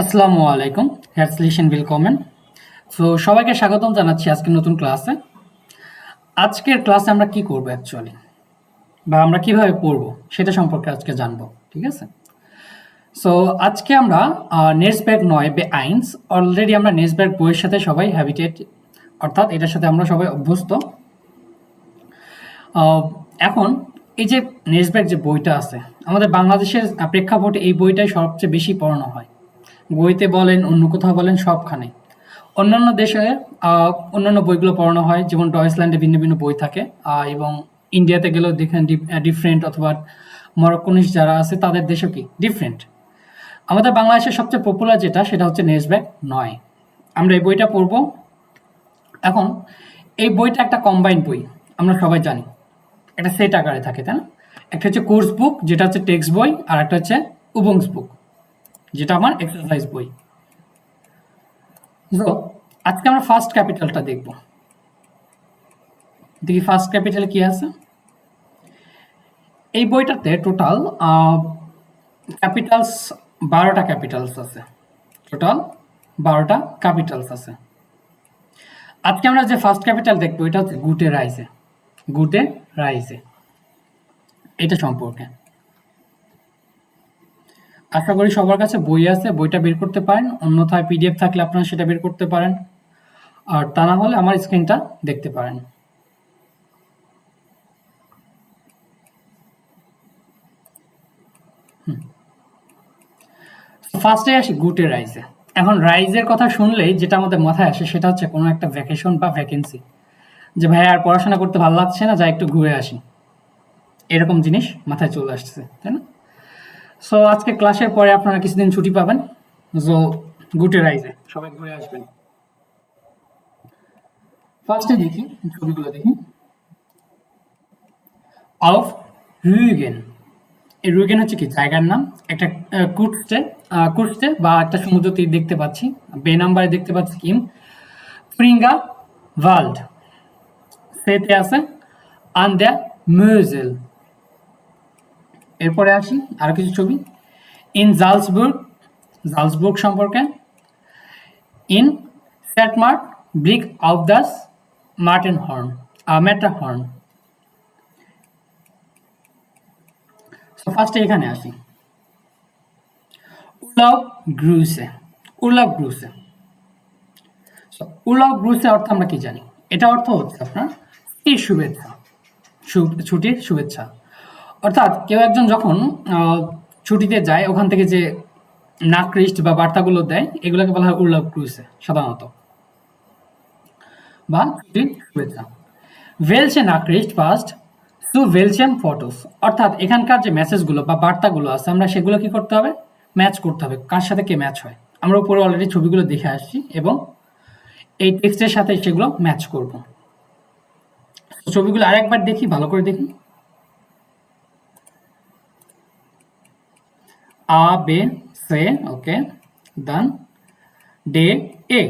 আসসালামু আলাইকুম, herzlich willkommen। তো সবাইকে স্বাগতম জানাচ্ছি আজকের নতুন ক্লাসে। আজকের ক্লাসে আমরা কি করব অ্যাকচুয়ালি, বা আমরা কিভাবে পড়বো সেটা সম্পর্কে আজকে জানবো। ঠিক আছে? সো আজকে আমরা নেসব্যাগ নয় বে আইনস, অলরেডি আমরা নেসব্যাগ বইয়ের সাথে সবাই হ্যাবিটেড, অর্থাৎ এটার সাথে আমরা সবাই অভ্যস্ত। আহ, এখন এই যে নেসব্যাগ যে বইটা আছে, আমাদের বাংলাদেশের প্রেক্ষাপটে এই বইটাই সবচেয়ে বেশি পড়ানো হয়। বইতে বলেন, অন্য কোথাও বলেন, সবখানে। অন্যান্য দেশে অন্যান্য বইগুলো পড়ানো হয়, যেমন ডয়েসল্যান্ডে ভিন্ন ভিন্ন বই থাকে, এবং ইন্ডিয়াতে গেলেও দেখেন ডিফারেন্ট, অথবা মরক্কোনিস যারা আছে তাদের দেশেও কি ডিফারেন্ট। আমাদের বাংলাদেশের সবচেয়ে পপুলার যেটা, সেটা হচ্ছে নেসব্যাগ নয়। আমরা এই বইটা পড়ব। এখন এই বইটা একটা কম্বাইন্ড বই, আমরা সবাই জানি। একটা সেট আকারে থাকে, তাই না? একটা হচ্ছে কোর্স বুক, যেটা হচ্ছে টেক্সট বই, আর একটা হচ্ছে উবংস বুক, যেটা আমার এক্সারসাইজ বই। তো আজকে আমরা ফার্স্ট ক্যাপিটালটা দেখব। দেখি ফার্স্ট ক্যাপিটাল কি আছে। এই বইটাতে টোটাল ক্যাপিটালস 12টা ক্যাপিটালস আছে। টোটাল 12টা ক্যাপিটালস আছে। আজকে আমরা যে ফার্স্ট ক্যাপিটাল দেখবো, এটা হচ্ছে গুটে রাইজে। গুটে রাইজে, এটা সম্পর্কে আশা করি সবার কাছে বই আছে, বইটা বের করতে পারেন। অন্যথায় পিডিএফ থাকলে আপনারা সেটা বের করতে পারেন, আর তা না হলে আমার স্ক্রিনটা দেখতে পারেন। ফার্স্টে আসি গুটে রাইজে। এখন রাইজের কথা শুনলেই যেটা আমাদের মাথায় আসে, সেটা হচ্ছে কোনো একটা ভ্যাকেশন বা ভ্যাকেন্সি, যে ভাই আর পড়াশোনা করতে ভালো লাগছে না, যা একটু ঘুরে আসি, এরকম জিনিস মাথায় চলে আসছে, তাই না? সো আজকে ক্লাসের পরে আপনারা কিছুদিন ছুটি পাবেন, সো গুটে রাইজে সবাই ঘুরে আসবেন। ফার্স্টে দেখি, ছবিগুলো দেখি। অফ রুইগেন। এই রুইগেন হচ্ছে কি জায়গার নাম। একটা কুর্সতে বা একটা সমুদ্র তীর দেখতে পাচ্ছি, বে নাম্বারে দেখতে পাচ্ছি কিম ফ্রিঙ্গা ওয়ার্ল্ড, সেতে আছে আন দ্য মিউজেল। এরপরে আসি আরো কিছু ছবি। ইন জালসবুর্গ, জালসবুর্গ সম্পর্কে। ইন স্যাটমার্ট ব্লিক অফ দাস মার্টেন হর্ন, ম্যাটারহর্ন। সো ফার্স্টে এখানে আসি। উলাভ গ্রুসে, উলাভ গ্রুসে। উলাভ গ্রুসে অর্থ আমরা কি জানি? এটা অর্থ হচ্ছে আপনার ছুটির শুভেচ্ছা, ছুটির শুভেচ্ছা। অর্থাৎ কেউ একজন যখন ছুটিতে যায়, ওখান থেকে যে নাকরিস্ট বা বার্তাগুলো দেয়, এগুলোকে বলা হয় উল্লাভ ক্রুজে সাধারণত, বা ছুটির শুভেচ্ছা। ওয়েলসে নাকরিস্ট ফার্স্ট টু ওয়েলসেম ফটোস, অর্থাৎ এখানকার যে মেসেজগুলো বা বার্তাগুলো আছে, আমরা সেগুলো কি করতে হবে? ম্যাচ করতে হবে, কার সাথে কে ম্যাচ হয়। আমরা উপরে অলরেডি ছবিগুলো দেখে আসছি, এবং এই টেক্সটের সাথে সেগুলো ম্যাচ করব। ছবিগুলো আরেকবার দেখি, ভালো করে দেখি। আ বে সে, ওকে, ডান, ডে এ।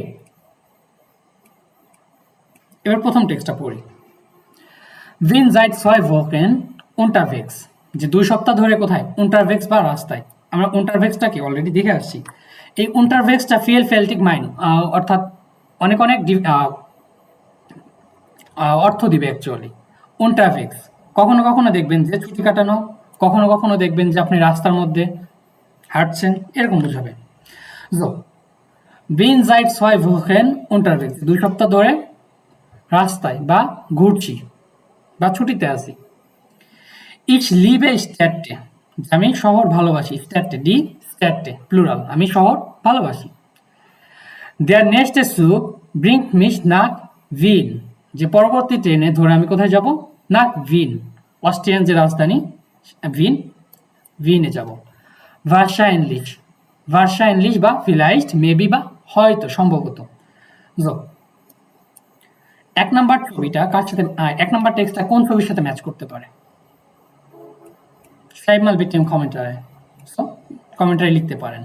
এবার প্রথম টেক্সটটা পড়ি। উইন জাইট ছয় ভোকেন উন্টারভেক্স, যে 2 সপ্তাহ ধরে কোথায়? উন্টারভেক্স বা রাস্তায়। আমরা উন্টারভেক্সটাকে অলরেডি দেখে আসছি। এই উন্টারভেক্সটা ফিয়েল ফেল্টিক মাইন্ড, অর্থাৎ অনেক অনেক অর্থ দিবে অ্যাকচুয়ালি। উন্টারভেক্স কখনো কখনো দেখবেন যে ছুটি কাটানো, কখনো কখনো দেখবেন যে আপনি রাস্তার মধ্যে হাঁটছেন, এরকম বোঝাবে। So, বিন জাইট ছয় ভোকেন উন্টারভেক্স, 2 সপ্তাহ ধরে রাস্তায় বা ঘুরছি বা ছুটিতে আছি। ইচ লিবে স্ট্যাটে, আমি শহর ভালোবাসি। স্ট্যাটে, ডি স্ট্যাটে প্লুরাল, আমি শহর ভালোবাসি। দেয়ার নেক্সট সুপ ব্রিং মিস নাক ভিন, যে পরবর্তী ট্রেনে ধরে আমি কোথায় যাব? নাক ভিন, অস্ট্রিয়ান যে রাজধানী ভিন, ভিনে যাব। ভার্সাইনলিশ, ভার্সাইনলিশ বা ফিলাইস্ট, মেবি বা হয়তো, সম্ভবত। যো 1 নাম্বার ছবিটা কার সাথে, 1 নাম্বার টেক্সটটা কোন ছবির সাথে ম্যাচ করতে পারে? Schreib mal bitte im Kommentar. So, কমেন্টারে লিখতে পারেন।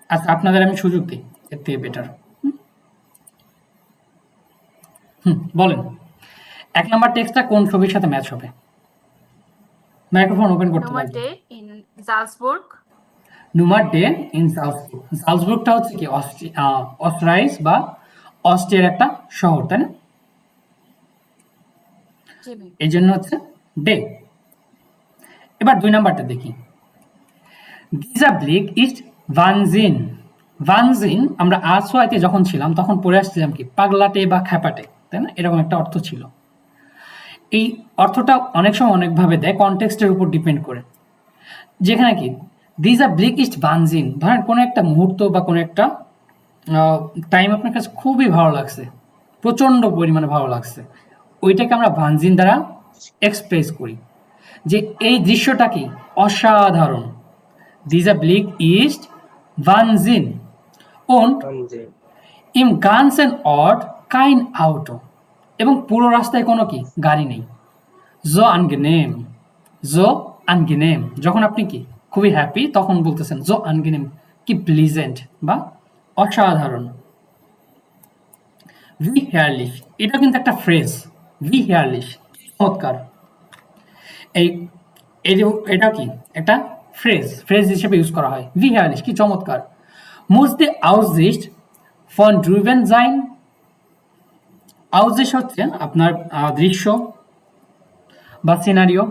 আচ্ছা, আপনাদের আমি সুযোগ দিই, এর থেকে বেটার। বলেন 1 নাম্বার টেক্সটটা কোন ছবির সাথে ম্যাচ হবে? মাইক্রোফোন ওপেন করতে Nummer পারবেন। D in Salzburg. নুমার ডে ইন সালজবুর্গ। সালজবুর্গটা হচ্ছে কি অস্ট্রাইস বা অস্ট্রিয়ার একটা শহর, তাই না? জি ভাই। এই জন্য হচ্ছে ডে। এবার 2 নাম্বারটা দেখি। Dieser Blick ist Wahnsinn. Wahnsinn আমরা আসওয়াইতে যখন ছিলাম তখন পড়ে আসছিলাম কি পাগলাটে বা খ্যাপাটে, তাই না? এরকম একটা অর্থ ছিল। এই অর্থটা অনেক সময় অনেকভাবে দেয়, কনটেক্সটের উপর ডিপেন্ড করে। যেখানে কি Dieser Blick ist Wahnsinn, ধরেন কোনো একটা মুহূর্ত বা কোনো একটা টাইম আপনার কাছে খুবই ভালো লাগছে, প্রচণ্ড পরিমাণে ভালো লাগছে, ওইটাকে আমরা ভানজিন দ্বারা এক্সপ্রেস করি যে এই দৃশ্যটা কি অসাধারণ। Dieser Blick ist Wahnsinn und im ganzen Ort kein Auto, এবং পুরো রাস্তায় কোনো কি গাড়ি নেই। So angenehm, so angenehm, যখন আপনি কি খুবই হ্যাপি তখন বলতেছেন so angenehm, কি প্লিজেন্ট বা অসাধারণ। Wie herrlich, এটা কিন্তু একটা ফ্রেজ। Wie herrlich, চমৎকার। এই এটা কি একটা ফ্রেজ হিসেবে ইউজ করা হয়। Wie herrlich, কি চমৎকার। Muss die Aussicht von drüben sein, Aussicht হচ্ছে আপনার দৃশ্য বা সিনারিও।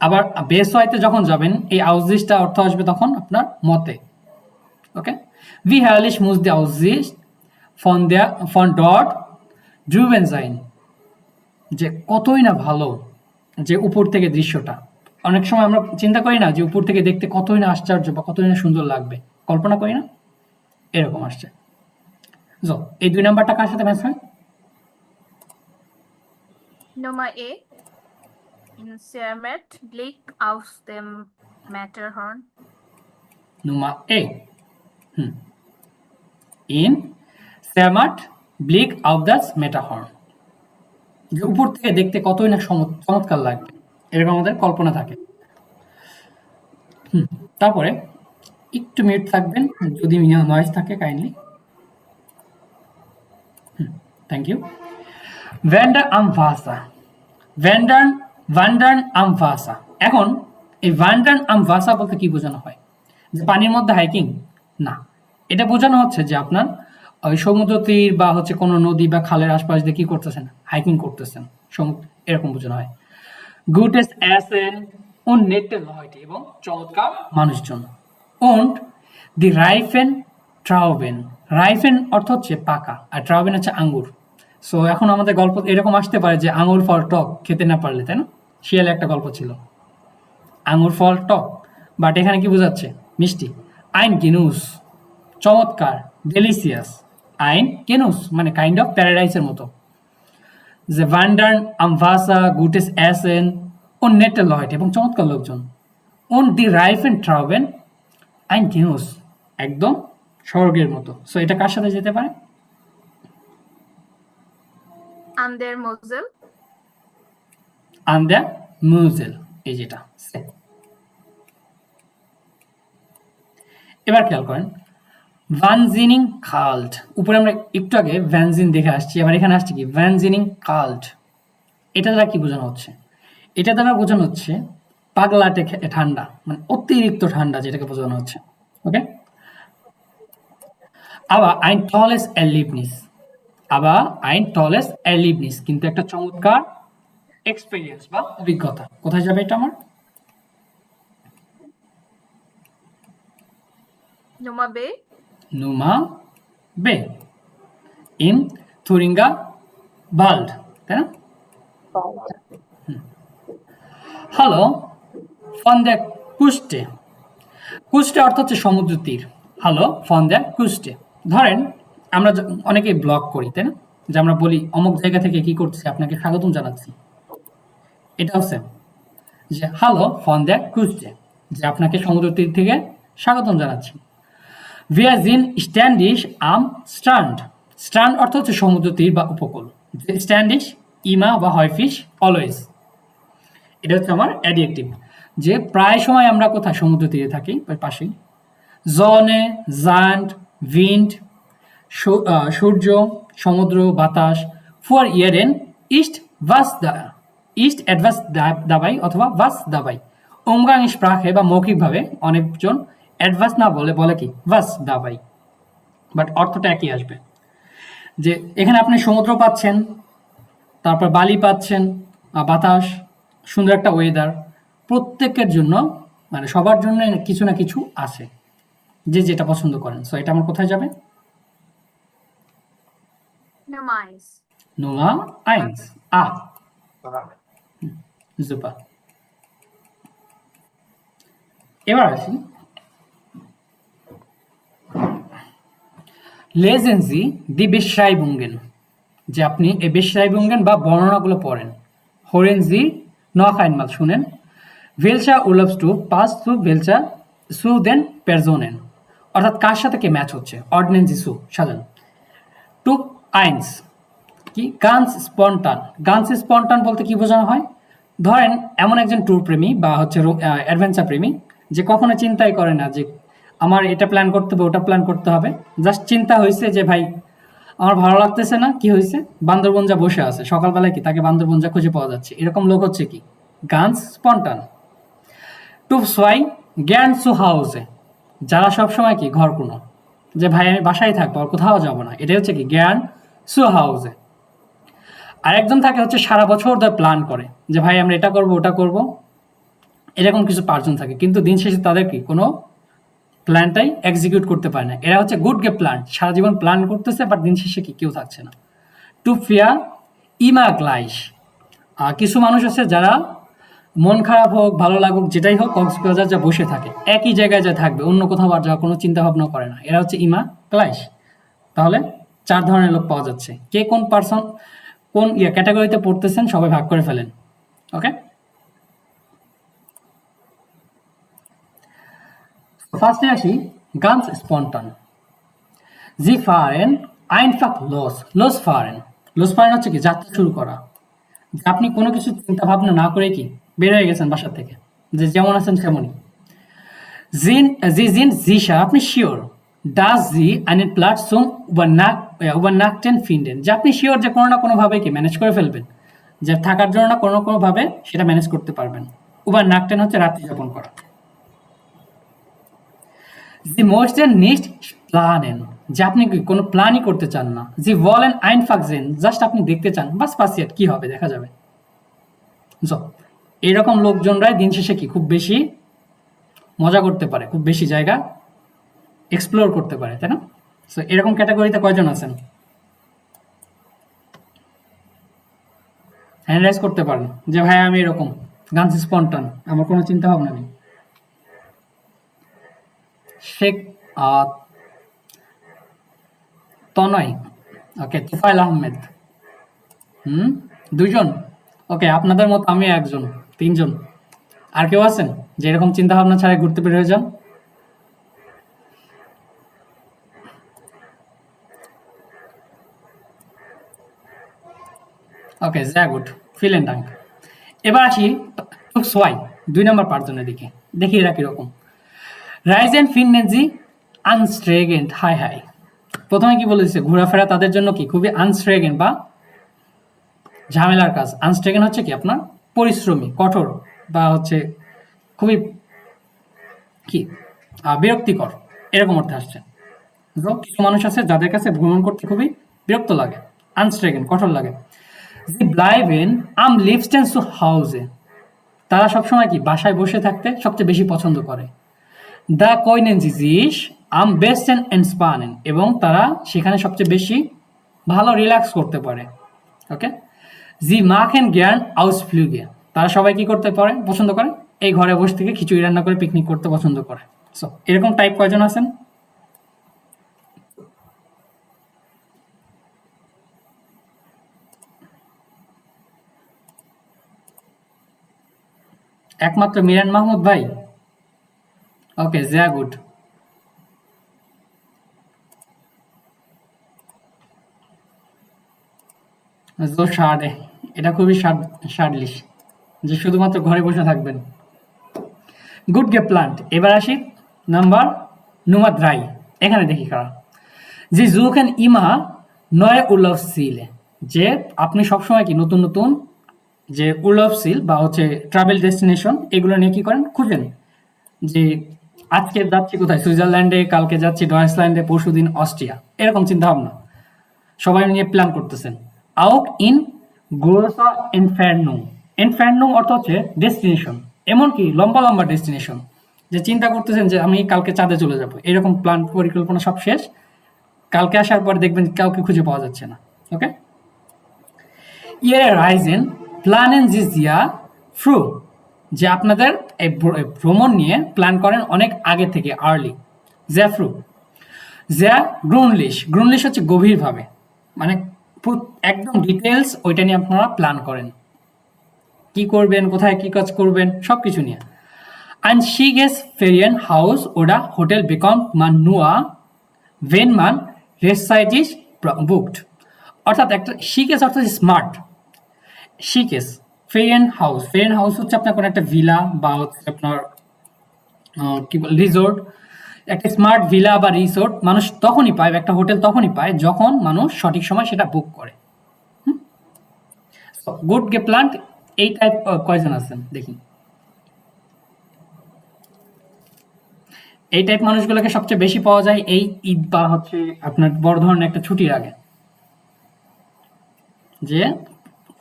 আবার বেস হইতে যখন যাবেন এই Aussichtটা অর্থ আসবে তখন আপনার মতে। ওকে, Wie herrlich muss die Aussicht von dort drüben sein, যে কতই না ভালো যে উপর থেকে দৃশ্যটা। অনেক সময় আমরা চিন্তা করি না যে উপর থেকে দেখতে কতই না আশ্চর্য বা কতই না সুন্দর লাগবে, কল্পনা করি না, এরকম আসছে। এই 2 নাম্বারটা কার সাথে ম্যাচ হয়? Nummer E in Zermatt Blick aus dem Matterhorn. Nummer A. In Zermatt Blick auf das Matterhorn, যে উপর থেকে দেখতে কতই না চমৎকার লাগবে, এরকম আমাদের কল্পনা থাকে। তারপরে একটু মিউট থাকবেন যদি নয়েজ থাকে, kindly. Thank you. Wandern am Wasser, wandern am Wasser, এখন এই wandern am Wasser বলতে কি বোঝানো হয়? যে পানির মধ্যে হাইকিং না, এটা বোঝানো হচ্ছে যে আপনার ওই সমুদ্র তীর বা হচ্ছে কোনো নদী বা খালের আশপাশ দিয়ে কি করতেছেন, হাইকিং করতেছেন, এরকম বোঝানো হয়। Gutes Essen und nette Leute, এবং চমৎকার মানুষজন। Und die reifen Trauben, রাইফেন অর্থ হচ্ছে পাকা আর ট্রাউবেন হচ্ছে আঙ্গুর। সো এখন আমাদের গল্প এরকম আসতে পারে যে আঙুর ফল টক খেতে না পারলে, তাই না? শিয়ালে একটা গল্প ছিল, আঙুর ফল টক, বাট এখানে কি বোঝাচ্ছে? মিষ্টি। আইন গেনুস, চমৎকার, ডেলিসিয়াস। আইন গেনুস মানে কাইন্ড অফ প্যারাডাইসের মতো। যে ভান্ডার্ন আম ভাসা গুটেস অ্যাসেন ও নেটে লয়েট, এবং চমৎকার লোকজন। ওন দি রাইফেন ট্রাউবেন আইন গেনুস, একদম স্বর্গের মতো। সো এটা কার সাথে যেতে পারে? An der Mosel. An der Mosel, এই যেটা। এবার খেয়াল করেন ভ্যানজিনিং কাল্ট, উপরে আমরা একটু আগে ভ্যানজিন দেখে আসছি, এবার এখানে আসছে কি ভ্যানজিনিং কাল্ট। এটা দ্বারা কি বোঝানো হচ্ছে? এটা দ্বারা বোঝানো হচ্ছে পাগলাটে ঠান্ডা, মানে অতিরিক্ত ঠান্ডা যেটাকে বোঝানো হচ্ছে। ওকে, আবার ein tolles Erlebnis, আবার ein tolles Erlebnis, কিন্তু একটা চমৎকার এক্সপেরিয়েন্স বা অভিজ্ঞতা। কোথায় যাবে এটা আমার? Nummer B. Nummer B. Im Thüringer Wald, তাই না? হ্যালো ফন দ্য কুস্টে, কুস্টে অর্থ হচ্ছে সমুদ্র তীর। হ্যালো ফন দ্য কুস্টে, ধরেন আমরা অনেকে ব্লগ করি, তাই না? যে আমরা বলি অমুক জায়গা থেকে কি করছি, আপনাকে স্বাগতম জানাচ্ছি, এটাও সেম, যে হ্যালো ফন দ্য কুস্টে, যে আপনাকে সমুদ্র তীর থেকে স্বাগতম জানাচ্ছি। Wir sind ständig am Strand, stand অর্থ হচ্ছে সমুদ্র তীর বা উপকূল। স্ট্যান্ডিশ ইমা বা হয়ফিশ অলওয়েজ, এটা হচ্ছে আমার অ্যাডজেক্টিভ, যে প্রায় সময় আমরা কোথায় সমুদ্র তীরে থাকি পাশেই। জনে, জান্ড, উইন্ড, সূর্য, সমুদ্র, বাতাস, ফুয়ার ইয়ারেন ইস্ট অ্যাডভাস দাবাই অথবা ভাস দাবাই উমগাং স্প্রাখে বা মৌখিকভাবে অনেকজন অ্যাডভাস না বলে বলে কি ভাস দাবাই, বাট অর্থটা একই আসবে। যে এখানে আপনি সমুদ্র পাচ্ছেন, তারপর বালি পাচ্ছেন, বাতাস, সুন্দর একটা ওয়েদার, প্রত্যেকের জন্য মানে সবার জন্য কিছু না কিছু আছে, যে যেটা পছন্দ করেন। সো এটা আমার কোথায় যাবে? Nummer 1. Nummer 1. Super. এবার আসি Lesen Sie die Beschreibungen, যে আপনি এই Beschreibungen বা বর্ণনাগুলো পড়েন। Hören Sie noch einmal, শুনেন। Welcher Urlaubsstub passt zu den Personen, অর্থাৎ কার সাথে কে ম্যাচ হচ্ছে, ordnen Sie zu, সাজান। Typ 1 কি ganz spontan বলতে কি বোঝানো হয়? ধরেন এমন একজন ট্যুর প্রেমী বা হচ্ছে অ্যাডভেঞ্চার প্রেমী যে কখনো চিন্তাই করে না যে আমার এটা প্ল্যান করতে হবে ওটা প্ল্যান করতে হবে, জাস্ট চিন্তা হয়েছে যে ভাই আমার ভালো লাগতেছে না, কি হয়েছে, বান্দরবন যা বসে আছে, সকালবেলায় কি তাকে বান্দরবন যা খুঁজে পাওয়া যাচ্ছে, এরকম লোক হচ্ছে কি ganz spontan। টু সোয়াই জ্ঞান সু হাউসে, যারা সবসময় কি ঘর কোনো, যে ভাই আমি বাসায় থাকবো আর কোথাও যাবো না, এটাই হচ্ছে কি জ্ঞান সু হাউসে। আরেকজন থাকে হচ্ছে সারা বছর ধরে প্ল্যান করে যে ভাই আমরা এটা করব ওটা করব, এরকম কিছু পার্সন থাকে, কিন্তু দিন শেষে তাদের কি কোনো প্ল্যানটাই এক্সিকিউট করতে পারে না। এরা হচ্ছে গুড গে প্ল্যান, সারা জীবন প্ল্যান করতেছে বাট দিন শেষে কি কেউ থাকছে না। টু ফিয়া ইমা গ্লাইশ, কিছু মানুষ আছে যারা মন খারাপ হোক ভালো লাগুক যেটাই হোক কক্সবাজার যা বসে থাকে, একই জায়গায় যা থাকবে, অন্য কোথাও আর যাওয়ার কোনো চিন্তা ভাবনা করে না, এরা হচ্ছে ইমা গ্লাইশ। তাহলে 4 ধরনের লোক পাওয়া যাচ্ছে। কে কোন পার্সন কোন ক্যাটাগরিতে পড়তেছেন সবাই ভাগ করে ফেলেন। ওকে, ফার্স্টে আসি ganz spontan। Sie fahren einfach losfahren হচ্ছে কি যাত্রা শুরু করা, আপনি কোনো কিছু চিন্তা ভাবনা না করে কি বের হয়ে গেছেন বাসা থেকে, যে যেমন আছেন তেমনই। Sie sind sicher, আপনি sure, dass Sie einen Platz zum Übernachten finden, যে আপনি শিওর যে কোনো না কোনো ভাবে কি ম্যানেজ করে ফেলবেন, যে থাকার জন্য না কোনো ভাবে সেটা ম্যানেজ করতে পারবেন। Übernachten হচ্ছে রাত্রি যাপন করা। Sie möchten nicht planen, যে আপনি কি কোনো প্ল্যানই করতে চান না। Sie wollen einfach sehen, just আপনি দেখতে চান, বাস পাসিয়াট কি হবে দেখা যাবে। সো এরকম লোকজনরাই দিন শেষে কি খুব বেশি মজা করতে পারে, খুব বেশি জায়গা এক্সপ্লোর করতে পারে, তাই না? সো এরকম ক্যাটাগরিতে কয়জন আছেন? হ্যান্ড রাইজ করতে পারেন যে ভাই আমি এরকম গান স্পন্টান, আমার কোনো চিন্তা ভাবনা নেই। শেখ তনয়, ওকে, তুফাইল আহমেদ, 2 জন, ওকে, আপনাদের মতো আমি একজন, 3 জন। আর কেউ আছেন যে এরকম চিন্তা ভাবনা ছাড়াই ঘুরতে বের হয়ে যান? ওকে, sehr gut, vielen Dank। এবার আসি সোয়াই 2 নম্বর পার্সনের দিকে, দেখি এরা কিরকম। রাইজেন ফিননেজি আনস্ট্রেগেন্ট, হাই হাই, প্রথমে কি বলেছে, ঘোরাফেরা তাদের জন্য কি খুবই আনস্ট্রেগেন্ট বা ঝামেলার কাজ। আনস্ট্রেগেন্ট হচ্ছে কি আপনার পরিশ্রমী, কঠোর বা হচ্ছে খুবই কি বিরক্তিকর, এরকম অর্থে আসছে। কিছু মানুষ আছে যাদের কাছে ভ্রমণ করতে খুবই বিরক্ত লাগে, আনস্ট্রেগেন্ট, কঠোর লাগে। Sie bleiben am liebsten zu Hause, তারা সবসময় কি বাসায় বসে থাকতে সবচেয়ে বেশি পছন্দ করে। Da können sie sich am besten entspannen, এবং তারা সেখানে সবচেয়ে বেশি ভালো রিল্যাক্স করতে পারে। ওকে, Sie machen gern Ausflüge, তারা সবাই কি করতে পারে পছন্দ করে, এই ঘরে বসে থেকে খিচুড়ি রান্না করে পিকনিক করতে পছন্দ করে। সো এরকম টাইপ কয়জন আছেন? একমাত্র মিরান মাহমুদ ভাই, ওকে, sehr gut। so schade, এটা খুবই শার্টলিশ যে শুধুমাত্র ঘরে বসে থাকবেন। গুড গে প্ল্যান্ট। এবার আসি নাম্বার 3, এখানে দেখি কারা। যে suchen immer neue Urlaubsziele, যে আপনি সবসময় কি নতুন নতুন যে উর্লাউফসিল বা হচ্ছে ট্রাভেল ডেস্টিনেশন এগুলো নিয়ে কি করেন, খুঁজেন যে আজকে যাচ্ছি কোথায়, সুইজারল্যান্ডে, কালকে যাচ্ছি ডয়েচল্যান্ডে, পরশুদিন অস্ট্রিয়া, এরকম চিন্তা ভাবনা সবাই নিয়ে প্ল্যান করতেছেন। আউক ইন গ্রোসা ইনফার্নো। ইনফার্নো অর্থ হচ্ছে ডেস্টিনেশন, এমনকি লম্বা লম্বা ডেস্টিনেশন, যে চিন্তা করতেছেন যে আমি কালকে চাঁদে চলে যাব, এরকম প্ল্যান পরিকল্পনা সব শেষ, কালকে আসার পর দেখবেন কাউকে খুঁজে পাওয়া যাচ্ছে না। ওকে, ইয়ে রাইজেন প্ল্যানেন জিস দিয়া ফ্রু, যে আপনাদের এই ভ্রমণ নিয়ে প্ল্যান করেন অনেক আগে থেকে, আর্লি। জ্যা ফ্রু জ্যা গ্রুনলিশ, গ্রুনলিশ হচ্ছে গভীরভাবে, মানে একদম ডিটেলস ওইটা নিয়ে আপনারা প্ল্যান করেন, কি করবেন, কোথায় কি কাজ করবেন, সব কিছু নিয়ে। অ্যান্ড শি গেস ফেরিয়ান হাউস ওডা হোটেল বিকম মান নুয়া ভেন মান রেসাইটিস বুকড, অর্থাৎ একটা শিকেস অর্থাৎ স্মার্ট, শিকেস ফেরিয়ান হাউস, ফেরিয়ান হাউস হচ্ছে আপনার কোনো একটা ভিলা বা হচ্ছে আপনার কি বল রিসোর্ট, একটা স্মার্ট ভিলা বা রিসোর্ট মানুষ তখনই পায়, একটা হোটেল তখনই পায় যখন মানুষ সঠিক সময় সেটা বুক করে। গুড গে প্ল্যান্ট, এই টাইপ কয়জন আছেন দেখি, এই টাইপ মানুষগুলোকে সবচেয়ে বেশি পাওয়া যায় এই ঈদ বা হচ্ছে আপনার বড় ধরনের একটা ছুটির আগে, যে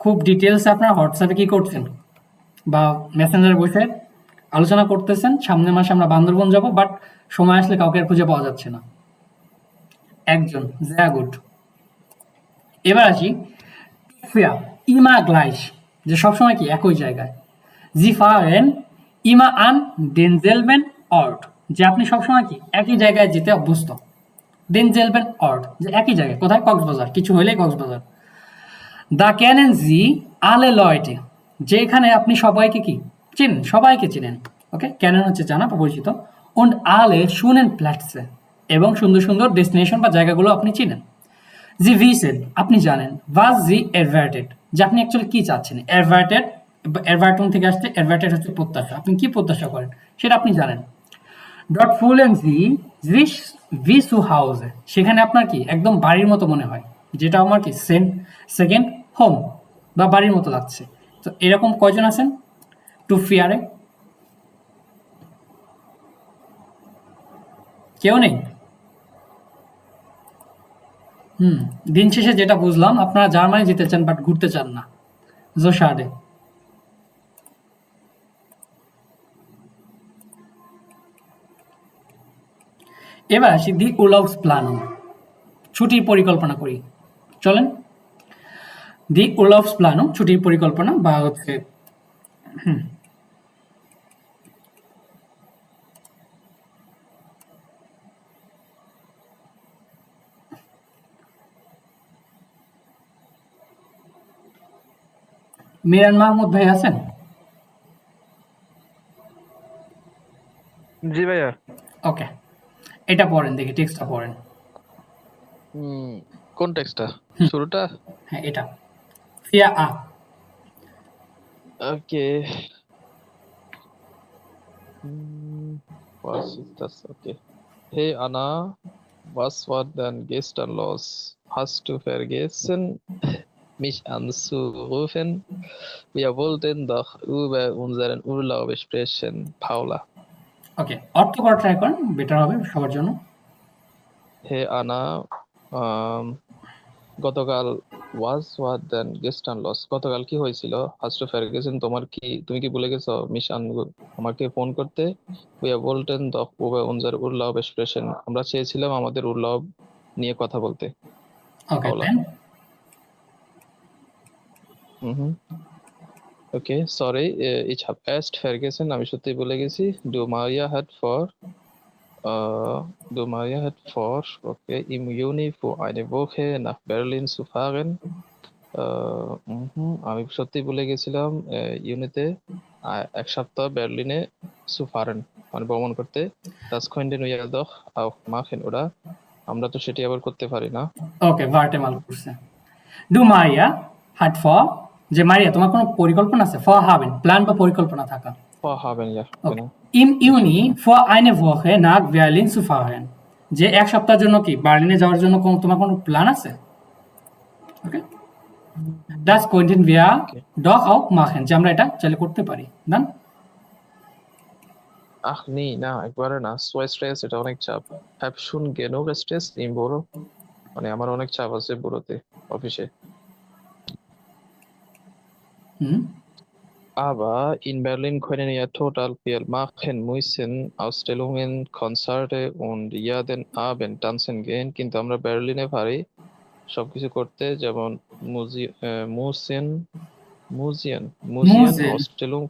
খুব ডিটেলসে আপনারা হোয়াটসঅ্যাপে কি করছেন বা মেসেঞ্জারে বসে আলোচনা করতেছেন, সামনের মাসে আমরা বান্দরবন যাব, বাট সময় আসলে কাউকে আর খুঁজে পাওয়া যাচ্ছে না। একজন, জয়া গুড। এবার আসি ফিয়া ইমা গ্লাইশ, যে সবসময় কি একই জায়গায়, জি ফারেন ইমা আন ডেনজেলবেন অর্ট, যে আপনি সবসময় কি একই জায়গায় যেতে অভ্যস্ত, ডেনজেলবেন অর্ট, যে একই জায়গায়, কোথায়, কক্সবাজার, কিছু হইলেই কক্সবাজার। দা ক্যানেন জি আলে লয়টে, যে এখানে আপনি সবাইকে কি চিনেন, সবাইকে চিনেন। ওকে, ক্যানেন হচ্ছে জানা বা পরিচিত, und আলে শুনেন প্ল্যাটসে, এবং সুন্দর সুন্দর ডেস্টিনেশন বা জায়গাগুলো আপনি চিনেন। জি ভিসেন, আপনি জানেন, ভাজ জি এরভার্টেড, যে আপনি অ্যাকচুয়ালি কি চাচ্ছেন, এরভার্টেড, এরভার্টন থেকে আসছে, এরভার্টেড হচ্ছে প্রত্যাশা, আপনি কি প্রত্যাশা করেন সেটা আপনি জানেন। ডট ফুলেন জি জিস ভিসু হাউসে, সেখানে আপনার কি একদম বাড়ির মতো মনে হয়, যেটা আমার কি সেকেন্ড হোম বা বাড়ির মতো লাগছে। তো এরকম কয়জন আছেন টু ফিয়ারে, কেউ নেই। দিন শেষে যেটা বুঝলাম, আপনারা জার্মানি যেতে চান বাট ঘুরতে চান না। জোশাডে। এবার আসি দি উলাউস প্ল্যানো, ছুটির পরিকল্পনা করি, চলেন। দি উলাউস প্ল্যানো, ছুটির পরিকল্পনা বা হচ্ছে মিরান মাহমুদ ভাই আছেন? জি ভাইয়া। ওকে, এটা পড়েন দেখি, টেক্সটটা পড়েন। হুম, কোন টেক্সটটা? শুরুটা? হ্যাঁ, এটা ফিয়া আ। ওকে। Was ist das? Okay. Hey Anna, was war dein gestern los? Hast du vergessen, mich anzurufen? Wir wollten doch über unseren Urlaub sprechen, Paula. ওকে, অর্থ করা ট্রাই করেন, বেটার হবে সবার জন্য। Hey Anna, গতকাল was then gestern los, গতকাল কি হয়েছিল? hast du vergessen, তুমি কি ভুলে গেছো mich আমাকে ফোন করতে? wir wollten doch über unser Urlaub sprechen, আমরা চেয়েছিলাম আমাদের উর্লাব নিয়ে কথা বলতে। ওকে, পাওলা। দেন Okay, sorry, ich habe erst vergessen, আমি সত্যি ভুলে গেছি। Du Maria hat vor, okay, im Juni für eine Woche nach Berlin zu fahren. আমি সত্যি ভুলে গেছিলাম ইউনিতে এক সপ্তাহ বার্লিনে zu fahren, মানে ভ্রমণ করতে। Das könnten wir doch auch machen, oder? আমরা তো সেটি আবার করতে পারি না? ওকে, ভার্টেমাল করছে। ডু মারিয়া হাট ফর, যে মারিয়া তোমার কোনো পরিকল্পনা আছে, ফর হাবেন প্ল্যান বা পরিকল্পনা থাকা। Haben, ja, ওকে, genau. ইম ইউনি ফর আইনে ভোকে নাক বার্লিন সু ফারেন, যে এক সপ্তাহের জন্য কি বার্লিনে যাওয়ার জন্য তোমার কোনো প্ল্যান আছে? ওকে, Das könnten wir Okay. doch auch machen, যে আমরা এটা চাইলে করতে পারি। Dann? Ach nee, না একবারে না। So Stress এটা অনেক চাপ। Hab schon genug Stress im Büro। মানে আমার অনেক চাপ আছে বুড়োতে অফিসে। হুম, Aber in Berlin können ja total viel machen müssen, Ausstellungen, Konzerte und jeden Abend tanzen gehen, কিন্তু আমরা বার্লিনে পারি সবকিছু করতে, যেমন Museen, Museen, Ausstellung,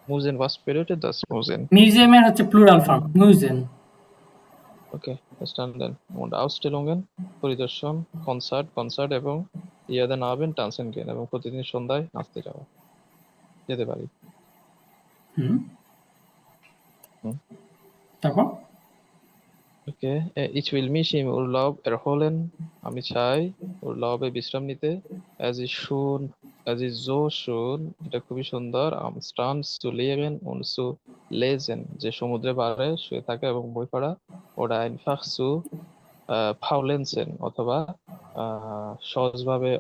Museen, was bedeutet das Museen? মিউজিয়ামের হচ্ছে plural form, museum. Okay, verstanden. Und Ausstellungen, পরিদর্শন, concert এবং jeden Abend tanzen gehen, এবং প্রতিদিন সন্ধ্যায় নাচতে যাওয়া, যেতে পারি। হুম, হুম। তারপর? Okay, ich will mich im Urlaub erholen. আমি চাই উরলাube বিশ্রাম নিতে। Es ist so schön, এটা খুবই সুন্দর, am Strand zu liegen und zu lesen, যে সমুদ্রে পাড়ে শুয়ে থাকা এবং বই পড়া, oder einfach zu faulenzen, অথবা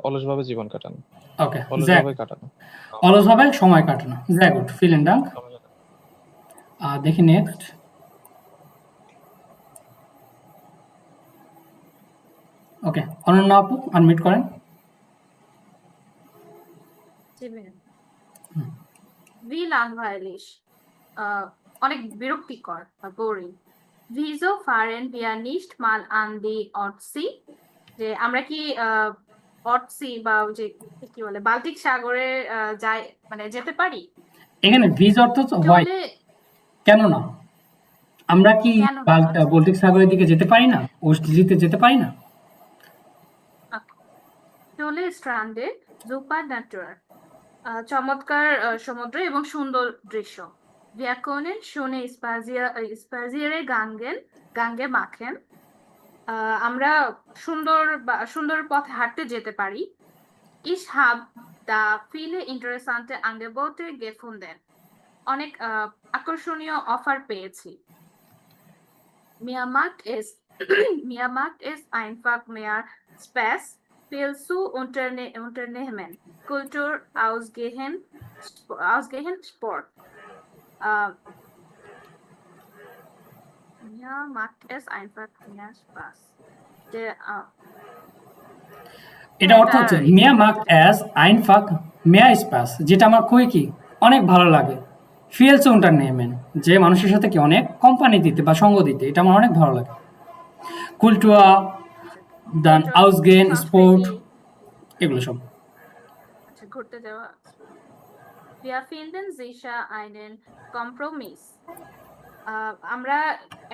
অলসভাবে জীবন কাটানো, ওকে, অলসভাবে কাটানো। অলসভাবে সময় কাটানো। sehr gut, vielen Dank। দেখি নেক্সট। ওকে, অনন্যা আপু আনমিউট করেন। Wie langweilig, অনেক বিরক্তিকর বা boring. Wieso fahren wir nicht mal an die Ostsee? যে আমরা কি অটসি বা ওই যে কি বলে বাল্টিক সাগরে যাই মানে যেতে পারি? এখানে ভিজ অর্থ তো হয়, চলে কেন না? আমরা কি কেন না? আচ্ছা, বল্টিক সাগরের দিকে যেতে পারি না? ওস্ট্রিতে যেতে পারি না? চলে স্ট্র্যান্ডে জুপার ন্যাচার, চমৎকার সমুদ্র এবং সুন্দর দৃশ্য। Wir können schöne spaziere Gange machen, আমরা সুন্দর পথে হাঁটতে যেতে পারি। Ich habe da viele interessante Angebote gefunden, অনেক আকর্ষণীয় অফার পেয়েছি। Mir macht es einfach mehr Spaß, viel zu unternehmen, Kultur ausgehen, Sport. Mir macht es einfach mehr Spaß. এটা অর্থ হচ্ছে mir macht es einfach mehr Spaß, যেটা আমার খুবই কি অনেক ভালো লাগে। viel zu unternehmen, যে মানুষের সাথে কি অনেক কোম্পানি দিতে বা সঙ্গ দিতে, এটা আমার অনেক ভালো লাগে। Kultur, dann ausgehen, Sport, এগুলো সব। আচ্ছা, ঘুরতে যাওয়া। Wir finden sicher einen Kompromiss, আমরা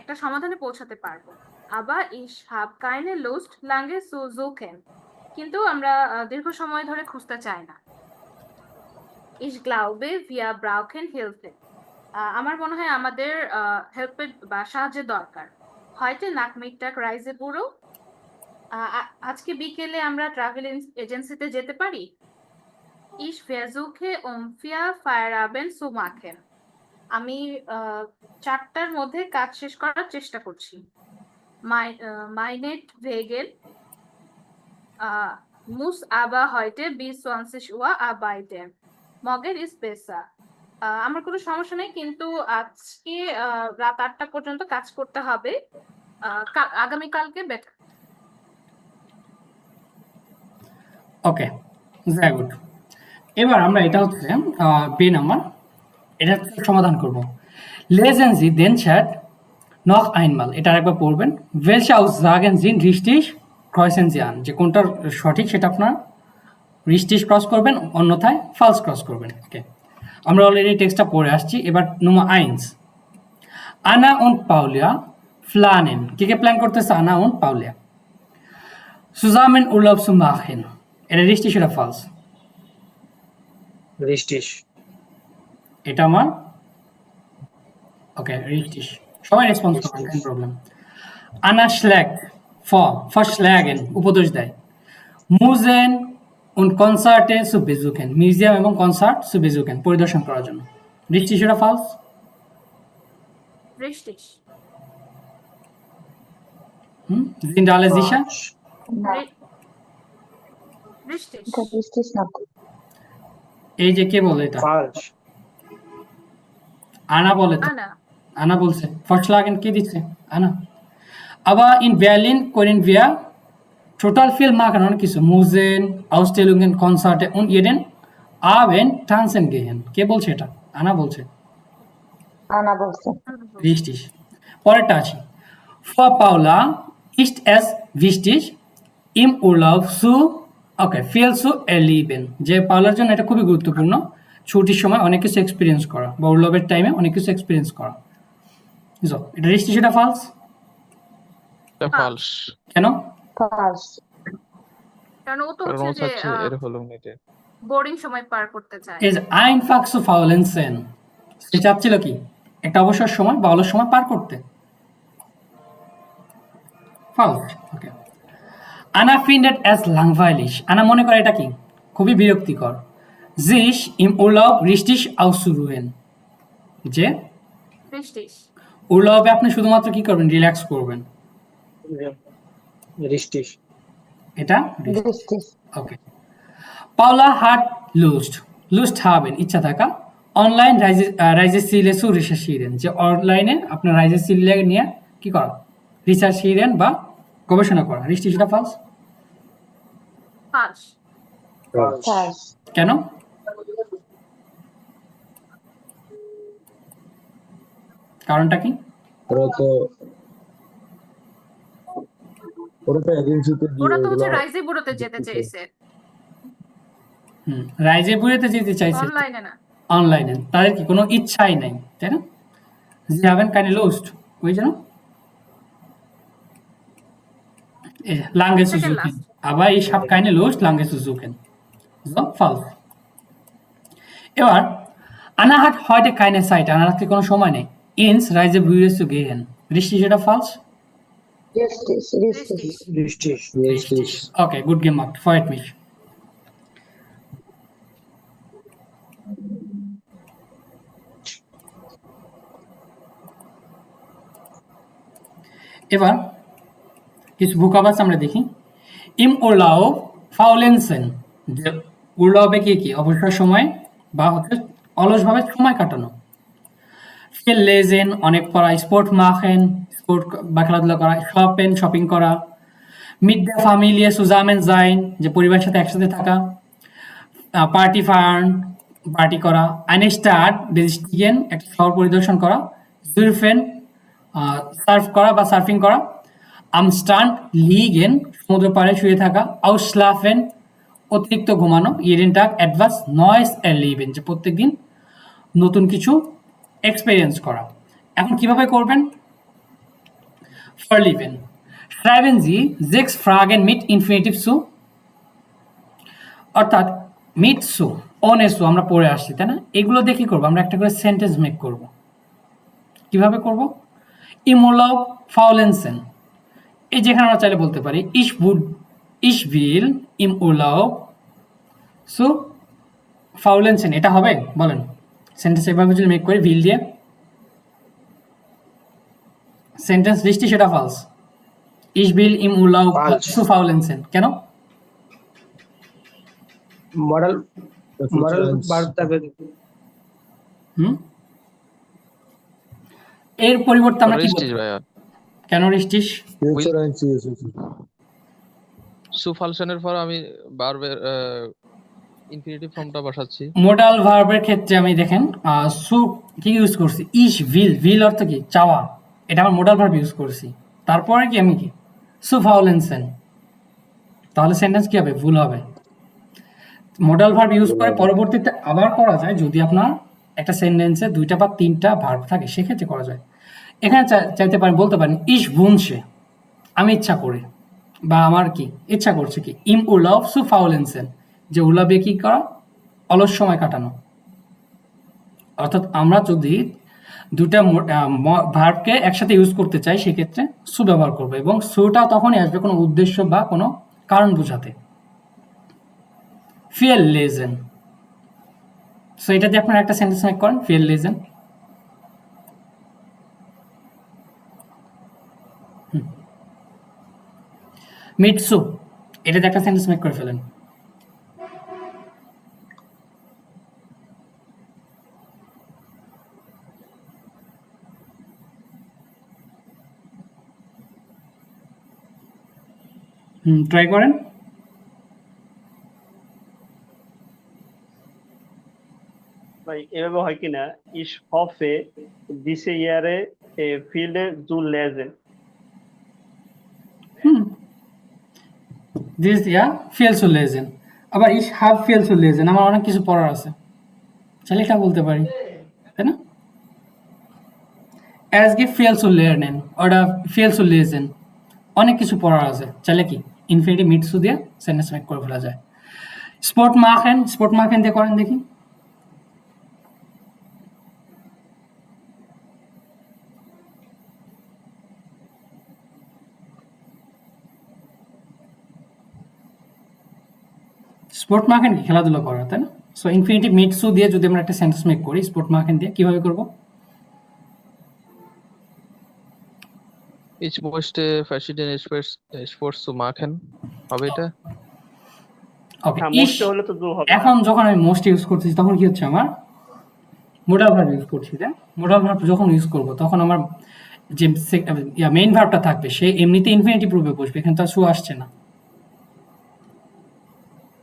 একটা সমাধানে পৌঁছাতে পারবো। Aber ich habe keine Lust lange zu suchen, কিন্তু আমরা দীর্ঘ সময় ধরে খুঁজতে চাই না। Ich glaube wir brauchen Hilfe, আমার মনে হয় আমাদের হেল্পের বা সাহায্যের দরকার। heute Nachmittag Reisebüro, আজকে বিকেলে আমরা ট্রাভেল এজেন্সিতে যেতে পারি। Ich versuche 4 Feierabend zu machen, আমি 4টার মধ্যে কাজ শেষ করার চেষ্টা করছি। Meinetwegen muss aber heute bis 20 Uhr arbeiten, morgen ist besser, আমার কোনো সমস্যা নেই, কিন্তু আজকে রাত 8টা পর্যন্ত কাজ করতে হবে, আগামীকালকে বেটার। ওকে, very good। এবার আমরা এটা হচ্ছে বে নাম্বার, এটা সমাধান করব। lesen Sie den Chat noch einmal, এটা আরেকবার পড়বেন। welche Aussagen sind richtig, kreuzen Sie an, যে কোনটা সঠিক সেটা আপনার richtig ক্রস করবেন, অন্যথায় false ক্রস করবেন। ওকে, আমরা অলরেডি টেক্সটটা পড়ে আসছি। এবার Nummer 1, Anna und Paula planen, কে প্ল্যান করতেছে? Anna und Paula zusammen Urlaub zu machen, এটা richtig oder false? Richtig. এটা আমার ওকে, richtig, সবাই রেসপন্স করবেন, কেন problem. Anna schlägt vor schlagen, উপদেশ দেয়। Museen und Konzerte zu besuchen, museum এবং কনসার্ট zu besuchen, পরিদর্শন করার জন্য। richtig oder false? Richtig. Sind alle sicher? বৃষ্টিশ এটা বৃষ্টিশ না। এই যে কে বলে এটা? falsch, আনা বলে তো। আনা Anna বলছে Vorschlagen কে দিচ্ছে? Anna. Aber in Berlin können wir total viel machen, অনেক কিছু Museen, Ausstellungen, Konzerte und jeden Abend tanzen gehen. কে বলছে এটা? আনা বলছে। আনা বলছে। Richtig. পরেরটা আছে। Für Paula ist es wichtig, im Urlaub viel zu erleben. যে পাওলার জন্য এটা খুবই গুরুত্বপূর্ণ ছুটির সময় অনেক কিছু এক্সপিরিয়েন্স করা বা উর্লভের টাইমে অনেক কিছু এক্সপিরিয়েন্স করা। So, এটা richtig এটা false? এটা False. ফালস, কেন? ফালস। কারণ ও তো কারণ হচ্ছে ও যে চাচ্ছে এর হলো মিটে। বোরিং সময় পার করতে চায়। is einfach zu faulenzen. সে চাচ্ছিল কি একটা অবসর সময় বা অলস সময় পার করতে। False. Okay. Anna findet es langweilig. আনা মনে করে এটা কি খুবই বিরক্তিকর। sich im Urlaub richtig auszuruhen. যে বৃষ্টিশ উর্লভে আপনি শুধুমাত্র কি করবেন রিল্যাক্স করবেন। ja, richtig, এটা বৃষ্টিশ। ওকে। Paula hat Lust haben ইচ্ছা থাকা অনলাইন Reiseziele zu recherchieren যে অনলাইনে আপনার Reiseziele নিয়ে কি করা recherchieren বা গবেষণা করা। richtig এটা false? ফালস falsch, ফালস। কেন? কারণটা কি? ওরা তো এজেন্সিতে দিয়ে ওরা তো হচ্ছে ওগুলো রাইজে বুড়োতে যেতে চাইছে, রাইজেপুরেতে যেতে চাইছে অনলাইনে না। অনলাইনে, তাদের কি কোনো ইচ্ছাই নাই, তাই না? Sie haben keine Lust, ওই জন্য lange zu Second suchen. last. Aber ich habe keine Lust, lange zu suchen. So, false. এবার Anna hat heute keine Zeit. আনার হাতে কোনো সময় নেই ins Reisebüro zu gehen. Richtig এটা false? বৃষ্টিশ। বৃষ্টিশ। বৃষ্টিশ richtig, Okay, gut gemacht. Freut mich. এবার কিছু vocabulary আমরা দেখি। ইম Urlaub faulenzen যে উর্লভে কি অবসর সময় বা হচ্ছে অলসভাবে সময় কাটানো। viel lesen অনেক পড়া, স্পোর্ট machen স্পোর্ট বা খেলাধুলা করা, শপিং করা, mit der Familie zusammen sein যে পরিবারের সাথে একসাথে থাকা, পার্টি ফায়ার্ন পার্টি করা, eine Stadt besichtigen একটা শহর পরিদর্শন করা, surfen সার্ফ করা বা সার্ফিং করা, am Strand liegen সমুদ্র পাড়ে শুয়ে থাকা, ausschlafen অতিরিক্ত ঘুমানো, jeden Tag etwas Neues erleben যে প্রত্যেকদিন নতুন কিছু এক্সপেরিয়েন্স করা। এখন কিভাবে করবেন? verleben schreiben Sie 6 Fragen mit Infinitiv zu অর্থাৎ mit zu ohne zu আমরা পড়ে আসছি, তাই না? এগুলো দেখে করবো আমরা একটা করে সেন্টেন্স মেক করব। কিভাবে করব? im Urlaub faulenzen এই যেখানে আমরা চাইলে বলতে পারি ich will im Urlaub zu faulenzen এটা হবে? বলেন সেন্টেন্স এভাবে যদি মেক করি will দিয়ে সেন্টেন্স richtig সেটা false? ich will im Urlaub Falsch. zu faulenzen কেন? moral verb থাকবে, এর পরিবর্তে আমরা কি রিস্টিশ বলবো? ভাইয়া, কেন richtig? ফিউচার আইনসি সুফালশনের পর আমি ভার্বের ইনফিনিটিভ ফর্মটা বসাচ্ছি। মোডাল ভার্বের ক্ষেত্রে আমি দেখেন সু কি ইউজ করছি ich will অর্থ কি চাওয়া, এটা আমার মোডাল ভার্ব ইউজ করছি, তারপরে কি আমি কি zu faulenzen, তাহলে সেন্টেন্স কি হবে? ভুল হবে। মোডাল ভার্ব ইউজ করে পরবর্তীতে আবার করা যায় যদি আপনার একটা সেন্টেন্সে 2টা বা 3টা ভার্ব থাকে, সেক্ষেত্রে করা যায়। এখানে চাইতে পারেন বলতে পারেন ich wünsche আমি ইচ্ছা করে বা আমার কি ইচ্ছা করছে কি im Urlaub zu faulenzen যে উর্লভে কি করা অলস সময় কাটানো। অর্থাৎ আমরা যদি দুটা ভার্বকে একসাথে ইউজ করতে চাই সেক্ষেত্রে সু ব্যবহার করবো এবং সুটা তখনই আসবে কোনো উদ্দেশ্য বা কোনো কারণ বোঝাতে। viel lesen সো এটা দিয়ে আপনারা একটা সেন্টেন্স মেক করেন viel lesen mit zu এটা দিয়ে একটা সেন্টেন্স মেক করে ফেলেন ট্রাই করেন। ভাই এভাবে হয় কিনা ich hoffe diese Jahre viele zu lesen দিস ইয়া ফেল টু লেজেন, আবার ইস হাফ ফেল টু লেজেন, আমার অনেক কিছু পড়ার আছে, চাইলে এটা বলতে পারি, তাই না? অ্যাজ গিভ ফেল টু লার্নেন ওটা ফেল টু লেজেন, অনেক কিছু পড়ার আছে, চাইলে কি ইনফিনিটি মিটসু দিয়ে সেন্টেন্স মেক করে ফেলা যায়। স্পোর্ট মাখেন দিয়ে করেন দেখি। স্পোর্ট মাখেন কি খেলাধুলা করা, তাই না? সো ইনফিনিটি মিটসু দিয়ে যদি আমরা একটা সেন্টেন্স মেক করি স্পোর্ট মাখেন দিয়ে, কিভাবে করব? Ich möchte verschiedene Sports zu machen. হবে এটা? ওকে, হ্যাঁ ইস মোস্টে হলে তো জু হবে এখন যখন আমি মোস্ট ইউজ করতেছি তখন কি হচ্ছে, আমার মোডাল ভার্ব ইউজ করছি, তাই মোডাল ভার্ব যখন ইউজ করব তখন আমার যে মেইন ভার্বটা থাকবে সে এমনিতে ইনফিনিটিভ রূপে বসবে, এখানে তো আর সু আসছে না।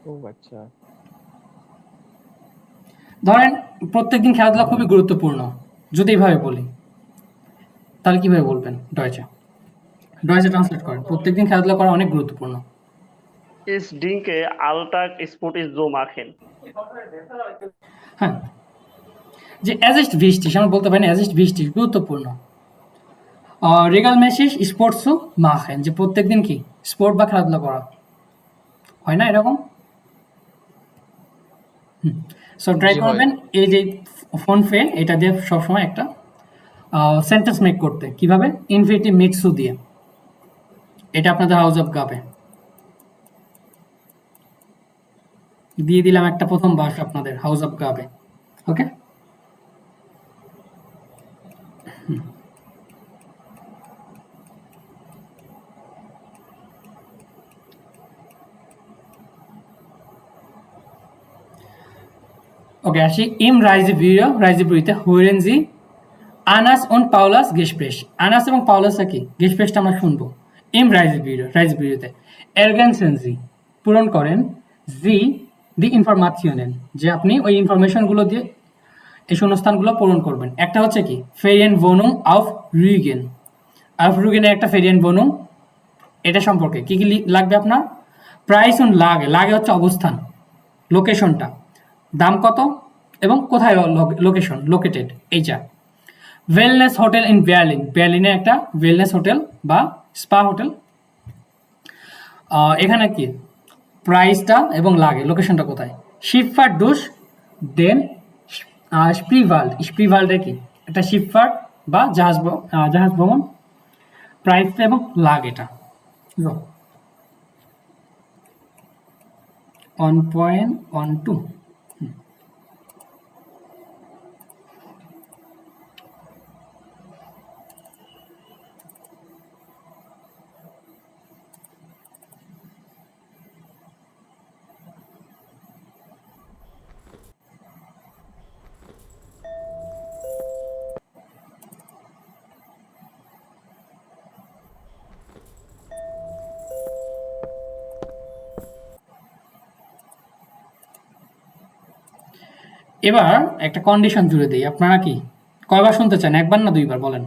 ও আচ্ছা। ধরেন প্রত্যেকদিন খেলাধুলা খুবই গুরুত্বপূর্ণ, যদি এইভাবে বলি তাহলে কিভাবে বলবেন? ডয়েচে ট্রান্সলেট করেন, প্রত্যেকদিন খেলাধুলা করা অনেক গুরুত্বপূর্ণ। ich denke Alltag Sport ist zu machen হ্যাঁ, যে অ্যাজ ইস্ট ভিস্টিস আমরা বলতে পারি না, অ্যাজ ইস্ট ভিস্টিস গুরুত্বপূর্ণ। রেগাল মেসিস স্পোর্টসও মাখেন, যে প্রত্যেকদিন কি স্পোর্ট বা খেলাধুলা করা হয় না এরকম। সো ট্রাই জি হয়। করবেন এই যে ফোন ফে এটা দিয়ে সবসময় একটা সেন্টেন্স মেক করতে, কিভাবে? ইনফিনিটিভ মিটসু দিয়ে। এটা আপনাদের হাউস অফ গাবে দিয়ে দিলাম একটা প্রথম ভাষা আপনাদের হাউস অফ গাবে। ওকে, ওকে আসি ইম রাইজেবিউতে হুইরেন জি আনাস und পাউলাস গেসপ্রেস। আনাস এবং পাউলাসটা কি গেসপ্রেসটা আমরা শুনবো। ইম রাইজেবিউতে এরগেনসেন জি পূরণ করেন জি দি ইনফরমাশনের, যে আপনি ওই ইনফরমেশনগুলো দিয়ে এই শূন্যস্থানগুলো পূরণ করবেন। একটা হচ্ছে কি ফেরিয়েন ভনুম অফ রুগেনের একটা ফেরিয়েন ভনুম, এটা সম্পর্কে কি কি লাগবে আপনার? প্রাইস অন লাগে হচ্ছে অবস্থান, লোকেশনটা, দাম কত এবং কোথায় লোকেশন লোকেটেড এইটা। ওয়েলনেস হোটেল ইন বার্লিনে একটা ওয়েলনেস হোটেল বা স্পা হোটেল, এখানে কি প্রাইসটা এবং লাগে লোকেশনটা কোথায়। শিপফার্ট ডুস দেন স্প্রিভাল্ডে কি একটা শিপফার্ট বা জাহাজ ভ্রমণ, প্রাইসটা এবং লাগেটা। 1.12 এবার একটা কন্ডিশন জুড়ে দিই, আপনারা কি কয়বার শুনতে চান, একবার না দুইবার বলেন?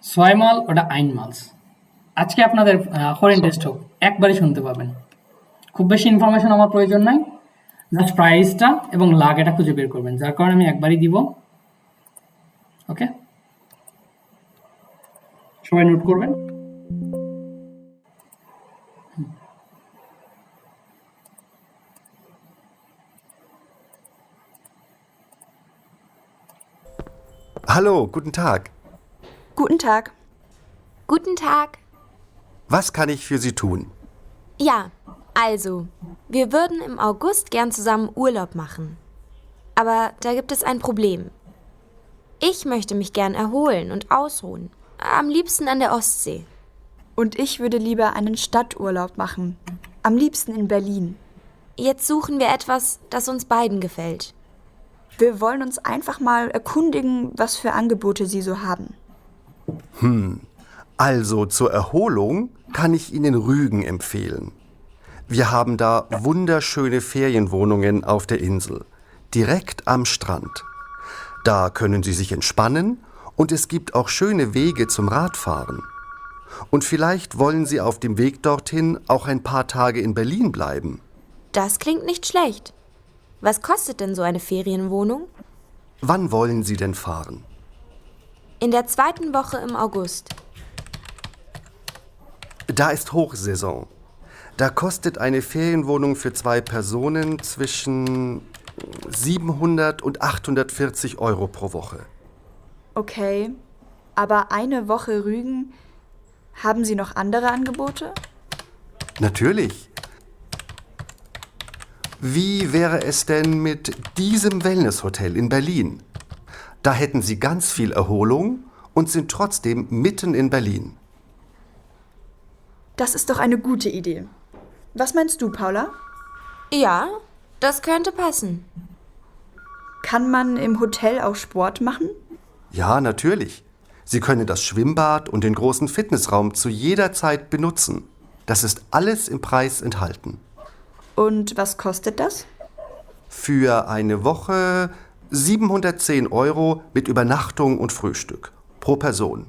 ছয়মাল ওটা আইনমালস। আজকে আপনাদের ফরেন টেস্ট হোক, একবারই শুনতে পাবেন, খুব বেশি ইনফরমেশন আমার প্রয়োজন নাই, জাস্ট প্রাইসটা এবং লাগেটা খুঁজে বের করবেন, যার কারণে আমি একবারই দিব। ওকে, সবাই নোট করবেন। Hallo, guten Tag. Guten Tag. Guten Tag. Was kann ich für Sie tun? Ja, also, wir würden im August gern zusammen Urlaub machen. Aber da gibt es ein Problem. Ich möchte mich gern erholen und ausruhen. Am liebsten an der Ostsee. Und ich würde lieber einen Stadturlaub machen. Am liebsten in Berlin. Jetzt suchen wir etwas, das uns beiden gefällt. Wir wollen uns einfach mal erkundigen, was für Angebote Sie so haben. Also zur Erholung kann ich Ihnen Rügen empfehlen. Wir haben da wunderschöne Ferienwohnungen auf der Insel, direkt am Strand. Da können Sie sich entspannen und es gibt auch schöne Wege zum Radfahren. Und vielleicht wollen Sie auf dem Weg dorthin auch ein paar Tage in Berlin bleiben. Das klingt nicht schlecht. Was kostet denn so eine Ferienwohnung? Wann wollen Sie denn fahren? In der 2. Woche im August. Da ist Hochsaison. Da kostet eine Ferienwohnung für 2 Personen zwischen 700 und 840 Euro pro Woche. Okay, aber eine Woche Rügen. Haben Sie noch andere Angebote? Natürlich. Wie wäre es denn mit diesem Wellnesshotel in Berlin? Da hätten Sie ganz viel Erholung und sind trotzdem mitten in Berlin. Das ist doch eine gute Idee. Was meinst du, Paula? Ja, das könnte passen. Kann man im Hotel auch Sport machen? Ja, natürlich. Sie können das Schwimmbad und den großen Fitnessraum zu jeder Zeit benutzen. Das ist alles im Preis enthalten. Und was kostet das? Für eine Woche 710 Euro mit Übernachtung und Frühstück pro Person.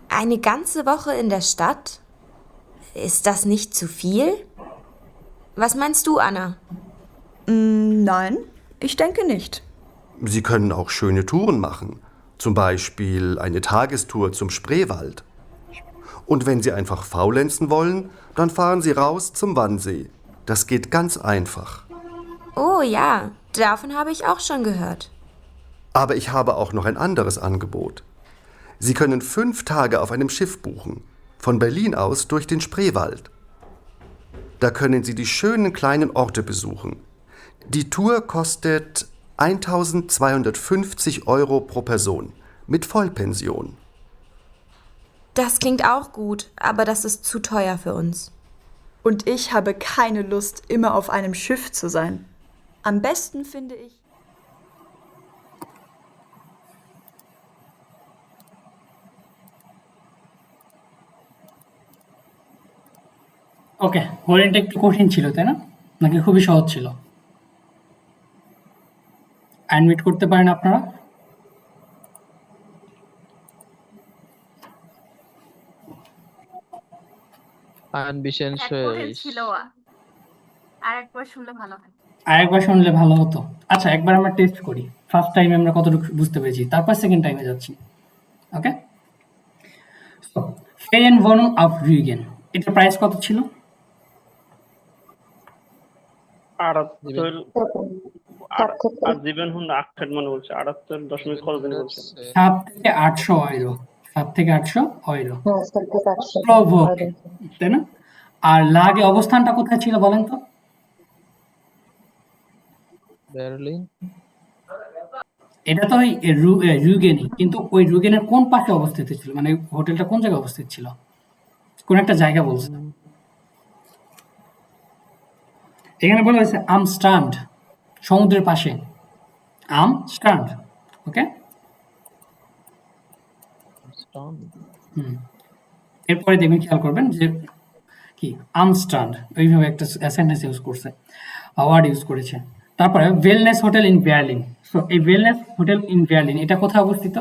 Eine ganze Woche in der Stadt? Ist das nicht zu viel? Was meinst du, Anna? Nein, ich denke nicht. Sie können auch schöne Touren machen. Zum Beispiel eine Tagestour zum Spreewald. Und wenn Sie einfach faulenzen wollen, dann fahren Sie raus zum Wannsee. Das geht ganz einfach. Oh ja, davon habe ich auch schon gehört. Aber ich habe auch noch ein anderes Angebot. Sie können 5 Tage auf einem Schiff buchen. Von Berlin aus durch den Spreewald. Da können Sie die schönen kleinen Orte besuchen. Die Tour kostet 1.250 Euro pro Person mit Vollpension. Das klingt auch gut, aber das ist zu teuer für uns. Und ich habe keine Lust, immer auf einem Schiff zu sein. Am besten finde ich... ওকে, হরিণটা একটু কঠিন ছিল, তাই না? নাকি খুবই সহজ ছিল? Unmute করতে পারেন আপনারা? Ein bisschen এক কঠিন schwierig. ছিল আর একবার শুনলে ভালো হয়। আরেকবার শুনলে ভালো হতো। আচ্ছা, একবার আমরা টেস্ট করি। ফার্স্ট টাইমে আমরা কতটুকু বুঝতে পেরেছি, তারপর সেকেন্ড টাইমে যাচ্ছি। ওকে, ফেরিয়েনwohnung auf Rügen, এটার প্রাইস কত ছিল? 7 মনে বলছে 78 কত দিন বলছে 7 থেকে 800 ইউরো। 7 থেকে 800 ইউরো হ্যাঁ, 7 থেকে 800 প্রভো, euro। তাই না? আর লাগে অবস্থানটা কোথায় ছিল বলেন তো? Berlin? এটা তো ওই রুগেনই, কিন্তু ওই রুগেনের কোন পাশে অবস্থিত ছিল, মানে হোটেলটা কোন জায়গায় অবস্থিত ছিল? কোন একটা জায়গা বলছে এখানে, বলা হয়েছে আম স্ট্রান্ড, সমুদ্রের পাশে। আম স্ট্রান্ড, ওকে। Amsterdam? এরপরে দেখবেন, খেয়াল করবেন যে কি আমস্ট্রান্ড ওইভাবে একটা সেন্টেন্স ইউজ করছে, ওয়ার্ড ইউজ করেছে। তারপরে wellness hotel in Berlin. So এই ওয়েলনেস হোটেল ইন বার্লিন এটা কোথায় অবস্থিত?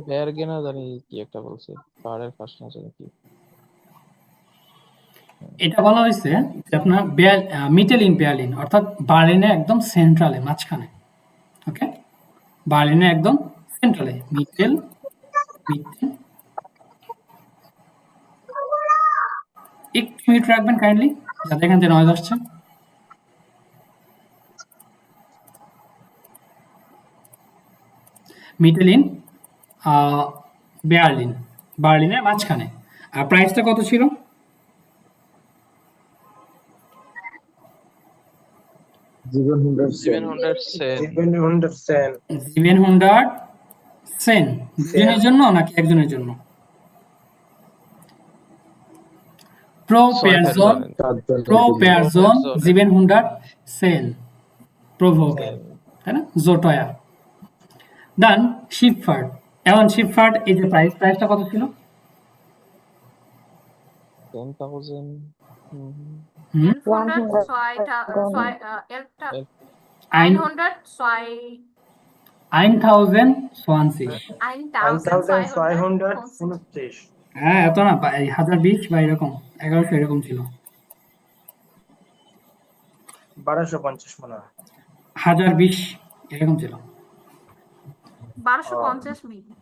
Bergen জানি কি একটা বলছে, পাহাড়ের পাশে না জানি কি। এটা বলা হয়েছে যে আপনার মিটেল ইন বার্লিন, অর্থাৎ বার্লিনে একদম সেন্ট্রালে, মাঝখানে। ওকে, বার্লিনে একদম সেন্ট্রালে, মিটেল। একটু মিউট রাখবেন কাইন্ডলি, যাতে এখান থেকে নয়েজ আসছে। মিটেল ইন বার্লিন, বার্লিনের মাঝখানে। আর প্রাইসটা কত ছিল? 710 710 দুজনের জন্য নাকি একজনের জন্য? Pro 6 Person, Personen. 4 pro Person Personen. 710 pro Woche, তাই না? so teuer. Dann Schifffahrt. এখন Schifffahrt এই যে প্রাইসটা কত ছিল? 10,000. হুম 1020 1250. হ্যাঁ এত না 1020 বা এরকম 1100 এরকম ছিল 1250 মনে হয়। 1020 এরকম ছিল 1250 মিলি।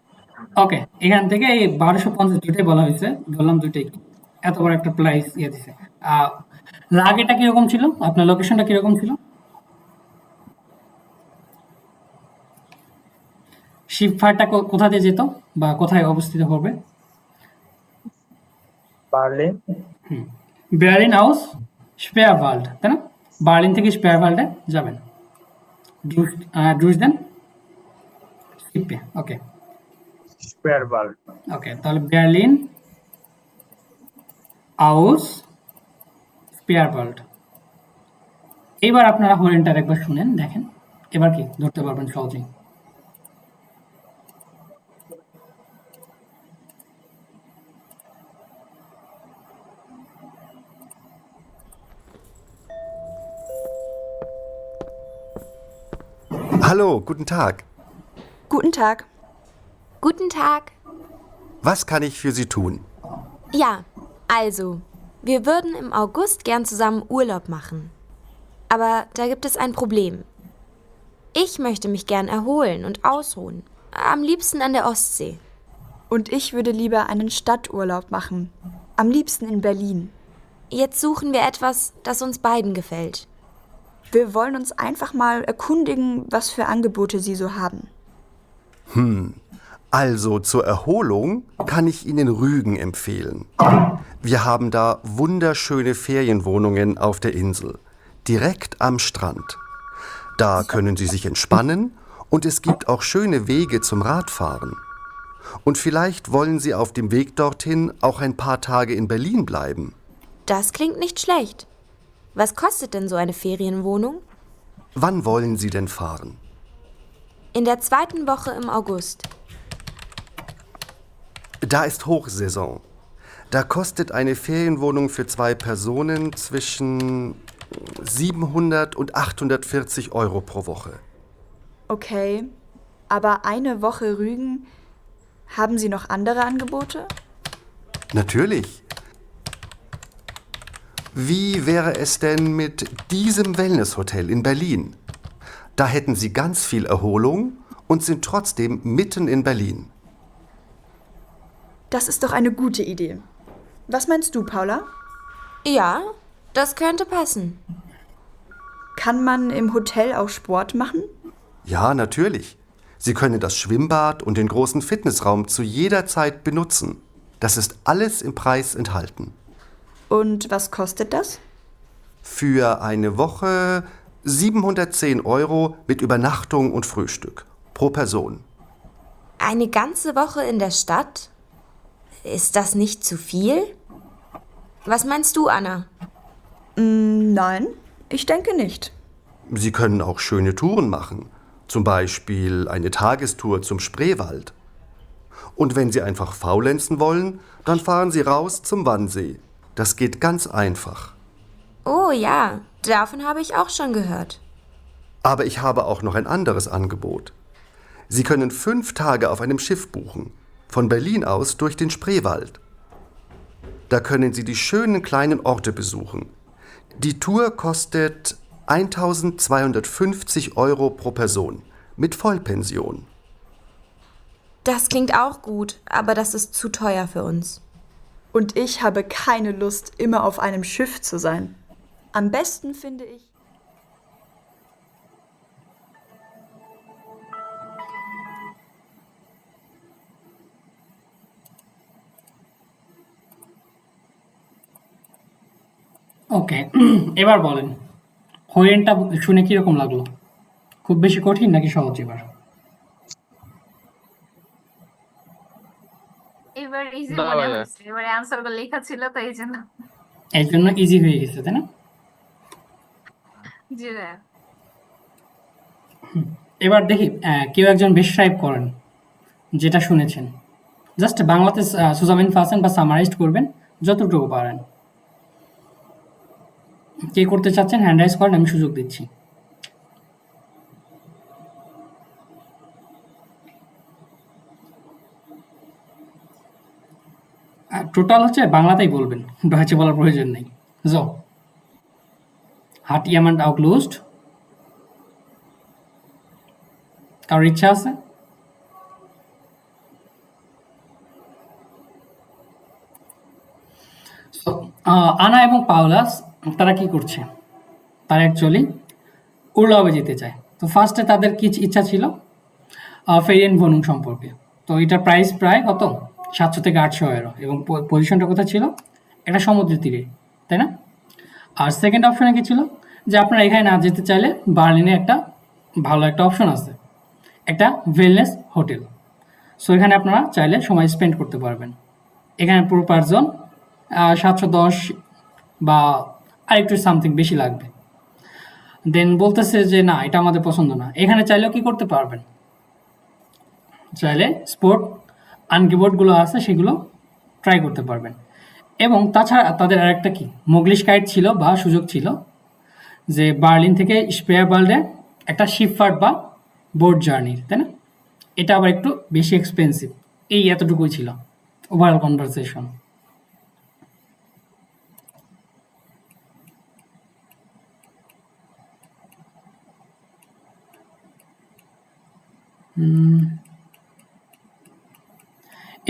ওকে এখান থেকে এই 1250 দুটোই বলা হয়েছে বললাম দুটোই এত বড় একটা প্রাইস দিছে লাগেটা কিরকম ছিল আপনার লোকেশনটা কিরকম ছিল শিপফারটা কোথা দিয়ে যেত বা কোথায় অবস্থিত হবে বার্লিন। বার্লিন হাউস স্পেয়ারওয়াল্ড তাই না বার্লিন থেকে স্পেয়ারওয়াল্ডে যাবেন ড্রুজডেন শিপে ওকে স্পেয়ারওয়াল্ড। ওকে তাহলে বার্লিন হাউস স্পেয়ারওয়াল্ড এবার আপনারা হোরেনটা একবার শুনেন দেখেন এবার কি ধরতে পারবেন সহজেই Hallo, guten Tag. Guten Tag. Guten Tag. Was kann ich für Sie tun? Ja, also, wir würden im August gern zusammen Urlaub machen. Aber da gibt es ein Problem. Ich möchte mich gern erholen und ausruhen. Am liebsten an der Ostsee. Und ich würde lieber einen Stadturlaub machen. Am liebsten in Berlin. Jetzt suchen wir etwas, das uns beiden gefällt. Wir wollen uns einfach mal erkundigen, was für Angebote Sie so haben. Also zur Erholung kann ich Ihnen Rügen empfehlen. Wir haben da wunderschöne Ferienwohnungen auf der Insel, direkt am Strand. Da können Sie sich entspannen und es gibt auch schöne Wege zum Radfahren. Und vielleicht wollen Sie auf dem Weg dorthin auch ein paar Tage in Berlin bleiben. Das klingt nicht schlecht. Was kostet denn so eine Ferienwohnung? Wann wollen Sie denn fahren? In der 2. Woche im August. Da ist Hochsaison. Da kostet eine Ferienwohnung für 2 Personen zwischen 700 und 840 Euro pro Woche. Okay, aber eine Woche Rügen, haben Sie noch andere Angebote? Natürlich. Wie wäre es denn mit diesem Wellnesshotel in Berlin? Da hätten Sie ganz viel Erholung und sind trotzdem mitten in Berlin. Das ist doch eine gute Idee. Was meinst du, Paula? Ja, das könnte passen. Kann man im Hotel auch Sport machen? Ja, natürlich. Sie können das Schwimmbad und den großen Fitnessraum zu jeder Zeit benutzen. Das ist alles im Preis enthalten. Und was kostet das? Für eine Woche 710 Euro mit Übernachtung und Frühstück pro Person. Eine ganze Woche in der Stadt? Ist das nicht zu viel? Was meinst du, Anna? Nein, ich denke nicht. Sie können auch schöne Touren machen, zum Beispiel eine Tagestour zum Spreewald. Und wenn Sie einfach faulenzen wollen, dann fahren Sie raus zum Wannsee. Das geht ganz einfach. Oh ja, davon habe ich auch schon gehört. Aber ich habe auch noch ein anderes Angebot. Sie können 5 Tage auf einem Schiff buchen, von Berlin aus durch den Spreewald. Da können Sie die schönen kleinen Orte besuchen. Die Tour kostet 1.250 Euro pro Person mit Vollpension. Das klingt auch gut, aber das ist zu teuer für uns. Und ich habe keine Lust, immer auf einem Schiff zu sein. Am besten finde ich... ওকে এবার বলেন হোয়েনটা শুনে কিরকম লাগলো খুব বেশি কঠিন নাকি সহজ এবার ইজি না মনে ভাইয়া। হয়েছে এবারে অ্যান্সার গুলো লেখা ছিল তো এই জন্য এর জন্য ইজি হয়ে গেছে, তাই না? জি ভাইয়া। এবার দেখি কেউ একজন বেশি টাইপ করেন যেটা শুনেছেন, জাস্ট বাংলাতে সুজামিন ফাসেন বা সামারাইজড করবেন যতটুকু পারেন। কে করতে চাচ্ছেন হ্যান্ড রাইজ করেন, আমি সুযোগ দিচ্ছি। টোটাল হচ্ছে বাংলাতেই বলবেন, ডয়েচে বলার প্রয়োজন নেই। So, hat jemand auch Lust? কারোর ইচ্ছা আছে? So, আনা এবং পাওলাস তারা কি করছে? তারা অ্যাকচুয়ালি উরলাবে যেতে চায়। তো ফার্স্টে তাদের কি ইচ্ছা ছিল? ফেরিয়েন ভনুং সম্পর্কে। তো এটার প্রাইস প্রায় কত? 700 থেকে 800 ইউরো, এবং পজিশনটা কোথায় ছিল? এটা সমুদ্রের তীরে, তাই না? আর সেকেন্ড অপশনে কি ছিল? যে আপনারা এখানে না যেতে চাইলে বার্লিনে একটা ভালো একটা অপশন আছে, একটা ওয়েলনেস হোটেল। সো এখানে আপনারা চাইলে সময় স্পেন্ড করতে পারবেন। এখানে পুরো পারজন 710 বা আরেকটু সামথিং বেশি লাগবে। দেন বলতেছে যে না, এটা আমাদের পছন্দ না। এখানে চাইলেও কি করতে পারবেন? চাইলে স্পোর্ট আনগিবোর্ডগুলো আছে সেগুলো ট্রাই করতে পারবেন। এবং তাছাড়া তাদের আরেকটা কি মোগলিশকাইট ছিল বা সুযোগ ছিল যে বার্লিন থেকে স্পেয়ারবাল্ডে একটা শিপফার্ট বা বোট জার্নির, তাই না? এটা আবার একটু বেশি এক্সপেন্সিভ। এই এতটুকুই ছিল ওভারঅল কনভারসেশন।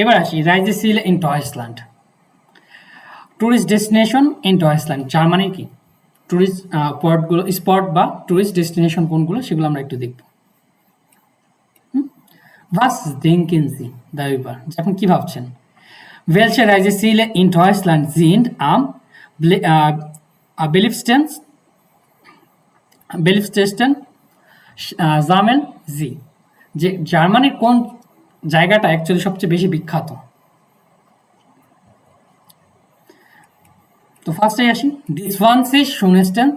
এবার আসি রাইজে সিল ইন ডয়েচল্যান্ড। ট্যুরিস্ট ডেস্টিনেশন ইন ডয়েচল্যান্ড, জার্মানির কি ট্যুরিস্ট পয়েন্টগুলো, স্পট বা ট্যুরিস্ট ডেস্টিনেশন কোনগুলো সেগুলো আমরা একটু দেখব। Was denken Sie darüber? আপনি কি ভাবছেন? Welche Reiseziele in Deutschland sind am beliebtesten sammeln Sie? যে জার্মানির কোন জায়গাটা অ্যাকচুয়ালি সবচেয়ে বেশি বিখ্যাত? তো ফার্স্টে আসি, দিস ওয়ান ইজ শুনেস্টেন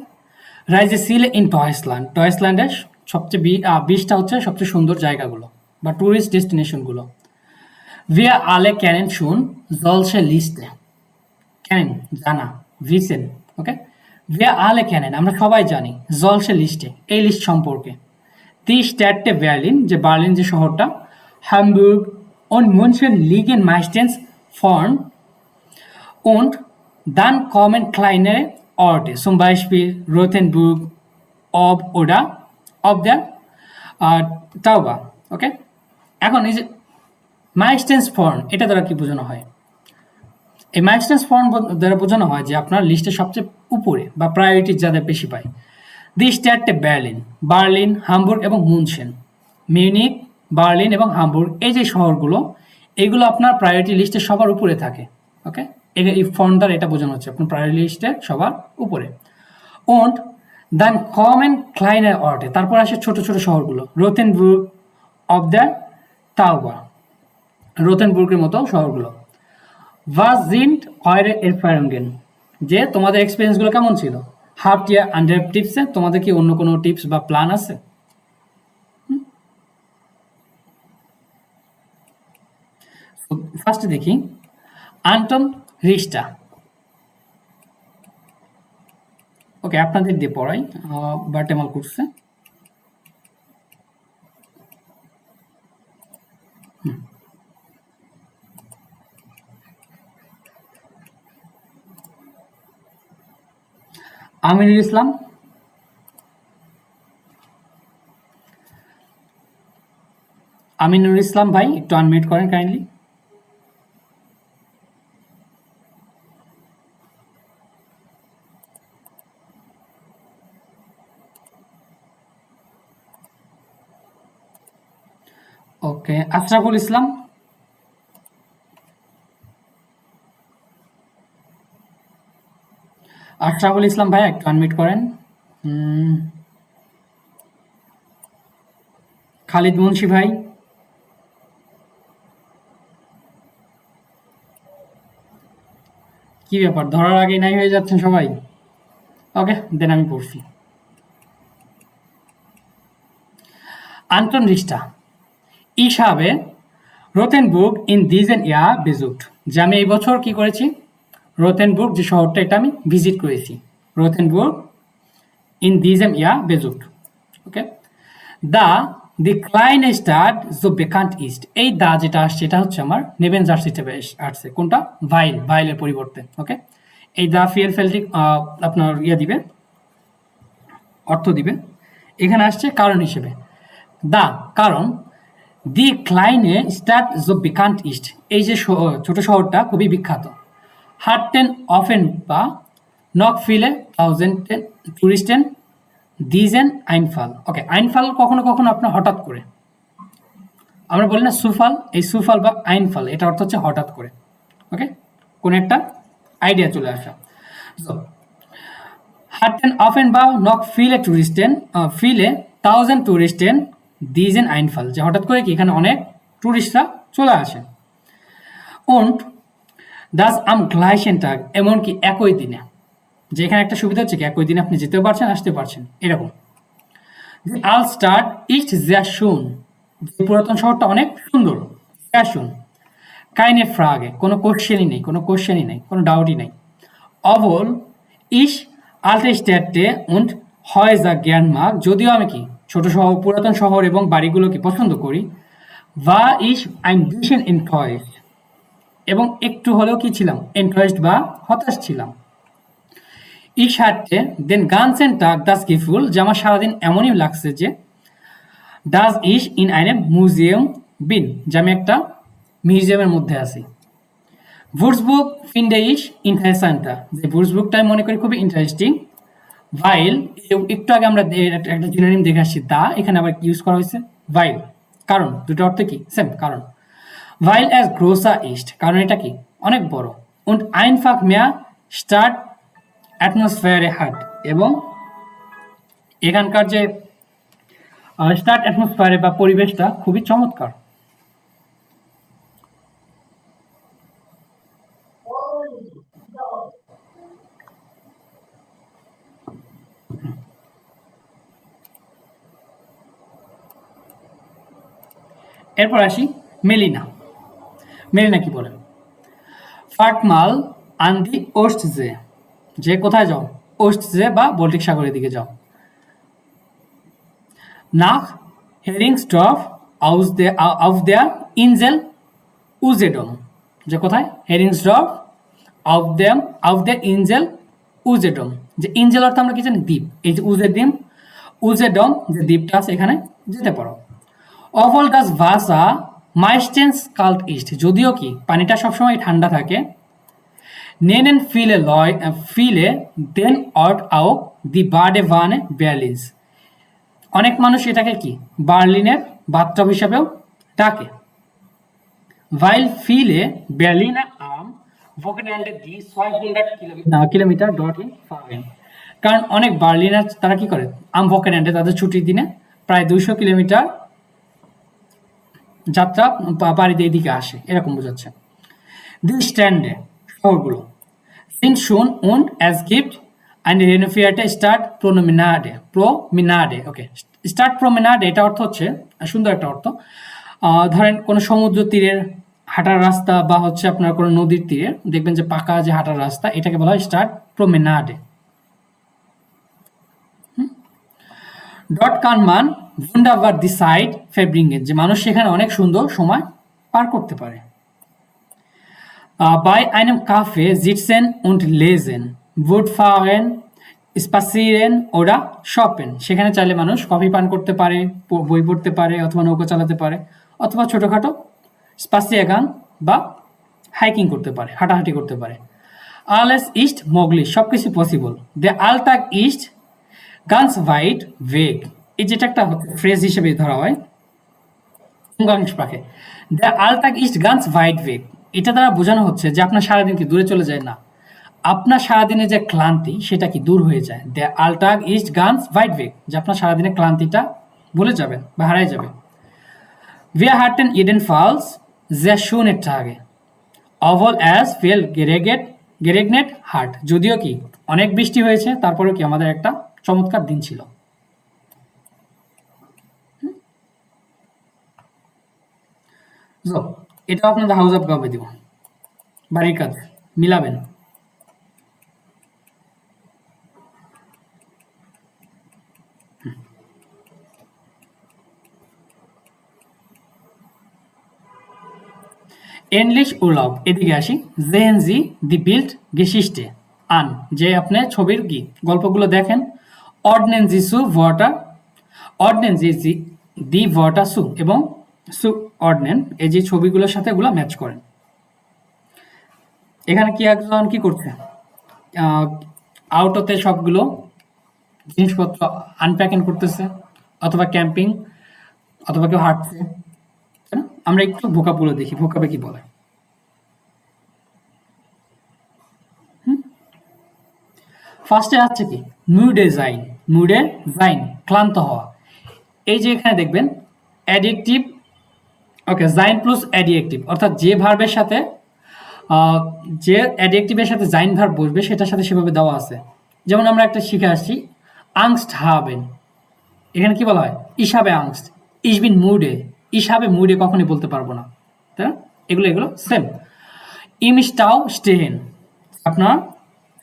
রাইজেসিলে ইন ডয়েচল্যান্ড। ডয়েচল্যান্ডের সবচেয়ে 20টা হচ্ছে সবচেয়ে সুন্দর জায়গাগুলো বা ট্যুরিস্ট ডেস্টিনেশনগুলো। Wir alle kennen schon solche Liste. Kennen জানা, wissen, okay? Wir alle kennen আমরা সবাই জানি solche Liste এই লিস্ট সম্পর্কে। Die Städte Berlin, যে বার্লিন যে শহরটা, Hamburg und München liegen meistens vorn und dann kommen kleinere Orte, zum Beispiel Rothenburg, Ob oder Ob der Tauber, ওকে? এখন এই যে মাইস্টেন্স ফর্ম, এটা দ্বারা কি বোঝানো হয়? এই মাইস্টেন্স ফর্ম দ্বারা বোঝানো হয় যে আপনার লিস্টের সবচেয়ে উপরে বা প্রায়োরিটি যাদের বেশি পায়। দি স্ট্যাডটে বার্লিন, বার্লিন, হামবুর্গ এবং মুনশেন। মিউনিক, বার্লিন এবং হামবুর্গ এই যে শহরগুলো, এগুলো আপনার প্রায়োরিটি লিস্টে সবার উপরে থাকে, ওকে? এই ফর্ম দ্বারা এটা বোঝানো হচ্ছে আপনার প্রায়োরিটি লিস্টে সবার উপরে। Und dann kommen kleine Orte, তারপর আসে ছোট ছোট শহরগুলো, রোথেনবুর্গ, অফ দ্য টাউবার, রোথেনবুর্গের মতো শহরগুলো। Was sind eure Erfahrungen? যে তোমাদের এক্সপেরিয়েন্সগুলো কেমন ছিল? Habt ihr andere Tipps? তোমাদের কি অন্য কোনো টিপস বা প্ল্যান আছে? ফার্স্টে দেখি আন্টন রিস্টা। ওকে, আপনাদের দিয়ে পড়াই, বার্টেমাল করছে। আমিনুল ইসলাম, আমিনুল ইসলাম ভাই একটু আনমিউট করেন কাইন্ডলি। ওকে, আশরাফুল ইসলাম, আশরাফুল ইসলাম ভাই একটু আনমিউট করেন। খালিদ মুন্সি ভাই, কি ব্যাপার, ধরার আগেই নাই হয়ে যাচ্ছেন সবাই? ওকে, দেন আমি পড়ছি। Anton Richter. Ich habe Rothenburg in diesem Jahr besucht. যে আমি এই বছর কি করেছি, রোথেনবুর্গ যে শহরটা, এটা আমি ভিজিট করেছি। রোথেনবুর্গ in diesem Jahr besucht. Okay, the kleine Stadt so bekannt ist. এই দা যেটা আসছে এটা হচ্ছে আমার নেবেন জার্সিতে আসছে। কোনটা? ভাইলের পরিবর্তে। ওকে, এই দা ফিয়ারফেল্ডিক আপনার দিবে, অর্থ দিবে। এখানে আসছে কারণ হিসেবে দা, কারণ দি ক্লাইনে স্টাড জো বিকান্ট ইস্ট, এই যে ছোট শহরটা খুবই বিখ্যাত। হার্টেন অফেন বা নক ফিলে থাউজেন্ডেন টুরিস্টেন দিজেন আইনফাল। ওকে, আইনফাল কখনো কখনো আপনার হঠাৎ করে, আমরা বলি না সুফাল, এই সুফাল বা আইনফাল এটা অর্থ হচ্ছে হঠাৎ করে। ওকে, কোন একটা আইডিয়া চলে আসা। হার্টেন অফেন বা নক ফিলে টুরিস্টেন ফিলে থাউজেন্ড টুরিস্টেন দিজেন আইনফাল, যে হঠাৎ করে কি এখানে অনেক টুরিস্টরা চলে আসে। und das am gleichen Tag, এমনকি একই দিনে, যে এখানে একটা সুবিধা হচ্ছে কি একই দিনে আপনি যেতেও পারছেন আসতেও পারছেন এরকম। Die Altstadt ist sehr schön, পুরাতন শহরটা অনেক সুন্দর। sehr schön, keine Frage, কোনো কোশ্চেনই নেই, কোনো ডাউটই নেই। obwohl ich alte Städte und Häuser gern mag, যদিও আমি কি ছোট শহর, পুরাতন শহর এবং বাড়িগুলোকে পছন্দ করি। war ich ein bisschen enttäuscht, এবং একটু হলেও কি ছিলাম, enttäuscht বা হতাশ ছিলাম। ich hatte den ganzen Tag das Gefühl, যে আমার সারাদিন এমনই লাগছে যে dass ich in einem Museum bin, যে আমি একটা মিউজিয়ামের মধ্যে আছি। Würzburg finde ich interessanter, যে Würzburgটা আমি মনে করি খুবই ইন্টারেস্টিং। weil, একটু আগে আমরা একটা সিনোনিম দেখে আসছি দা, এখানে আবার ইউজ করা হয়েছে weil, কারণ দুটো অর্থ কি সেম, কারণ। weil es größer ist, কারণ এটা কি অনেক বড়। und einfach mehr Stadt Atmosphere hat, এবং এখানকার যে স্টার্ট অ্যাটমসফিয়ার বা পরিবেশটা খুবই চমৎকার। এরপর আসি মেলিনা। মেলিনা কি বলে? ফাটমাল আন দি ওস্টজে, যে কোথায় যাও, ওস্টজে বা বল্টিক সাগরের দিকে যাও। nach Heringsdorf auf der Insel Usedom, যে কোথায়? হেরিংসডর্ফ auf der Insel Usedom, যে ইনজেল অর্থ আমরা কি জানি দ্বীপ, এই যে উজেডম যে দ্বীপটা আছে এখানে যেতে পারো। obwohl das Wasser meistens kalt ist, যদিও কি পানিটা সবসময় ঠান্ডা থাকে। nennen viele den Ort auch die Badewanne Berlins, অনেক মানুষ এটাকে কি বার্লিনের বাথটব হিসাবেও ডাকে। weil viele Berliner am Wochenende die 200 kilometre dorthin fahren, কারণ অনেক বার্লিনার তারা কি করে আম ভোকেন্ডে তাদের ছুটির দিনে প্রায় 200 কিলোমিটার যাত্রা বাড়িতে এদিকে আসে, এরকম বোঝাচ্ছে। die Strände, শহরগুলো, sind schön und es gibt eine renovierte Stadtpromenade, ওকে, Stadtpromenade এটা অর্থ হচ্ছে সুন্দর একটা অর্থ। ধরেন কোনো সমুদ্র তীরের হাঁটার রাস্তা বা হচ্ছে আপনার কোনো নদীর তীরে দেখবেন যে পাকা যে হাঁটার রাস্তা, এটাকে বলা হয় Stadtpromenade। dort kann man wunderbar die Zeit verbringen, যে মানুষ সেখানে অনেক সুন্দর সময় পার করতে পারে। bei einem Café sitzen und lesen, Boot fahren, spazieren oder shoppen, সেখানে চাইলে মানুষ কফি পান করতে পারে, বই পড়তে পারে, অথবা নৌকা চালাতে পারে, অথবা ছোটখাটো স্পাসিয়াগান বা হাইকিং করতে পারে, হাঁটাহাঁটি করতে পারে। alles ist möglich, সবকিছু possible. der Alltag ist ganz weit weg, এই যেটা একটা ফ্রেজ হিসেবে ধরা হয় umgangssprache, der Alltag ist ganz weit weg, এটা দ্বারা বোঝানো হচ্ছে যে আপনার সারাদিন কি দূরে চলে যায় না, আপনার সারাদিনে যে ক্লান্তি সেটা কি দূর হয়ে যায়। der Alltag ist ganz weit weg, যে আপনার সারাদিনের ক্লান্তিটা ভুলে যাবেন বা হারিয়ে যাবে। wir hatten jedenfalls sehr schöne Tage, obwohl es viel geregnet গেরেগনেট হার্ট, যদিও কি অনেক বৃষ্টি হয়েছে তারপরেও কি আমাদের একটা চমৎকার দিন ছিল। So, এটাও আপনাদের হাউস অফ গাবে দিব, বাড়ির কাজ মিলাবেন। এনলিশ উরলাব, এদিকে আসি। জেন জি দি বিল্ড গেশিস্টে আন, যে আপনি ছবির কি গল্পগুলো দেখেন। অর্ডনেন জি সু water, অর্ডনেন G G the water সু এবং সু অর্ডনেন, এই যে ছবিগুলোর সাথে এগুলো ম্যাচ করেন। এখানে কি একজন কি করছে, আউটোতে সবগুলো জিনিসপত্র আনপ্যাকিং করতেছে, অথবা ক্যাম্পিং, অথবা কেউ হাঁটছে। তাই না? আমরা একটু ভোকাবগুলো দেখি, ভোকাবে কি বলে। ফার্স্টে আসছে কি মুডে যাইন, মুডে যাইন ক্লান্ত হওয়া। এই যে এখানে দেখবেন অ্যাডজেক্টিভ, ওকে, যাইন প্লাস অ্যাডজেক্টিভ, অর্থাৎ যে ভার্বের সাথে যে অ্যাডজেক্টিভের সাথে যাইন ভার্ব বসবে সেটার সাথে সেভাবে দেওয়া আছে। যেমন আমরা একটা শিখে আসছি আংস্ট হাবেন, এখানে কি বলা হয় ইসাবে আংস্ট, ইস বিন মুডে, ইসাবে মুডে কখনই বলতে পারবো না, তাই না? এগুলো সেম। ইম স্টাও স্টেহেন, আপনার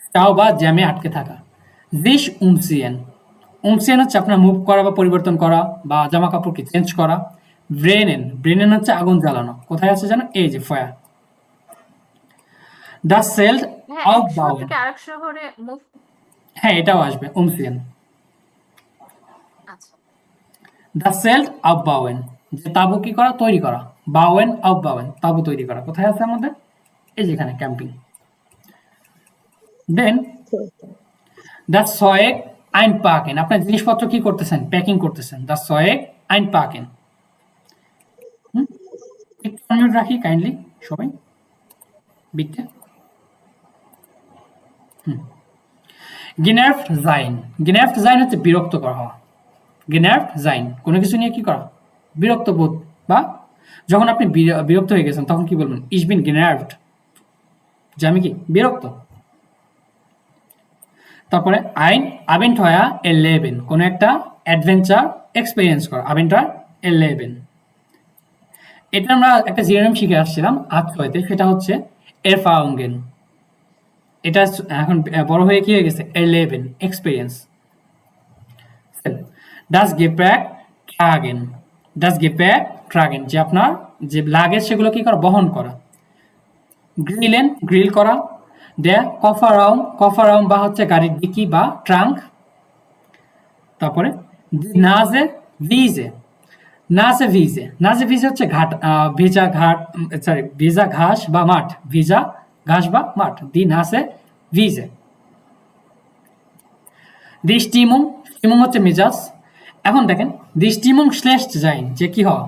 স্টাও বা জ্যামে আটকে থাকা। দিস উমসিয়েন, উমসিয়েন হচ্ছে আপনার মুভ করা বা পরিবর্তন করা বা জামা কাপড়কে চেঞ্জ করা। ব্রেনেন, ব্রেনেন হচ্ছে আগুন জ্বালানো। কোথায় আছে জানো, এই যে ফয়া। দ্য সেল্ড হ্যাঁ, অফ এক শহর বাউন, থেকে আরেক শহরে মুভ। হ্যাঁ এটাও আসবে উমসিয়েন। আচ্ছা, দ্য সেল্ড অফ বাউয়েন, যে তাবু কি করা, তৈরি করা। বাউয়েন অফ বাউয়েন, তাবু তৈরি করা। কোথায় আছে আমাদের, এই যেখানে ক্যাম্পিং। দেন দ্য সয়েক আইন পাকেন, আপনার জিনিসপত্র কি করতেছেন, প্যাকিং করতেছেন। দ্য সয়েক আইন পাকেন। একটু আনমিউট রাখি কাইন্ডলি সবাই, বিটটা। গিনার্ভ জাইন, গিনার্ভ জাইন হচ্ছে বিরক্ত করা হওয়া। গিনার্ভ জাইন, কোনো কিছু নিয়ে কি করা, বিরক্ত বোধ, বা যখন আপনি বিরক্ত হয়ে গেছেন তখন কি বলবেন, ইস বিন গিনার্ভড, যে আমি কি বিরক্ত। তারপরে আইন আবেন্টয়া এ লেবেন, কোনো একটা অ্যাডভেঞ্চার এক্সপিরিয়েন্স করা। আবেন্টয়া এ লেবেন, এটা আমরা একটা জিরোনাম শিখে আসছিলাম আত্মহত্যা, সেটা হচ্ছে এরফাউঙ্গেন। এটা এখন বড় হয়ে কি হয়ে গেছে, এ লেবেন এক্সপিরিয়েন্স। ডাস গেপ্যাক ট্রাগেন, ডাস গেপ্যাক ট্রাগেন, যে আপনার যে লাগেজ সেগুলো কি করা, বহন করা। গ্রিলেন, গ্রিল করা। দে কফারাউম, কফারাউম বা হচ্ছে গাড়ির ডিকি বা ট্রাঙ্ক। তারপরে নাজে ভিজে, নাজে ভিজে, নাজে ভিজে হচ্ছে ঘাট, ভেজা ঘাট, সরি ভেজা ঘাস বা মাঠ, ভেজা ঘাস বা মাঠ। দি নাসে ভিজে। দি স্টিমুং, স্টিমুং হচ্ছে মেজাজ। এখন দেখেন দি স্টিমুং শ্লেষ্ঠ যাইন, যে কি হওয়া,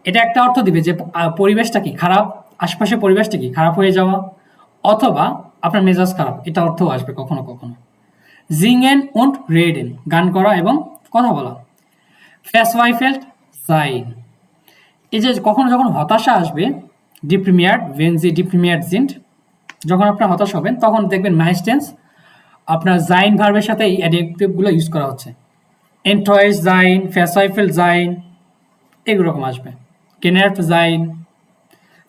এটা একটা অর্থ দিবে যে পরিবেশটা কি খারাপ, আশপাশের পরিবেশটা কি খারাপ হয়ে যাওয়া, অথবা আপনার মেজাজ খারাপ, এটা অর্থও আসবে কখনো কখনো। জিংয়েন উন্ড রেডেন, গান করা এবং কথা বলা। ফেসওয়াইফেল্ট সাইন, এই যে কখনো যখন হতাশা আসবে, ডিপ্রিমিয়ার্ড ভেন জি ডিপ্রিমিয়ার্ড জিন্ট, যখন আপনার হতাশা হবেন তখন দেখবেন মাইস্টেন্স আপনার জাইন ভার্বের সাথে এই অ্যাডজেক্টিভগুলো ইউজ করা হচ্ছে। এন্টয়েস জাইন, ফেসওয়াইফেল জাইন, এরকম আসবে। কেনার্ট জাইন,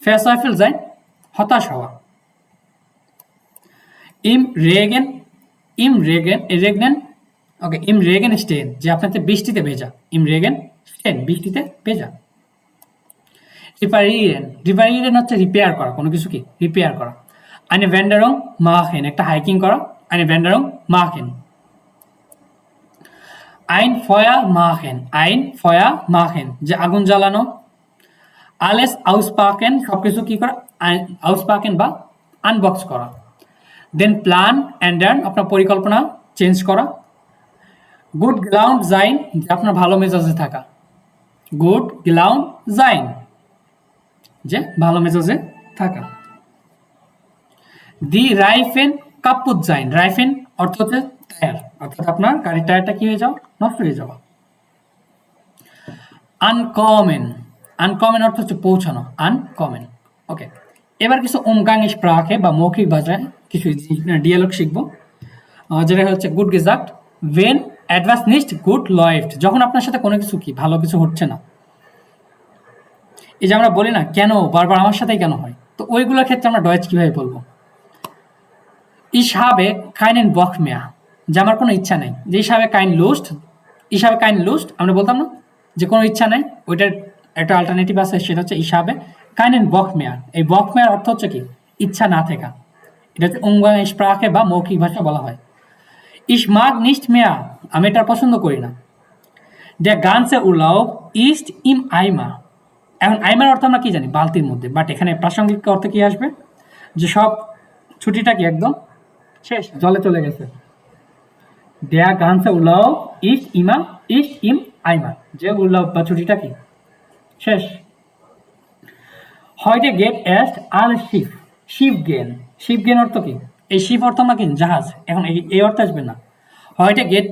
ফেসওয়াইফেল জাইন হতাশ হওয়া। ইম রেগেন, ইম রেগেন রেগনেন, ওকে, ইম রেগেন স্টেন, যে আপনাদের বৃষ্টিতে ভেজা। ইম রেগেন স্টেন, বৃষ্টিতে ভেজা। রিপারিয়েন, রিপারিয়েন হচ্ছে রিপেয়ার করা, কোনো কিছু কি রিপেয়ার করা। আইনে ভ্যান্ডারং মাহেন, একটা হাইকিং করা। আইনে ভ্যান্ডারং মাহেন। আইন ফয়া মাহেন, আইন ফয়া মাহেন, যে আগুন জ্বালানো। আলেস আউসপাকেন, সবকিছু কি করা, আউসপাকেন বা আনবক্স করা। দেন প্ল্যান অ্যান্ড ডার্ন, আপনার পরিকল্পনা চেঞ্জ করা। গুড গ্লাউন্ড জাইন, যে আপনার ভালো মেজাজে থাকা। গুড গ্লাউন্ড জাইন, যে ভালো মেজাজে থাকা। দি রাইফেন কাপুত জাইন, রাইফেন অর্থ হচ্ছে টায়ার, অর্থাৎ আপনার গাড়ির টায়ারটা কি হয়ে যাওয়া, নষ্ট হয়ে যাওয়া। আনকমেন, আনকমেন অর্থ হচ্ছে পৌঁছানো, আনকমেন। ওকে, এবার কিছু উমগাং স্প্রাকে বা মৌখিক ভাষায় কিছু ডিয়ালগ শিখবো, যেটা হচ্ছে গুড গেজাক্ট ওয়েন অ্যাডভান্স নিস্ট গুড লয়েফট, যখন আপনার সাথে কোনো কিছু কি ভালো কিছু হচ্ছে না। এই যে আমরা বলি না কেন বারবার আমার সাথেই কেন হয়, তো ওইগুলোর ক্ষেত্রে আমরা ডয়েচ কিভাবে বলবো? Ich habe keinen Bock mehr, যে আমার কোনো ইচ্ছা নেই। যে ich habe keine Lust, ich habe keine Lust আমরা বলতাম না যে কোনো ইচ্ছা নেই, ওইটার একটা অল্টারনেটিভ আছে, সেটা হচ্ছে ich habe keinen Bock mehr। এই Bock mehr অর্থ হচ্ছে কি ইচ্ছা না থাকা, এটা হচ্ছে Umgangssprache বা মৌখিক ভাষা বলা হয়। Ich mag nicht mehr, আমি এটা পছন্দ করি না। Der ganze Urlaub ist im Eimer, এখন আইমার অর্থ আমরা কি জানি বালতির মধ্যে, বাট এখানে প্রাসঙ্গিক অর্থ কি আসবে যে সব ছুটিটা কি একদম শেষ, জলে চলে গেছে। Der ganze Urlaub ist im Eimer, যে উর্লাব বা ছুটিটা কি শেষ। Heute geht erst alles schief, schief gehen, schief gehen অর্থ কি, এই শিপ অর্থ আমরা কি জাহাজ, এখন এই অর্থ আসবে না। Heute geht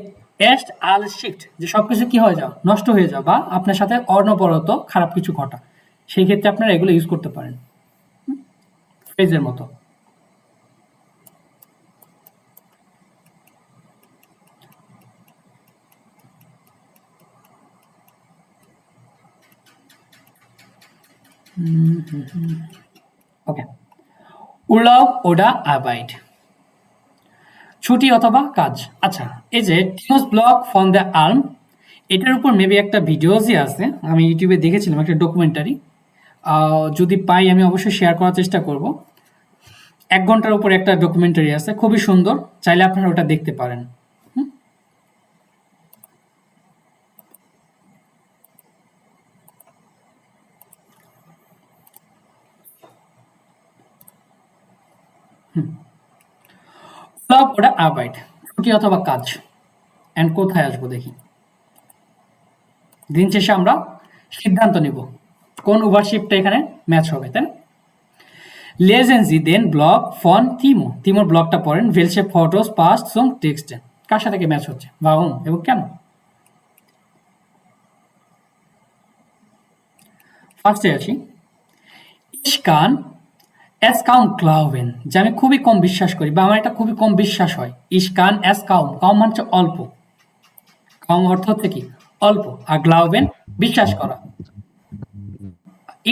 erst alles schief, যে সবকিছু কি হয়ে যাওয়া নষ্ট হয়ে যাওয়া বা আপনার সাথে অনবরত খারাপ কিছু ঘটা, সেই ক্ষেত্রে আপনারা এগুলো ইউজ করতে পারেন ফ্রেজের মতো। ওকে, উর্লাব ওডা আবাইড, ছুটি অথবা কাজ। আচ্ছা, এই যে টিনোস ব্লগ ফ্রম দ্য আর্ম, এটার উপর মেবি একটা ভিডিওজই আছে, আমি ইউটিউবে দেখেছিলাম একটা ডকুমেন্টারি, যদি পাই আমি অবশ্যই শেয়ার করার চেষ্টা করব। 1 ঘন্টার উপর একটা ডকুমেন্টারি আছে, খুবই সুন্দর, চাইলে আপনারা ওটা দেখতে পারেন। উর্লাব ওডা আবাইড, ছুটি অথবা কাজ। এন্ড কোথায় আসবো দেখি, দিন শেষে আমরা সিদ্ধান্ত নিব কোন ওভারশিপটা এখানে ম্যাচ হবে, তাই না? Lesen Sie den Blog von Timo, Timor ব্লগটা পড়েন। Welche Fotos passt zum Text, কার সাথে কি ম্যাচ হচ্ছে, warum এবং কেন। ফার্স্টে আসি, Ich kann es kaum glauben, যে আমি খুবই কম বিশ্বাস করি বা আমার এটা খুবই কম বিশ্বাস হয়। Ich kann es kaum, কাম মানে হচ্ছে অল্প, কাম অর্থ হচ্ছে কি অল্প, আর গ্লাউবেন বিশ্বাস করা।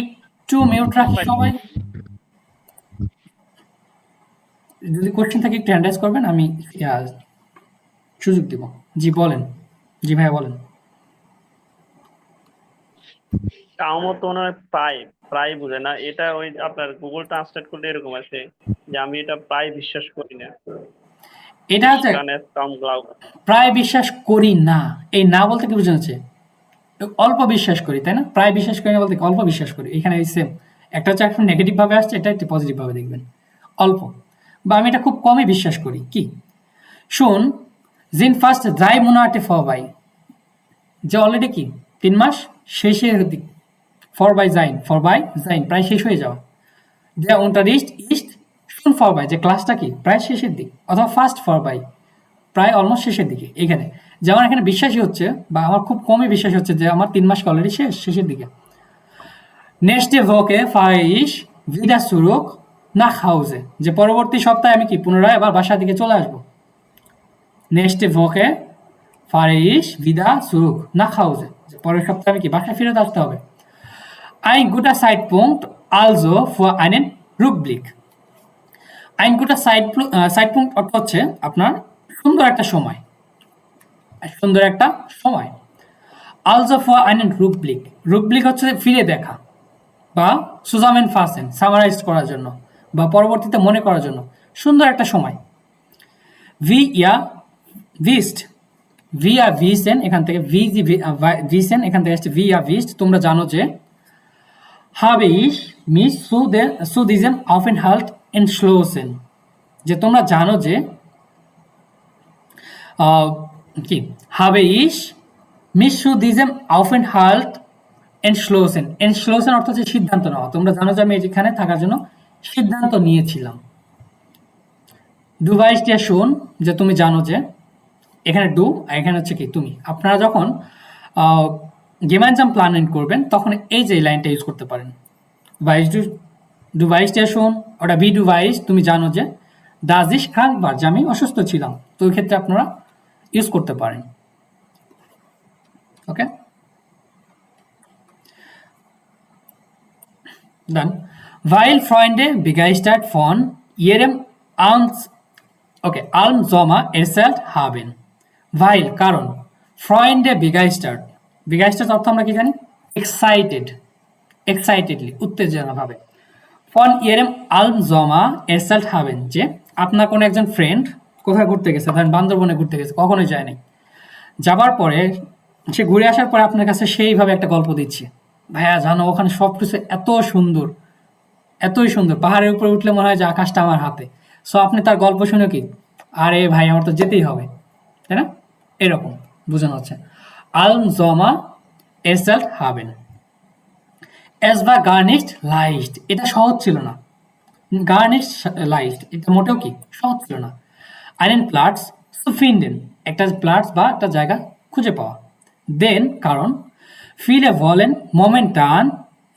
একটু মিউট রাখি সবাই, যদি কোশ্চেন থাকে একটু হ্যান্ড রাইজ করবেন, আমি সুযোগ দিব। জি বলেন, জি ভাইয়া বলেন। কামও তো মনে হয় প্রায় বুঝে না, এটা ওই আপনার গুগল ট্রান্সলেট করলে এরকম আছে যে আমি এটা প্রায় বিশ্বাস করি না। এটা হচ্ছে কাম গ্লাউ, প্রায় বিশ্বাস করি না, এই না বলতে কি বোঝাচ্ছে অল্প বিশ্বাস করি, তাই না? প্রায় বিশ্বাস করি না বলতে অল্প বিশ্বাস করি, এখানে সেম, একটা হচ্ছে এখন নেগেটিভ ভাবে আসছে, এটা একটু পজিটিভ ভাবে দেখবেন, অল্প বা আমি এটা খুব কমই বিশ্বাস করি। কি শুন জিন ফার্স্ট 3 Monate vorbei, যে অলরেডি কি 3 মাস শেষের দিক, vorbei sein প্রায় শেষ হয়ে যাওয়া। Der Unterricht ist schon vorbei, যে ক্লাসটা কি প্রায় শেষের দিক, অথবা ফার্স্ট vorbei প্রায় অলমোস্ট শেষের দিকে। এখানে যেমন এখানে বিশ্বাসই হচ্ছে বা আমার খুব কমই বিশ্বাস হচ্ছে যে আমার 3 মাস অলরেডি শেষের দিকে। Nächste Woche fahre ich wieder zurück nach Hause, যে পরবর্তী সপ্তাহে আমি কি পুনরায় আবার বাসা দিকে চলে আসবো। Nächste Woche fahre ich wieder zurück nach Hause, যে পরের সপ্তাহে আমি কি বাসায় ফিরে আসতে হবে। Ein guter Zeitpunkt also für einen Rückblick, ein guter Zeitpunkt অর্থ হচ্ছে আপনার সুন্দর একটা সময়, also für einen Rückblick হচ্ছে ফিরে দেখা বা zusammenfassen, সামারাইজ করার জন্য বা পরবর্তীতে মনে করার জন্য সুন্দর একটা সময়। Wie ihr wissen, এখান থেকে wissen এখান থেকে আসছে wie ihr wisst, তোমরা জানো যে habe ich mich zu diesem Aufenthalt entschlossen, যে তোমরা জানো যে কি habe ich mich zu diesem Aufenthalt entschlossen অর্থ হচ্ছে সিদ্ধান্ত নেওয়া, তোমরা জানো যে আমি এখানে থাকার জন্য সিদ্ধান্ত নিয়েছিলাম। Du weißt ja schon, যে তুমি জানো যে, এখানে ডু এখানে হচ্ছে কি তুমি। আপনারা যখন gemeinsam প্ল্যানিং করবেন তখন এই যে লাইনটা ইউজ করতে পারেন, du weißt ja schon oder wie du weißt, তুমি জানো যে, দাস ইস খান বার, যে আমি অসুস্থ ছিলাম, তো ওই ক্ষেত্রে আপনারা ইউজ করতে পারেন। ওকে, dann weil Freunde begeistert von ihrem Alm Sommer erzählt haben, weil কারণ Freunde begeistert অর্থ আমরা কি জানি? excitedly উত্তেজনা ভাবে। von ihrem Alm Sommer erzählt haben, যে আপনার কোন একজন ফ্রেন্ড কোথায় ঘুরতে গেছে, ধরেন বান্দরবনে ঘুরতে গেছে, কখনোই যায় নাই, যাবার পরে সে ঘুরে আসার পরে আপনার কাছে সেইভাবে একটা গল্প দিচ্ছে, ভাইয়া জানো ওখানে সবকিছু এতই সুন্দর, পাহাড়ের উপরে উঠলে মনে হয় যে আকাশটা আমার হাতে। সো আপনি তার গল্প শুনে কি, আরে ভাই আমার তো যেতেই হবে, তাই না? এরকম বোঝানো হচ্ছে। আলম জমা এরসেল্ট হাবেন। এস বা গার্নিশড লাইট, এটা সহজ ছিল না। গার্নিশড লাইট এটা মোটেও কি সহজ ছিল না। আইনেন প্লাটস টু ফিন্ডেন, একটা প্লাটস বা একটা জায়গা খুঁজে পাওয়া। দেন কারণ ফিলে বলেন মোমেন্টান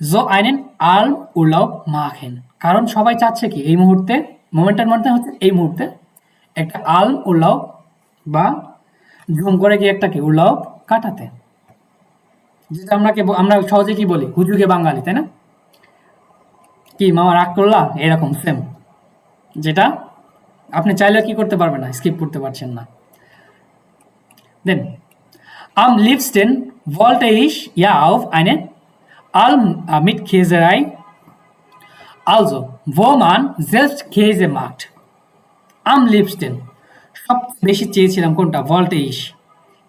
জো আইনেন আলম উর্লাউব মাখেন, কারণ সবাই চাচ্ছে কি এই মুহূর্তে, মোমেন্টান মানে হচ্ছে এই মুহূর্তে একটা আলম উর্লাউব বা জুম করে গিয়ে একটা কি উর্লাউব কাটাতে, যেটা আমরা সহজে কি বলি হুজুগে বাঙালি, তাই না? কি মামা রাগ করলা, এরকম সেম, যেটা আপনি চাইলে কি করতে পারবেন না, স্কিপ করতে পারছেন না। দেন am liebsten wollte ich ja auf einen Alm mit Käserei, also wo man selbst Käse macht. Am liebsten সব বেশি চেয়েছিলাম কোনটা? wollte ich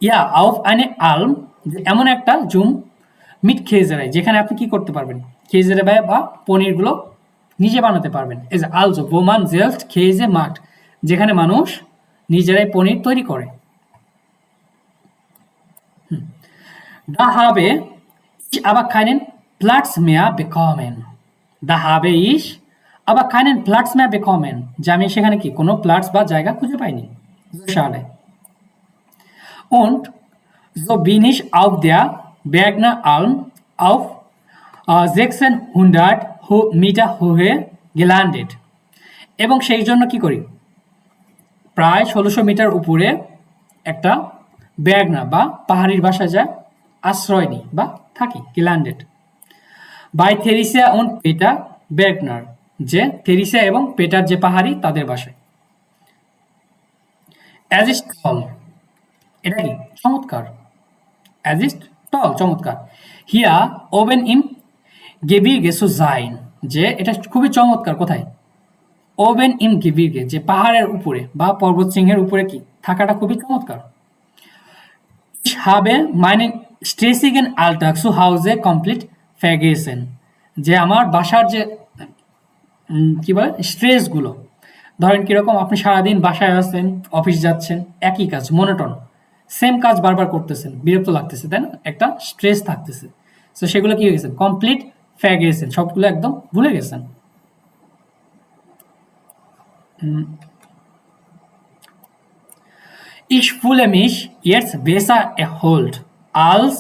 ja auf eine Alm, এমন একটা জুম মিট খেজেরাই, যেখানে আপনি কি করতে পারবেন, খেজেরাই বা পনিরগুলো নিজে বানাতে পারবেন। এই যে also wo man selbst Käse macht, যেখানে মানুষ নিজেরাই পনির তৈরি করে। Da habe ich aber keinen Platz mehr bekommen. Da habe ich aber keinen Platz mehr bekommen, যে আমি সেখানে কি কোনো প্লাটস বা জায়গা খুঁজে পাইনি। Schade. Und so bin ich auf der Bergner Alm auf 1600 Meter Höhe gelandet. এবং সেই জন্য কি করি, প্রায় 1600 মিটার উপরে একটা ব্যাগনা বা পাহাড়ির বাসায় যায় আশ্রয় নিই বা থাকি, gelandet. Bei Theresia und Peter Bergner, যে থেরিসিয়া এবং পেটার যে পাহাড়ি তাদের বাসায়। As ist toll, এটা কি চমৎকার, as ist toll চমৎকার। Hier oben im Gebirge zu sein, যে এটা খুবই চমৎকার, কোথায়? ওবেন ইম গিবির্গে, যে পাহাড়ের উপরে বা পর্বত শৃঙ্গের উপরে কি থাকাটা খুবই চমৎকার। Ich habe meinen stressigen Alltag zu Hause komplett vergessen, যে আমার বাসার যে কি বলে স্ট্রেসগুলো, ধরেন কিরকম আপনি সারাদিন বাসায় আছেন, অফিস যাচ্ছেন, একই কাজ মনোটন, সেম কাজ বারবার করতেছেন, বিরক্ত লাগতেছে, তাই না? একটা স্ট্রেস থাকতেছে, তো সেগুলো কি হয়ে গেছে, কমপ্লিট vergessen, সবগুলো একদম ভুলে গেছেন। Ich fühle mich jetzt besser erholt als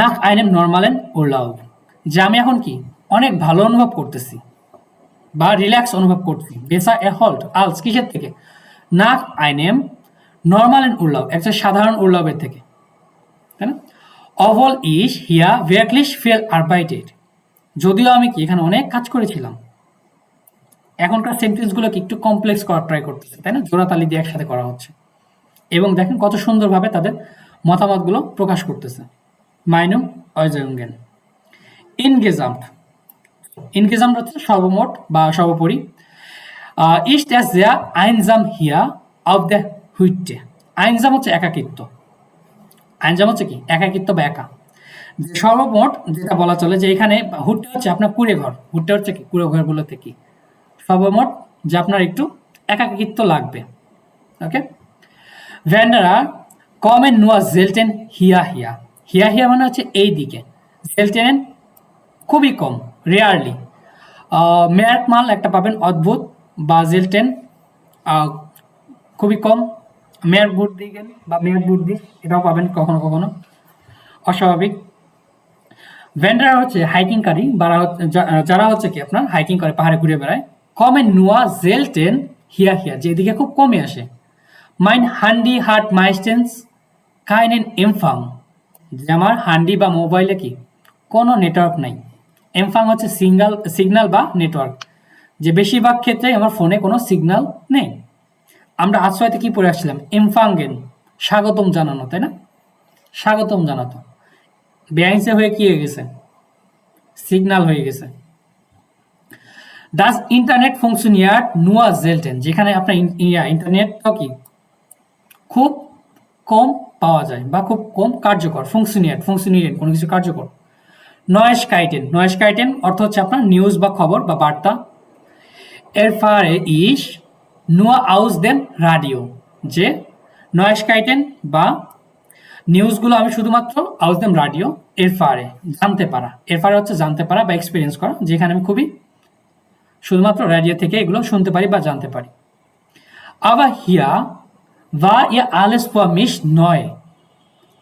nach einem normalen Urlaub, যে আমি এখন কি অনেক ভালো অনুভব করতেছি বা রিল্যাক্স অনুভব করতেছি। besser erholt als কিসের থেকে? nach einem normalen Urlaub, একটা সাধারণ উর্লাবের থেকে, তাই না? obwohl ich hier wirklich viel arbeitet, যদিও আমি কি এখানে অনেক কাজ করেছিলাম। এখনকার সেন্টেন্সগুলো কি একটু কমপ্লেক্স করার ট্রাই করতেছে, তাই না? জোড়াতালি দিয়ে একসাথে করা হচ্ছে এবং দেখেন কত সুন্দরভাবে তাদের মতামতগুলো প্রকাশ করতেছে। মাইনুম অয়জঙ্গেন ইনগেজাম্ট হচ্ছে সর্বমোট বা সর্বোপরি। ইস্ট অ্যাজ দেয়া আইনজাম হিয়া অফ দ্য হুইটে, আইনজাম হচ্ছে একাকিত্ব, আইনজাম হচ্ছে কি একাকিত্ব বা একা। সর্বমোট যেটা বলা চলে যে এখানে হুটটা হচ্ছে আপনার কুড়ে ঘর, হুটটা হচ্ছে কি কুড়ে ঘরগুলোতে কি সর্বমোট যে আপনার একটু একাকিত্ব লাগবে। ওকে, ভ্যান্ডারা কমেন নোয়া জেলটেন হিয়া হিয়া, হিয়া হিয়া মানে হচ্ছে এই দিকে, জেলটেন খুবই কম, রেয়ারলি। মেয়ার্ক মাল একটা পাবেন অদ্ভুত, বা জেলটেন খুবই কম, মেয়ার বুদ্ধি বা মেয়ার বুদ্ধি এটাও পাবেন কখনো কখনো, অস্বাভাবিক। ভ্যান্ডারা হচ্ছে হাইকিংকারী, যারা হচ্ছে কি আপনার হাইকিং করে, পাহাড়ে ঘুরে বেড়ায়। কমেন নোয়া জেলটেন হিয়া হিয়া, যেদিকে খুব কমে আসে। মাইন হান্ডি হার্ট মাইস্টেন্স কাইনেন এমফাং, যে আমার হান্ডি বা মোবাইলে কি কোনো নেটওয়ার্ক নাই। এমফাং হচ্ছে সিগন্যাল বা নেটওয়ার্ক, যে বেশিরভাগ ক্ষেত্রে আমার ফোনে কোনো সিগন্যাল নেই। আমরা আশ্রয়তে কি পড়ে আসছিলাম? এমফাঙ্গেন, স্বাগতম জানানো, তাই না? স্বাগতম জানাতো। বেআইনসে হয়ে কি হয়ে গেছে? সিগন্যাল হয়ে গেছে। ডাস ইন্টারনেট ফাংশনিয়ার নুয়া জেলটেন, যেখানে আপনার ইন্টারনেটটা কি খুব কম পাওয়া যায় বা খুব কম কার্যকর। ফাংশনিয়ার কোনো কিছু কার্যকর। নয়েসকাইটেন অর্থ হচ্ছে আপনার নিউজ বা খবর বা বার্তা। এরফারে ইস নুয়া আউস দেন রাডিও, যে নয়েসকাইটেন বা নিউজগুলো আমি শুধুমাত্র আউস দেন রাডিও এরফারে জানতে পারা। এরফারে হচ্ছে জানতে পারা বা এক্সপিরিয়েন্স করা, যেখানে আমি খুবই শুধুমাত্র রেডিও থেকে এগুলো শুনতে পারি বা জানতে পারি। আবার হিয়া বা ইয়া আলেস ফর মিশ নয়।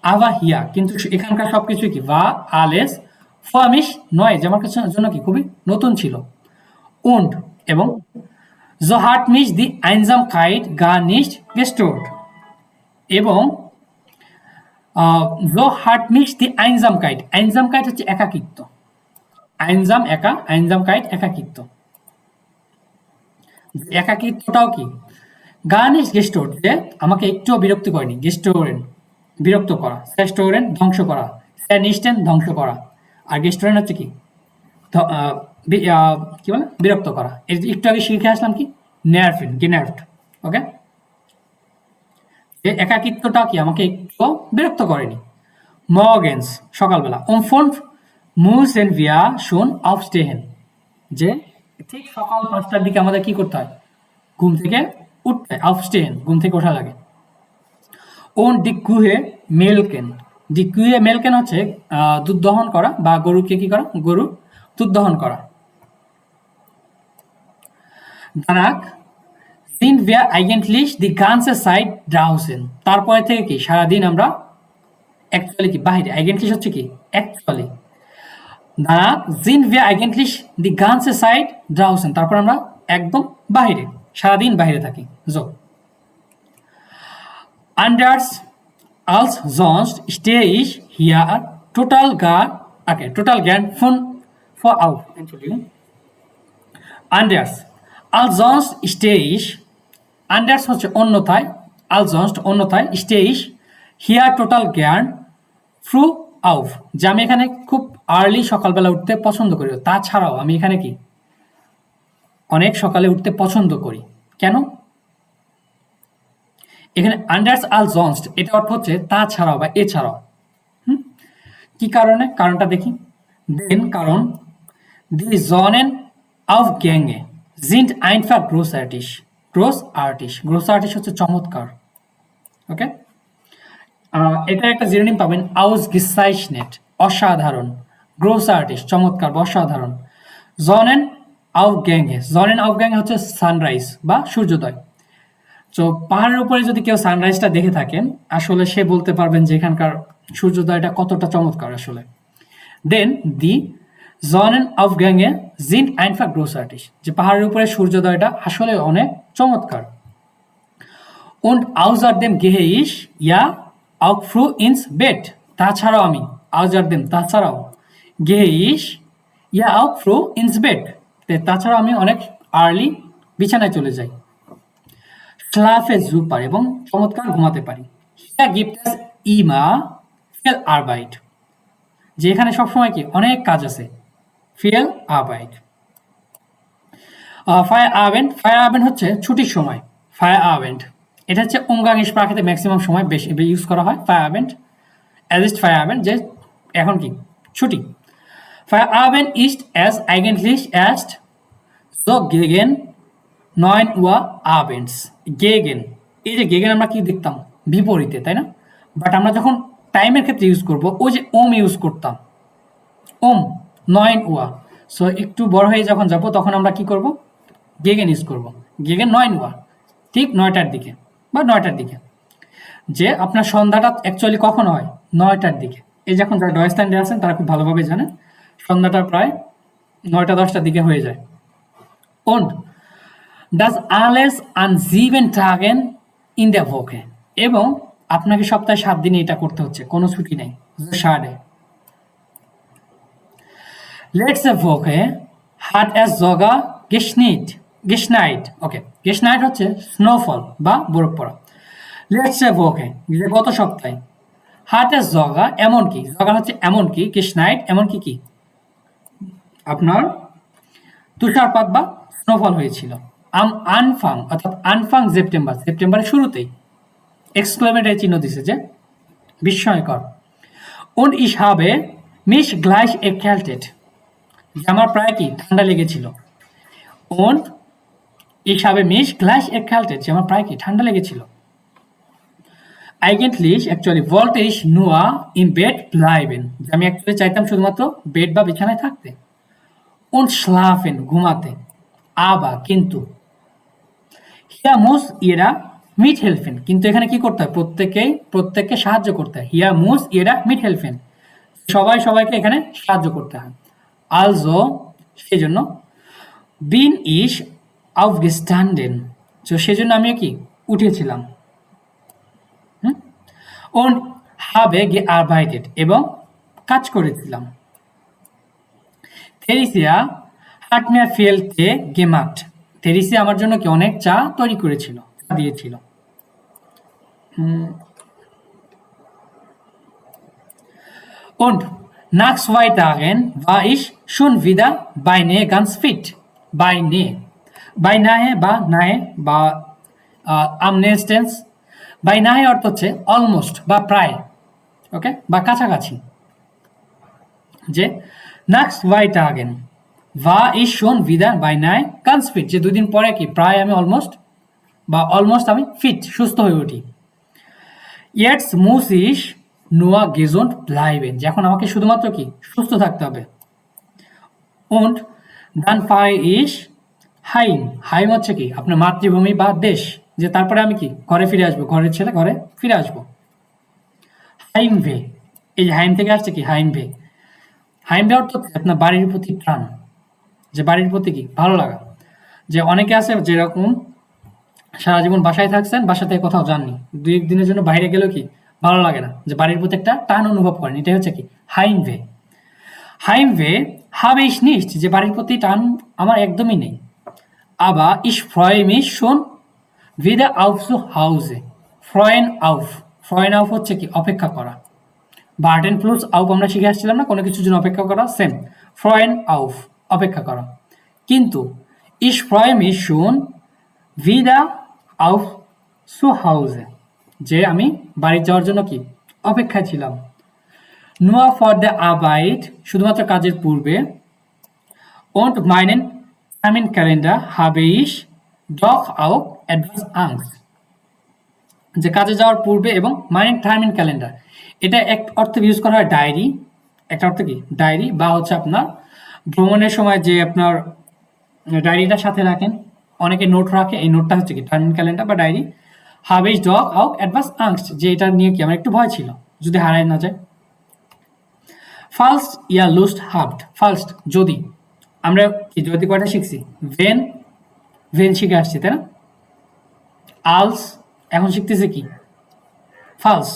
আবার হিয়া, কিন্তু এখানকার সবকিছু কি বা আলেস ফর মিশ নয়, যে আমার কাছে জন্য কি খুবই নতুন ছিল। উন্ড এবং so hat mich die Einsamkeit gar nicht gestört, এবং so hat mich die Einsamkeit হচ্ছে একাকিত্ব। একা, Einsamkeit একাকিত্ব। একাকিত্বটাও কি gar nicht gestört, যে আমাকে একটুও বিরক্ত করেনি। গেস্টোরেন বিরক্ত করা, সেস্টোরেন ধ্বংস করা, সেনিস্টেন ধ্বংস করা, আর গেস্টোরেন হচ্ছে কি কি বলে বিরক্ত করা। একটু আগে শিখে আসলাম কি গেনার্ভড। ওকে, একাকিত্বটা কি আমাকে একটু বিরক্ত করেনি। মর্গেন্স সকালবেলা, ফোন মুসেন ভিয়া শুন aufstehen, যে ঠিক সকাল 5টার দিকে আমাদের কি করতে হয়? ঘুম থেকে উঠতে, aufstehen ঘুম থেকে ওঠা লাগে। und die Kühe melken হচ্ছে দুধ দহন করা বা গরুকে কি করা? গরু দুধ দহন করা। danach sind wir eigentlich die ganze Zeit draußen, তারপরে থেকে কি সারাদিন আমরা অ্যাকচুয়ালি কি বাইরে। eigentlich হচ্ছে কি actually. danach sind wir eigentlich die ganze Zeit draußen, তারপর আমরা একদম বাইরে, সারাদিন বাইরে থাকি। so anders als sonst stehe ich hier total gern von auf, Entschuldigung. anders als sonst stehe ich, anders হচ্ছে অন্যথায়, als sonst অন্যথায়, stehe ich hier total gern früh auf, যে আমি এখানে খুব আর্লি সকালবেলা উঠতে পছন্দ করি। তাছাড়াও আমি এখানে কি অনেক সকালে উঠতে পছন্দ করি। কেন? এখানে আন্ডার্স আল জনস্ট, এটা অর্থ হচ্ছে তাছাড়াও বা এছাড়াও। কি কারণে? কারণটা দেখি। দেন কারণ দি জনেন অফ গ্যাঙ্গে জিন্ট আইনফা গ্রোসআর্টিস হচ্ছে চমৎকার। ওকে, এটা একটা জিরোনিম পাবেন, আউস গিসাইশনেট অসাধারণ, গ্রোসআর্টিস চমৎকার বা অসাধারণ। জনেন অফ গ্যাঙ্গে হচ্ছে সানরাইজ বা সূর্যোদয়। তো পাহাড়ের উপরে যদি কেউ সানরাইজটা দেখে থাকেন, আসলে সে বলতে পারবেন যে এখানকার সূর্যোদয়টা কতটা চমৎকার আসলে। দেন দি জনেন অফ গ্যাঙ্গে জিন্ট আইনফা গ্রোসআর্টিস, যে পাহাড়ের উপরে সূর্যোদয়টা আসলে অনেক চমৎকার। und außerdem gehe ich ja auch früh ins Bett, তাছাড়াও আমি তাছাড়াও gehe ich ja auch früh ins Bett, তাছাড়াও আমি অনেক আর্লি বিছানায় চলে যাই। schlafe super, এবং চমৎকার ঘুমাতে পারি। hier gibt es immer viel Arbeit, যে এখানে সবসময় কি অনেক কাজ আছে। viel Arbeit। Feierabend হচ্ছে ছুটির সময়। Feierabend এটা হচ্ছে umgangssprachতে ম্যাক্সিমাম সময় বেশি ইউজ করা হয়। Feierabend যে এখন কি ছুটি। Feierabend ist es eigentlich erst so gegen 9 Uhr abends। gegen, এই যে gegen আমরা কি দেখতাম? বিপরীতে, তাই না? বাট আমরা যখন টাইমের ক্ষেত্রে ইউজ করব, ওই যে ইউজ করতাম 9 Uhr। সো একটু বড় হয়ে যখন যাব তখন আমরা কি করব? gegen ইউজ করব। gegen 9 Uhr, ঠিক 9টার দিকে বা 9টার দিকে। যে আপনার সন্ধ্যাটা অ্যাকচুয়ালি কখন হয়? 9টার দিকে। এই যখন যারা ডয়েস্ট্যান্ডে আছেন তারা খুব ভালোভাবে জানেন সন্ধ্যাটা প্রায় 9টা 10টার দিকে হয়ে যায়। und das alles an 7 Tagen in der Woche এবং আপনাকে সপ্তাহে 7 দিনে এটা করতে হচ্ছে, কোনো ছুটি নেই। schade. Letzte Woche hat es sogar geschneit. Okay, geschneit হচ্ছে স্নোফল বা বরফ পড়া। Letzte Woche যে গত সপ্তাহে, hat es sogar এমনকি, sogar হচ্ছে এমনকি, geschneit এমনকি কি আপনার তুষারপাত বা স্নোফল হয়েছিল। am Anfang অর্থাৎ Anfang September, সেপ্টেম্বরের শুরুতেই এক্সক্লেমেটরি চিহ্ন দিছে যে বিস্ময়কর। und ich habe mich gleich erkältet, যে আমার প্রায় কি ঠান্ডা লেগেছিল। und ich habe mich gleich erkältet, যে আমার প্রায় কি ঠান্ডা লেগেছিল। eigentlich actually wollte ich nur im Bett bleiben, যে আমি অ্যাকচুয়ালি চাইতাম শুধুমাত্র বেড বা বিছানায় থাকতে। und schlafen ঘুমাতে, aber কিন্তু hier muss jeder mithelfen, কিন্তু এখানে কি করতে হয়, প্রত্যেককে সাহায্য করতে হয়। hier muss jeder mithelfen, সবাইকে এখানে সাহায্য করতে হয়। also সেজন্য bin ich aufgestanden, তো সেজন্য আমি কি উঠেছিলাম। und habe gearbeitet এবং কাজ করেছিলাম। Theresia hat mir viel Tee gemacht, থেরেসিয়া আমার জন্য কি অনেক চা তৈরি করেছিল, দিয়েছিল। und nach 2 Tagen war ich schon wieder beinahe ganz fit, beinahe বা nahe বা am nächstens, beinahe অর্থ হচ্ছে অলমোস্ট বা প্রায়, ওকে, বা কাছাকাছি। যে nach 2 Tagen war ich schon wieder beinahe ganz fit, যে 2 দিন পরে কি প্রায় আমি অলমোস্ট আমি ফিট, সুস্থ হয়ে উঠি। jetzt muss ich nur gesund bleiben, যে এখন আমাকে শুধুমাত্র কি সুস্থ থাকতে হবে। und dann fahre ich heim হচ্ছে কি আপনার মাতৃভূমি বা দেশ, যে তারপরে আমি কি ঘরে ফিরে আসবো, ঘরের ছেলে ঘরে ফিরে আসবো। heimweh, এই যে হাইম থেকে আসছে কি heimweh অর্থ আপনার বাড়ির প্রতি টান, যে বাড়ির প্রতি কি ভালো লাগা। যে অনেকে আছে যেরকম সারা জীবন বাসায় থাকছেন, বাসা থেকে কোথাও যাননি, 2-1 দিনের জন্য বাইরে গেলেও কি ভালো লাগে না, যে বাড়ির প্রতি একটা টান অনুভব করেন, এটাই হচ্ছে কি heimweh habe ich nicht, যে বাড়ির প্রতি টান আমার একদমই নেই। aber ich freue mich schon wieder auf zu Hause, freuen auf হচ্ছে কি অপেক্ষা করা। warten plus auf আমরা শিখে আসছিলাম না, কোনো কিছুর জন্য অপেক্ষা করা, সেম freuen auf অপেক্ষা করা। কিন্তু ich freue mich schon wieder auf zu Hause, যে আমি বাড়ি যাওয়ার জন্য কি অপেক্ষায় ছিলাম। nur for the Arbeit শুধুমাত্র কাজের পূর্বে। und meinen Terminkalender habe ich doch auch etwas Angst, যে কাজে যাওয়ার পূর্বে এবং meinen Terminkalender, এটা এক অর্থে ইউজ করা হয় ডায়েরি, একটা অর্থ কি ডায়েরি, বা হচ্ছে আপনার ভ্রমণের সময় যে আপনার ডায়েরিটা সাথে রাখেন, অনেকে নোট রাখে, এই নোটটা হচ্ছে কি টার্মিন ক্যালেন্ডার বা diary. habe ich doch auch etwas Angst, যে এটা নিয়ে কি আমার একটু ভয় ছিল যদি হারায় না যায়। falls ihr Lust habt, falls যদি, আমরা কি যদি কয়টা শিখছি, when শিখে আসছি তাই না। als এখন শিখতেছে কি falls,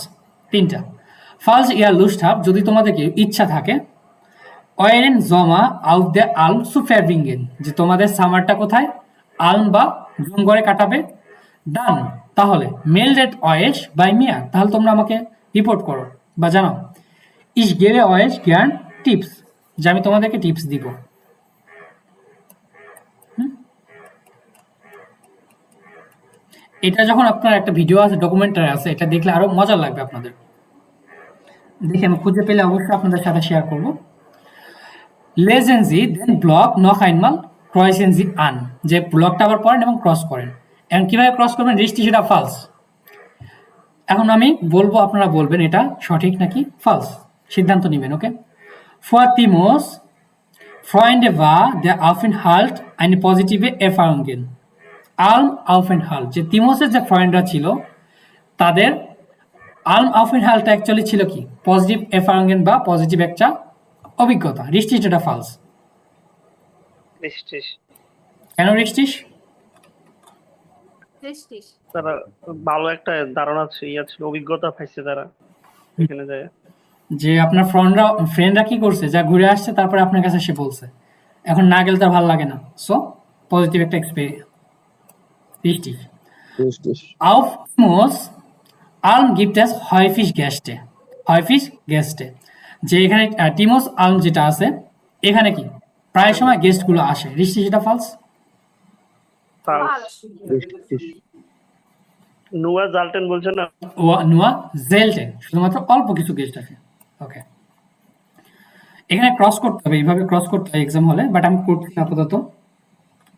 3টা। falls ihr Lust habt যদি তোমাদের কি ইচ্ছা থাকে, euren Sommer auf der Alm zu verbringen, যে তোমাদের সামারটা কোথায় আলম বা জুমঘরে কাটাবে। dann তাহলে meldet euch bei mir, তাহলে তোমরা আমাকে রিপোর্ট করো বা জানাও। ich gebe euch gern Tipps, যে আমি তোমাদেরকে টিপস দিব। এটা যখন আপনার একটা ভিডিও আছে, ডকুমেন্টারি আছে, এটা দেখলে আরো মজা লাগবে আপনাদের। দেখে আমি খুঁজে পেলে অবশ্যই আপনাদের সাথে শেয়ার করব। lesen Sie den Block noch einmal, kreuzen Sie an, যে ব্লকটা আবার পড়েন এবং ক্রস করেন। এখন কিভাবে ক্রস করবেন, রিস্টি সেটা ফালস। এখন আমি বলবো, আপনারা বলবেন এটা সঠিক নাকি ফালস, সিদ্ধান্ত নেবেন। ওকে। vor Timos Freunde war der Aufenthalt eine positive Erfahrungen, Alm Aufenthalt, যে তিমোসের যে ফ্রেন্ডরা ছিল তাদের আলম আউফেনহাল্টটা অ্যাকচুয়ালি ছিল কি পজিটিভ এফারাঙ্গেন বা পজিটিভ একটা অভিজ্ঞতা। রিস্টিস এটা ফালস। রিস্টিস কেন রিস্টিস? richtig তারা ভালো একটা ধারণা ছিল, অভিজ্ঞতা পাইছে তারা এখানে যায়। যে আপনার ফ্রেন্ডরা কি করছে, যা ঘুরে আসছে তারপরে আপনার কাছে এসে বলছে, এখন না গেলে তার ভালো লাগে না, সো পজিটিভ একটা experience. richtig Richtig. auf Timos Alm gibt es häufig Gäste যে এখানে টিমোস আলম যেটা আছে এখানে কি প্রায় সময় গেস্ট গুলো আসে, richtig সেটা false? falsch Richtig. নুয়া জালটেন বলছে না? nur selten, শুধুমাত্র অল্প কিছু গেস্ট আসে। ওকে, এখানে ক্রস করতে হবে, এইভাবে ক্রস করতে হয় এক্সাম হলে, বাট আমি করছি না আপাতত।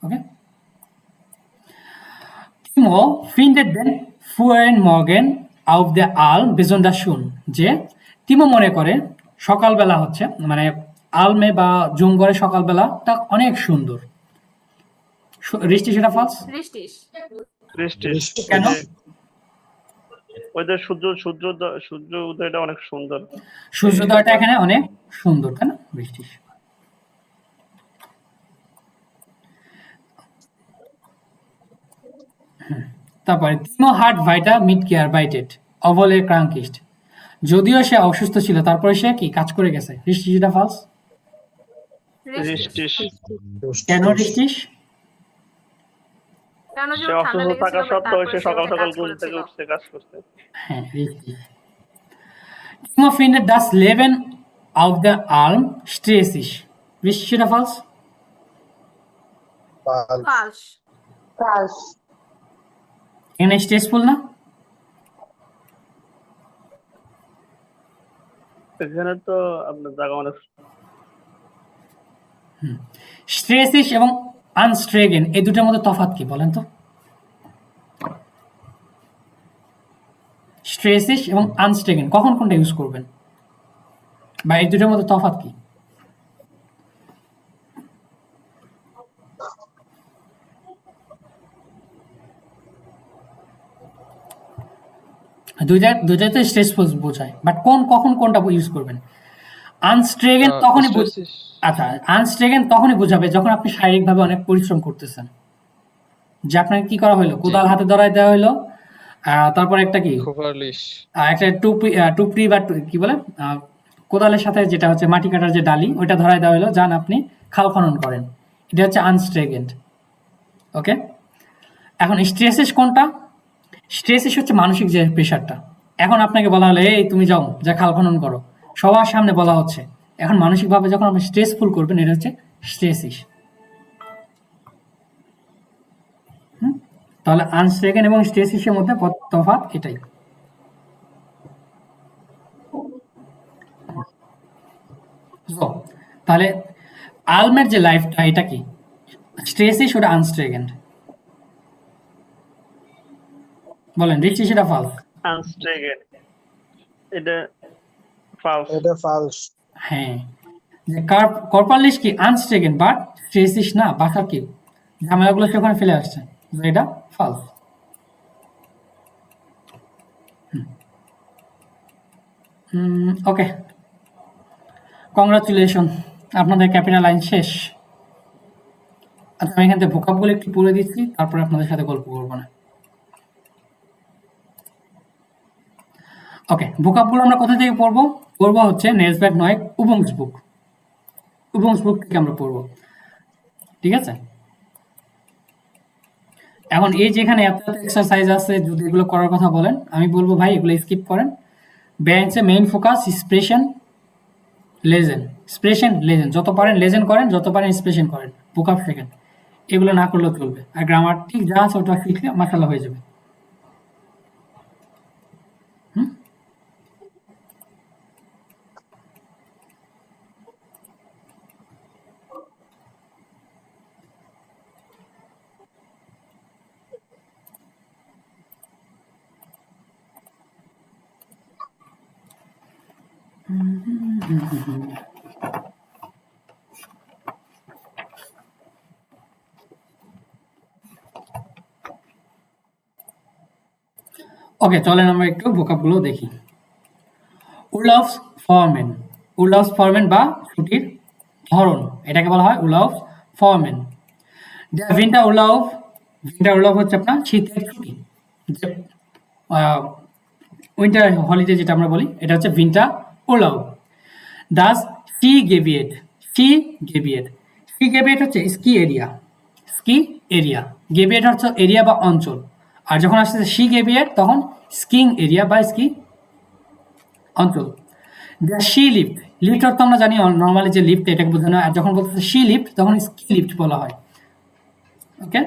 ওকে, Timo findet den frühen Morgen auf der Alm besonders schön যে টিমো মনে করে সকালবেলা হচ্ছে মানে আলমে বা জঙ্গলে সকালবেলাটা অনেক সুন্দর। richtig সেটা false? richtig কেন? ওইদের সূর্য উদয়টা অনেক সুন্দর, সূর্যোদয়টা এখানে অনেক সুন্দর, তাই না? richtig তারপরে Timo hat weiter mitgearbeitet obwohl er krank ist যদিও সে অসুস্থ ছিল তারপরে সে কি কাজ করে গেছে, richtig সেটা false? richtig কেন richtig? কেন যে সে ওর ঠান্ডা অসুস্থ থাকা লেগেছিল সত্ত্বেও তারপরে সে সে সকাল উঠে সকাল কাজ ঘুম থেকে করেছিল। উঠছে, কাজ করছে। হ্যাঁ, richtig Timo findet das Leben auf der Alm stressig, richtig সেটা false? Falsch. falsch falsch, এখানে স্ট্রেসফুল না? এখানে তো আপনার জায়গা অনেক স্ট্রেসিস এবং আনস্ট্রেগেন এই দুটোর মধ্যে তফাৎ কি বলেন তো? স্ট্রেসিস এবং আনস্ট্রেগেন কখন কোনটা ইউজ করবেন, বা এই দুটোর মধ্যে তফাৎ কি? দুইটাই তো স্ট্রেসফুল বোঝায়, বাট কখন কোনটা ইউজ করবেন? আনস্ট্রেগেন তখনই আচ্ছা, আনস্ট্রেগেন তখনই বোঝাবে যখন আপনি শারীরিকভাবে অনেক পরিশ্রম করতেছেন, যে আপনাকে কি করা হলো, কোদাল হাতে ধরাই দেওয়া হলো, তারপর একটা কি একটা টুপরি বা কি বলে কোদালের সাথে যেটা হচ্ছে মাটি কাটার যে ডালি ওইটা ধরাই দেওয়া হলো, যান আপনি খাল খনন করেন, এটা হচ্ছে আনস্ট্রেগেন্ট। ওকে, এখন স্ট্রেসিস কোনটা? স্ট্রেসিস হচ্ছে মানসিক যে প্রেশারটা, এখন আপনাকে বলা হলো এই তুমি যাও যা খাল খনন করো, সবার সামনে বলা হচ্ছে, এখন মানসিকভাবে যখন আপনি স্ট্রেসফুল করবেন এটা হচ্ছে স্ট্রেসিস। তাহলে আনস্ট্রেগেন এবং স্ট্রেসিসের মধ্যে তফাৎ এটাই। তাহলে আলমের যে লাইফটা এটা কি স্ট্রেসিস ওটা আনস্ট্রেগেন? বলেন রিচি সেটা ফালস? আনস্ট্রেগেন এটা false এটা falsch. হ্যাঁ, যে কর্পালিশ কি আনস্ট্রেগেন বাট স্ট্রেসিস না, বাসার কি ঝামেলাগুলো সেখানে ফেলে আসছে, এটা ফালস। ওকে, কংগ্রাচুলেশন, আপনাদের ক্যাপিটাল লাইন শেষ। আচ্ছা, আমি এখান থেকে ভোকাবগুলো একটু পড়ে দিচ্ছি, তারপরে আপনাদের সাথে গল্প করবো না। ওকে, ভোকাবগুলো আমরা কোথা থেকে পড়বো? পড়বো হচ্ছে নেলসবার্গ নয় উবংসবুক থেকে আমরা পড়বো, ঠিক আছে? এখন এই যেখানে এত এক্সারসাইজ আছে, যদি এগুলো করার কথা বলেন আমি বলবো ভাই এগুলো স্কিপ করেন। ব্যাংকে মেইন ফোকাস স্প্রেশন লেজেন, যত পারেন লেজেন করেন, যত পারেন স্প্রেশন করেন, ভোকাব শেখেন, এগুলো না করলেও চলবে। আর গ্রামাটিক যা আছে ওটা শিখলে মাশাআল্লাহ হয়ে যাবে। ওকে, চলেন আমরা একটু ভোকাবগুলো দেখি। উলাফস ফরমেন বা ছুটির ধরন, এটাকে বলা হয় উলাফস ফরমেন। Der Winterurlaub উইন্টার উর্লাউফ হচ্ছে আপনার শীতের ছুটি, যে উইন্টার হলিডে যেটা আমরা বলি, এটা হচ্ছে উইন্টার উর্লাউফ। ডাস সি গেভিয়েট, সি গেভিয়েট, সি গেভিয়েট হচ্ছে স্কি এরিয়া, স্কি এরিয়া, গেভিয়েট হচ্ছে এরিয়া বা অঞ্চল, আর যখন আসছে সি গেভিয়েট তখন স্কিং এরিয়া বা স্কি অঞ্চল। দ্য শি লিফট, লিফট অর্থ আমরা জানি নর্মালি যে লিফট এটাকে বোঝানো হয়, আর যখন বলতে শি লিফট তখন স্কি লিফট বলা হয়। ওকে,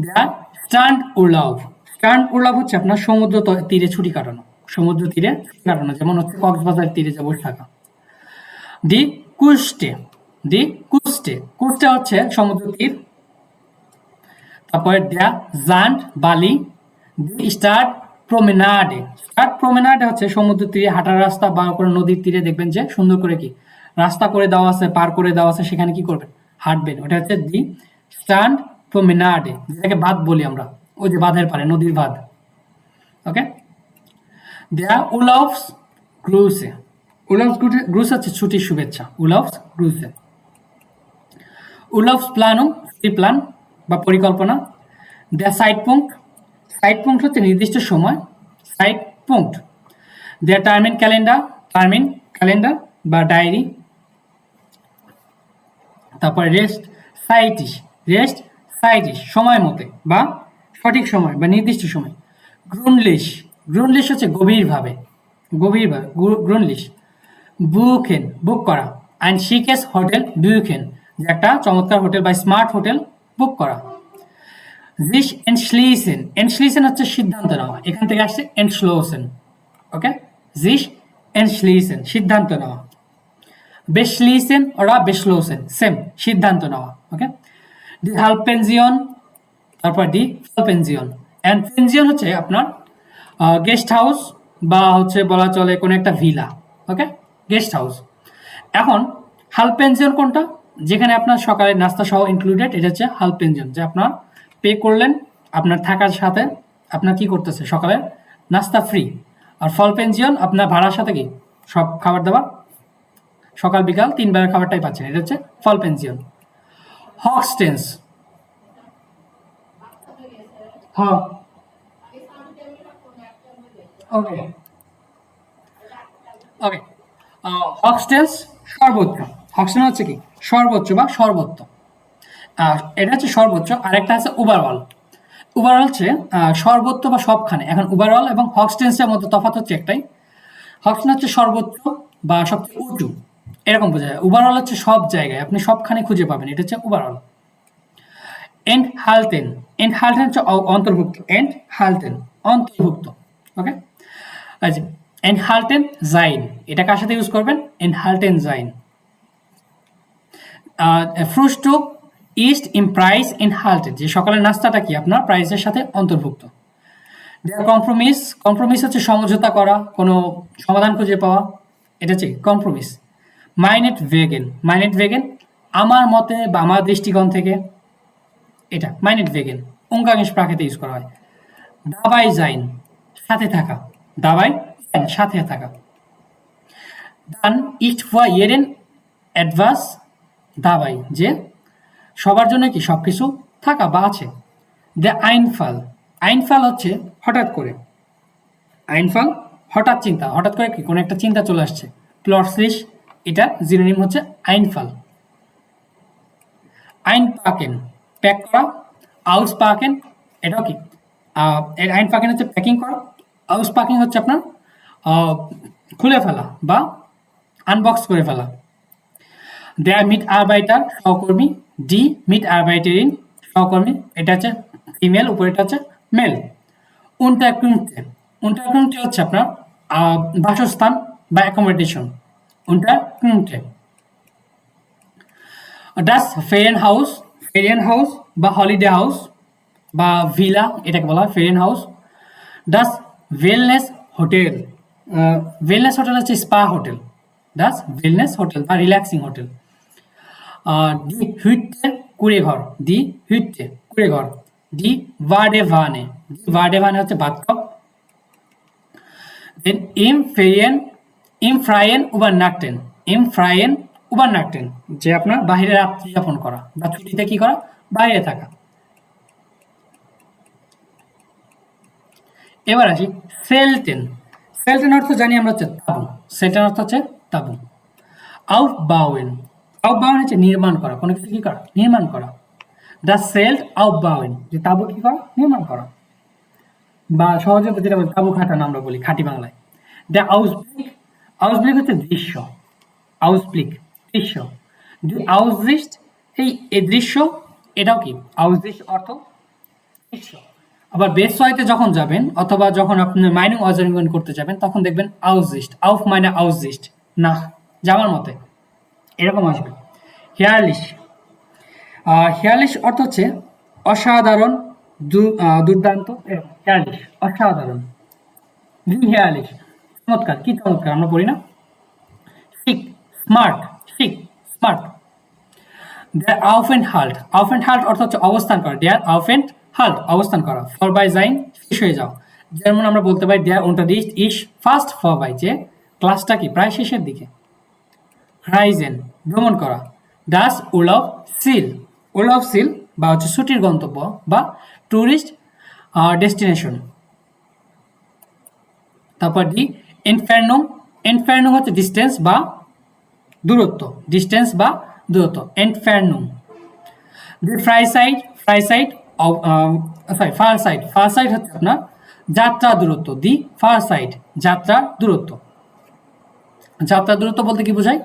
দ্য স্টার্ন উর্লাউফ, স্টার্ন উর্লাউফ হচ্ছে আপনার সমুদ্র তীরে ছুটি কাটানো, সমুদ্র তীরে ছুটি কাটানো, যেমন হচ্ছে কক্সবাজার তীরে যে বসে থাকা। দি কুস্টে, দি কুস্টে, কুস্টে হচ্ছে সমুদ্র তীর। তারপরে দ্য জান্ট বালি, দি স্টার্ট প্রমেনাডে, স্টার্ট প্রমেনাডে হচ্ছে সমুদ্র তীরে হাঁটার রাস্তা বা কোনো নদীর তীরে দেখবেন যে সুন্দর করে কি রাস্তা করে দেওয়া আছে, পার করে দেওয়া আছে, সেখানে কি করবেন, হাঁটবেন, ওটা হচ্ছে দি স্টার্ট প্রমেনাডে, যেটাকে বাঁধ বলি আমরা, ওই যে বাঁধের পারে, নদীর বাঁধ। ওকে, দ্য উলাফস গ্রুসে, উলাফস গ্রুস হচ্ছে ছুটির শুভেচ্ছা, উলাফস গ্রুসে। উলাফস প্ল্যানুম, প্ল্যান বা পরিকল্পনা। দ্য সাইড পুঙ্ক, সাইড পুঙ্ক হচ্ছে নির্দিষ্ট সময়, সাইড পুঙ্ক। দ্য টার্মিন ক্যালেন্ডার, টার্মিন ক্যালেন্ডার বা ডায়েরি। তারপরে রেস্ট সাইটিস, রেস্ট সাইটিস সময় মতে বা সঠিক সময় বা নির্দিষ্ট সময়। গ্রুনলিশ, গ্রুনলিশ হচ্ছে গভীরভাবে, গভীরভাবে, গ্রুনলিশ। বুকেন, বুক করা। অ্যান্ড শিকেস হোটেল বুকেন, যে একটা চমৎকার হোটেল বা স্মার্ট হোটেল বুক করা। জিস এনশলিসেন, এনশলিসেন হচ্ছে সিদ্ধান্ত নেওয়া, এখান থেকে আসছে এনশলোসেন। ওকে, জিস এনশলিসেন সিদ্ধান্ত নেওয়া। বেশলিসেন ওরা বেশলোসেন সেম, সিদ্ধান্ত নেওয়া। ওকে, দি হালপেনজিয়ন, তারপর দি হালপেনজিয়ন। অ্যান্ড পেনজিয়ন হচ্ছে আপনার গেস্ট হাউস বা হচ্ছে বলা চলে কোনো একটা ভিলা। ওকে, গেস্ট হাউস। এখন হালপেনজিয়ন কোনটা, যেখানে আপনার সকালের নাস্তা সহ ইনক্লুডেড, এটা হচ্ছে হালপেনজিয়ন, যে আপনার পে করলেন, আপনার থাকার সাথে আপনার কি করতেছে, সকালের নাস্তা ফ্রি। আর ফল পেনজিয়ন আপনার ভাড়ার সাথে কি সব খাবার দাবার, সকাল বিকাল 3 বেলার খাবারটাই পাচ্ছেন, এটা হচ্ছে ফল পেনজিয়ন। হকস্টেন্স, হ্যাঁ, ওকে ওকে, হকস্টেন্স সর্বোচ্চ, হকস্টেন্স হচ্ছে কি সর্বোচ্চ বা সর্বোচ্চ, আর এটা হচ্ছে সর্বোচ্চ। আর একটা আছে ওভারঅল, ওভারঅল হচ্ছে সর্বোচ্চ বা সবখানে। এখন ওভারঅল এবং হকস্টেন্সের মধ্যে তফাৎ হচ্ছে একটাই, হকস্টেন্স হচ্ছে সর্বোচ্চ বা সবচেয়ে উঁচু, এরকম বোঝা যায়। ওভারঅল হচ্ছে সব জায়গায়, আপনি সবখানে খুঁজে পাবেন, এটা হচ্ছে ওভারঅল। এন্ড হালটেন, এন্ড হালটেন হচ্ছে অন্তর্ভুক্ত, এন্ড হালটেন অন্তর্ভুক্ত। ওকে, আচ্ছা, এন্ড হালটেন জাইন, এটা কার সাথে ইউজ করবেন, এন্ড হালটেন জাইন। ফ্রুস্টুক ইস্ট ইন প্রাইস ইন হালটেন, যে সকালের নাস্তাটা কি আপনার প্রাইসের সাথে অন্তর্ভুক্ত। দেয়ার কম্প্রোমিস, কম্প্রোমিস হচ্ছে সমঝোতা করা, কোনো সমাধান খুঁজে পাওয়া, এটা হচ্ছে কম্প্রোমিস। মাইনেট ভেগেন, মাইনেট ভেগেন আমার মতে বা আমার দৃষ্টিকোণ থেকে, এটা মাইনেট ভেগেন উঙ্গাংশ প্রাকেতে ইউজ করা হয়। দাবাই জাইন সাথে থাকা, দাবাই সাথে থাকা। দান ইট ফর ইয়েরেন অ্যাডভান্স, দাবাই যে সবার জন্য কি সবকিছু থাকা বা আছে। দ্য আইনফাল, আইনফাল হচ্ছে হঠাৎ করে, আইনফাল হঠাৎ চিন্তা, হঠাৎ করে কি কোনো একটা চিন্তা চলে আসছে। প্লটসলিশ, এটা জিনোনিম হচ্ছে আইনফাল। আইন পাকেন প্যাক করা, আউস পাকেন এটাও কি আইন পাকেন হচ্ছে প্যাকিং করা, আউস পাকিং হচ্ছে আপনার খুলে ফেলা বা আনবক্স করে ফেলা। দেয়ার মিট আরবাইটার সহকর্মী, ডি মিট আরবাইটারিন সহকর্মী, এটা হচ্ছে ফিমেল, উপরেটা হচ্ছে মেল। উন্টারকুন্টে, উন্টারকুন্টে হচ্ছে আপনার বাসস্থান বা অ্যাকোমোডেশন, উন্টারকুন্টে। ডাস ফেরিয়ান হাউস, ফেরিয়ান হাউস বা হলিডে হাউস বা ভিলা, এটাকে বলা হয় ফেরিয়ান হাউস। ডাস ওয়েলনেস হোটেল, ওয়েলনেস হোটেল হচ্ছে স্পা হোটেল, ডাস ওয়েলনেস হোটেল বা রিল্যাক্সিং হোটেল। ডি হুইটে কুড়েঘর, দি হুইটে কুড়েঘর। ডি ভার্ডেভানে, ডি ভার্ডেভানে হচ্ছে বাথটব। দেন ইম ফেরিয়ান, ইম ফ্রাইয়েন উবারনাকটেন, ইম ফ্রাইয়েন উবারনাকটেন যে আপনার বাইরে রাত্রি যাপন করা বা ছুটিতে কি করা, বাইরে থাকা। এবার আসি সেলটেন। সেলটেন অর্থ জানি আমরা হচ্ছে তাবু। সেলটেন অর্থ হচ্ছে তাবু। আউফবাউয়েন, আউফবাউয়েন হচ্ছে নির্মাণ করা, কোনো কিছু কি করা, নির্মাণ করা। দ্য সেল্ট আউফবাউয়েন, যে তাবু কি করা, নির্মাণ করা, বা সহজে যেটা বলি তাবু খাটানো আমরা বলি খাঁটি বাংলায়। দ্য আউসব্লিক, আউসব্লিক হচ্ছে দৃশ্য, আউসব্লিক দৃশ্য। দি আউসদৃষ্ট, এই দৃশ্য, এটাও কি আউসদৃষ্ট অর্থ দৃশ্য। আবার বেস ওয়াইতে যখন যাবেন অথবা যখন আপনি মাইনিং অজারিঙ্গন করতে যাবেন তখন দেখবেন আউসদৃষ্ট, আউফ মানে আউসদৃষ্ট, না যাওয়ার মতে এরকম আসবে। হেয়ারলিশ, হেয়ারলিশ অর্থ হচ্ছে অসাধারণ, দুর্দান্ত, এরকম হেয়ারলিশ অসাধারণ। হেয়ারলিশ চমৎকার, কি চমৎকার আমরা পড়ি না। শিক, স্মার্ট, শিক স্মার্ট। দেয়ার আউফেন্ট হাল্ট, আউফেন্ট হাল্ট অর্থ হচ্ছে অবস্থান করা। দেয়ার আউফেন্ট হাল্ট অবস্থান করা। ফর বাই যাইন শেষ হয়ে যাও, যেমন আমরা বলতে পারি দেয়ার উন্টারডিস্ট ইস ফার্স্ট ফর বাই, যে ক্লাসটা কি প্রায় শেষের দিকে। রাইজেন ভ্রমণ করা। ডাস উলফ সিল, উলফ সিল বা হচ্ছে ছুটির গন্তব্য বা ট্যুরিস্ট ডেস্টিনেশন। তারপর ডি ইনফার্নুম, ইনফার্নুম হচ্ছে ডিস্টেন্স বা দূরত্ব, ডিস্টেন্স বা দূরত্ব, ইনফার্নুম। দি ফ্রাইসাইড, ফ্রাইসাইড সরি ফার সাইড, ফার সাইড হচ্ছে আপনার যাত্রা দূরত্ব। দি ফার সাইড যাত্রার দূরত্ব। যাত্রার দূরত্ব বলতে কি বোঝায়,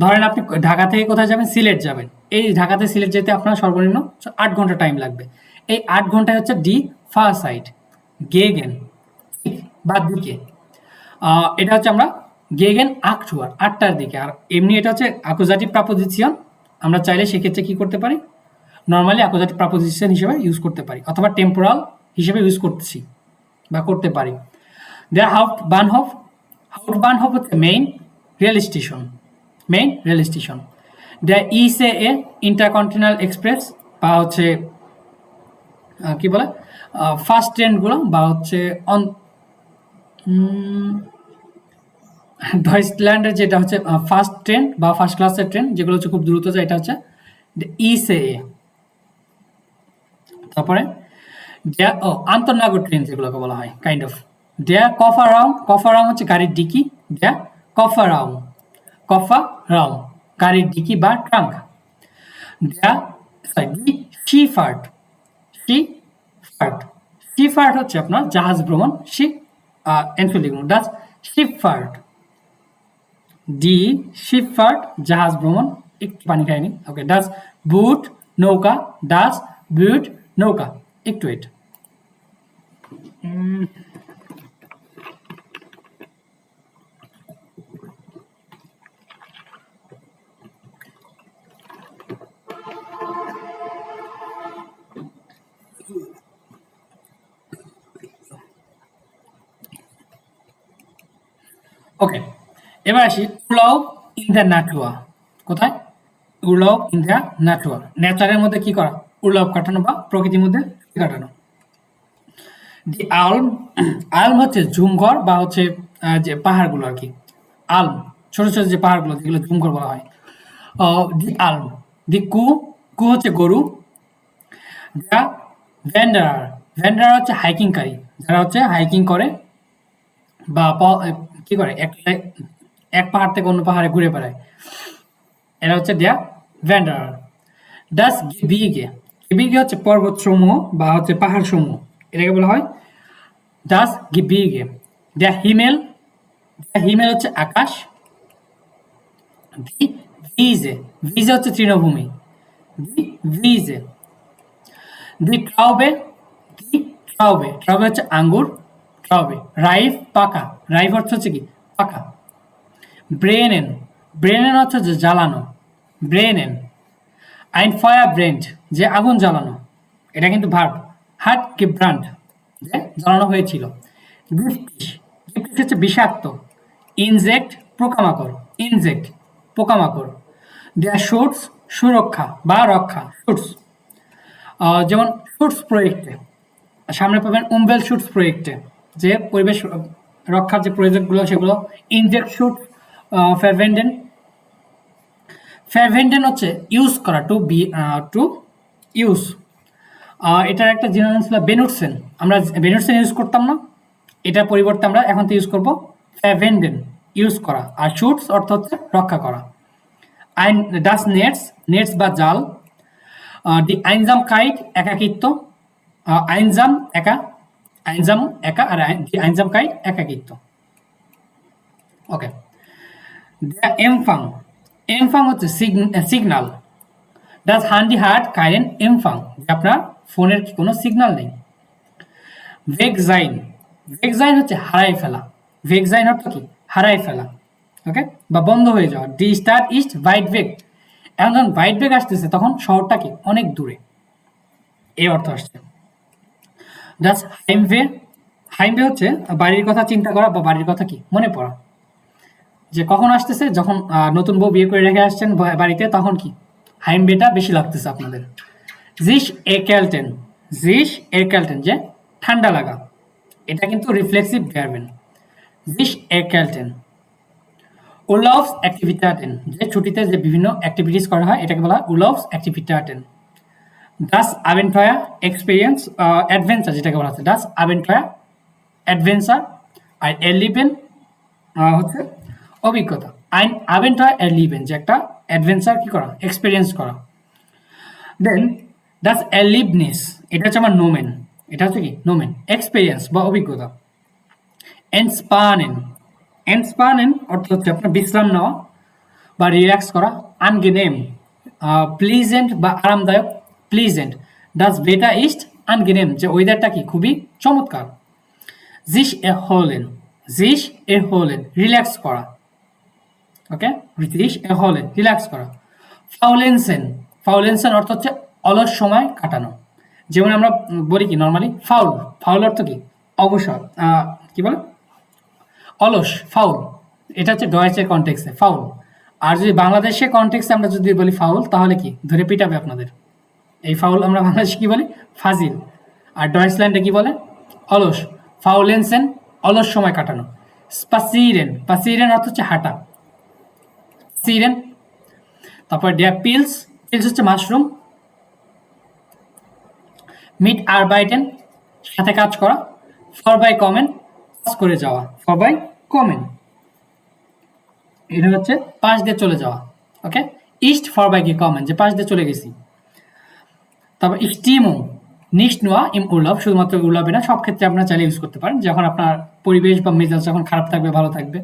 ধরেন আপনি ঢাকা থেকে কোথায় যাবেন, সিলেট যাবেন, এই ঢাকাতে সিলেট যেতে আপনার সর্বনিম্ন 8 ঘন্টা টাইম লাগবে। এই 8 ঘন্টায় হচ্ছে ডি ফার সাইড। গেগেন বা দিকে, এটা হচ্ছে আমরা গেগেন আক্টুয়ার 8টার দিকে। আর এমনি এটা হচ্ছে অ্যাকুজাটিভ প্রাপোজিশন, আমরা চাইলে সেক্ষেত্রে কি করতে পারি, নর্মালি অ্যাকুজাটিভ প্রাপোজিশন হিসেবে ইউজ করতে পারি অথবা টেম্পোরাল হিসেবে ইউজ করতেছি বা করতে পারি। দেয়ার হাউটবানহফ, হাউটবানহফ হচ্ছে main rail station, main rail station. দেয়ার ইসএএ ইন্টারকন্টিনেন্টাল এক্সপ্রেস বা হচ্ছে কি বলে ফার্স্ট ট্রেনগুলো বা হচ্ছে ডয়েচল্যান্ডের যেটা হচ্ছে ফার্স্ট ট্রেন বা ফার্স্ট ক্লাসের ট্রেন যেগুলো হচ্ছে খুব দ্রুত যায়, এটা হচ্ছে ইসএএ। তারপরে আন্তঃনাগর ট্রেন যেগুলোকে বলা হয় কাইন্ড অফ। দেয়ার কফারাউম, কফারাউম হচ্ছে গাড়ির ডিকি। দেয়ার কফারাউম, কফারাউম গাড়ির ডিকি বা ট্রাঙ্ক। দেয়ার দি শিফার্ট, শিফার্ট, শিফার্ট হচ্ছে আপনার জাহাজ ভ্রমণ। শিপ এনফিল্ডিং ডাচ শিফার্ট, ডি শিফার্ট জাহাজ ভ্রমণ। একটু পানি খায়নি, ওকে। ডাচ বুট নৌকা, ডাচ বুট নৌকা। একটু ওয়েট, ওকে। এবার আসি উলাও ইন দ্য নাটুয়া। কোথায়, উলাও ইন দ্য নাটুয়া, নেচারের মধ্যে কি করা, উলাও কাটানো বা প্রকৃতির মধ্যে কাটানো। দি আলম, আলম হচ্ছে ঝুমঘর বা হচ্ছে যে পাহাড়গুলো আর কি, আলম ছোট ছোট যে পাহাড়গুলো যেগুলো ঝুমঘর বলা হয়। দি আলম। দি কু, কু হচ্ছে গরু। দ্য ভ্যান্ডারার, ভ্যান্ডারার হচ্ছে হাইকিংকারী, যারা হচ্ছে হাইকিং করে বা কি করে এক পাহাড় থেকে অন্য পাহাড়ে ঘুরে বেড়ায়, এরা হচ্ছে দ্য ভ্যান্ডারার। ডাস গিবিগে, গিবিগে হচ্ছে পর্বত সমূহ বা হচ্ছে পাহাড় সমূহ, এটাকে বলা হয় ডাস গিবিগে। দ্য হিমেল, দ্য হিমেল হচ্ছে আকাশ। দি ভিজে, ভিজে হচ্ছে তৃণভূমি, দি ভিজে। দি ট্রাউবে, দি ট্রাউবে, ট্রাউবে হচ্ছে আঙ্গুর, ট্রাউবে। রাইফ পাকা, রাইফ অর্থ হচ্ছে কি পাকা। ব্রেনেন, ব্রেনেন হচ্ছে যে জ্বালানো, ব্রেনেন। আইন ফায়ার ব্রেন্ড, যে আগুন জ্বালানো, এটা কিন্তু ভার্ব। হার্ট গিব্রান্ড, যে জ্বালানো হয়েছিল। গিফটিস, গিফটিস হচ্ছে বিষাক্ত। ইনজেক্ট পোকামাকড়, ইনজেক্ট পোকামাকড়। দেয়ার শুটস সুরক্ষা বা রক্ষা, শুটস যেমন শুটস প্রজেক্টে সামনে পাবেন উমবেল শুটস প্রজেক্টে, যে পরিবেশ রক্ষার যে প্রজেক্টগুলো সেগুলো। ইনজেক্ট শুট ফেরভেন্ডেন, ফেরভেন্ডেন হচ্ছে ইউজ করা, টু বি টু ইউজ। এটার একটা জিনিস ছিল বেনুটসেন, আমরা বেনুটসেন ইউজ করতাম না, এটার পরিবর্তে আমরা এখন তো ইউজ করবো ফ্যাভেন্ডেন, ইউজ করা। আর শুটস অর্থ হচ্ছে রক্ষা করা। ডাস নেটস, নেটস বা জাল। দি আইনজাম কাইট, একাকিত্ব। আইনজাম একা, আইনজাম একা, আর দি আইনজাম কাইট একাকিত্ব। ওকে। এমফাং, এমফাং হচ্ছে সিগনাল। ডাস হান্ডি হার্ট কারেন এমফাং, যে আপনার ফোনের কি কোনো সিগন্যাল নেই। ভেগজাইন, ভেগজাইন হচ্ছে হারাই ফেলা। ভেগজাইন অর্থ কি? হারাই ফেলা। ওকে, বা বন্ধ হয়ে যাওয়া। D star east white vague, এখন যখন ভাইট ভেগ আসতেছে তখন শহরটা কি অনেক দূরে, এই অর্থ আসছে। ডাস হাইমভে, হাইমভে হচ্ছে বাড়ির কথা চিন্তা করা বা বাড়ির কথা কি মনে পড়া, যে কখন আসতেছে, যখন নতুন বউ বিয়ে করে রেখে আসছেন বাড়িতে, তখন কি হাইমবেটা বেশি লাগতেছে আপনাদের। জিস এ ক্যালটেন, জিস এ ক্যালটেন, যে ঠান্ডা লাগা, এটা কিন্তু রিফ্লেক্সিভ ভার্বেন। জিস এ ক্যালটেন। উলাফস অ্যাক্টিভিটাটেন, যে ছুটিতে যে বিভিন্ন অ্যাক্টিভিটিস করা হয় এটাকে বলা হয় উলাফস অ্যাক্টিভিটাটেন। ডাস আবেন্টয়া এক্সপিরিয়েন্স অ্যাডভেঞ্চার, যেটাকে বলা হচ্ছে ডাস আবেন্টয়া অ্যাডভেঞ্চার। আর এরলিবেন হচ্ছে অভিজ্ঞতা। আইন আবেন্টয়া এরলিবেন, যে একটা অ্যাডভেঞ্চার কি করা, এক্সপিরিয়েন্স করা। দেন ডাস এরলিবনেস, এটা হচ্ছে আমার নোমেন, এটা হচ্ছে কি নোমেন, এক্সপিরিয়েন্স বা অভিজ্ঞতা। এন্সপানেন, এন্সপানেন অর্থ হচ্ছে আপনার বিশ্রাম নেওয়া বা রিল্যাক্স করা। আনগেনেম, প্লিজেন্ট বা আরামদায়ক, প্লিজেন্ট। ডাস বেটা ইস্ট আনগেনেম, যে ওয়েদারটা কি খুবই চমৎকার। জিস এ হোলেন, জিস এ হোলেন, রিল্যাক্স করা। ওকে, জিস এ হোলেন, রিল্যাক্স করা। ফাউলেন্সেন, ফাউলেন্সেন অর্থ হচ্ছে অলস সময় কাটানো। যেমন আমরা বলি কি নর্মালি ফাউল, ফাউল অর্থ কি অবসর, কি বলে অলস, ফাউল। এটা হচ্ছে ডয়েচের কনটেক্সে ফাউল। আর যদি বাংলাদেশের কনটেক্সে আমরা যদি বলি ফাউল, তাহলে কি ধরে পিটাবে আপনাদের। এই ফাউল আমরা বাংলাদেশে কি বলি, ফাজিল। আর ডয়েচল্যান্ডে কি বলে, অলস। ফাউলেন্সেন, অলস সময় কাটানো। স্পাসিরেন, পাসিরেন অর্থ হচ্ছে হাঁটা, সিরেন। তারপর ডেয়া পিলস, পিলস হচ্ছে মাশরুম। মিট আরবাইটেন, সাথে কাজ করা। ফর বাই কমেন, পাস করে যাওয়া, ফর বাই কমেন, এটা হচ্ছে পাশ দিয়ে চলে যাওয়া। ওকে, ইস্ট ফর বাই কি কমেন, যে পাশ দিয়ে চলে গেছি। তারপর স্টিমো, নিস্ট নোয়া ইম উর্লাভ, শুধুমাত্র উর্লাভে না, সব ক্ষেত্রে আপনারা চাইলে ইউজ করতে পারেন, যখন আপনার পরিবেশ বা মেজাজ যখন খারাপ থাকবে, ভালো থাকবে।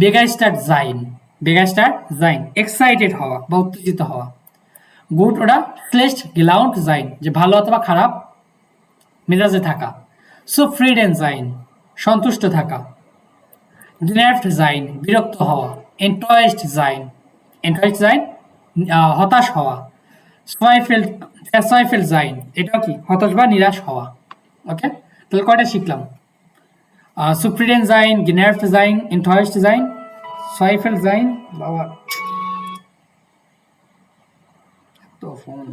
বেগাইস্টার জাইন, বেগাইস্টার জাইন, এক্সাইটেড হওয়া বা উত্তেজিত হওয়া। গুড ওরা স্লেস্ট গিলাউন্ট জাইন, যে ভালো অথবা খারাপ মেজাজে থাকা। সুফ্রিডেন জাইন, সন্তুষ্ট থাকা। genervt sein, বিরক্ত হওয়া। enttäuscht sein, enttäuscht sein, হতাশ হওয়া। verzweifelt sein, এটাও কি হতাশ বা নিরাশ হওয়া। ওকে, তাহলে কয়টা শিখলাম? zufrieden sein, genervt sein, enttäuscht sein, verzweifelt sein, বাবা তো ফোন।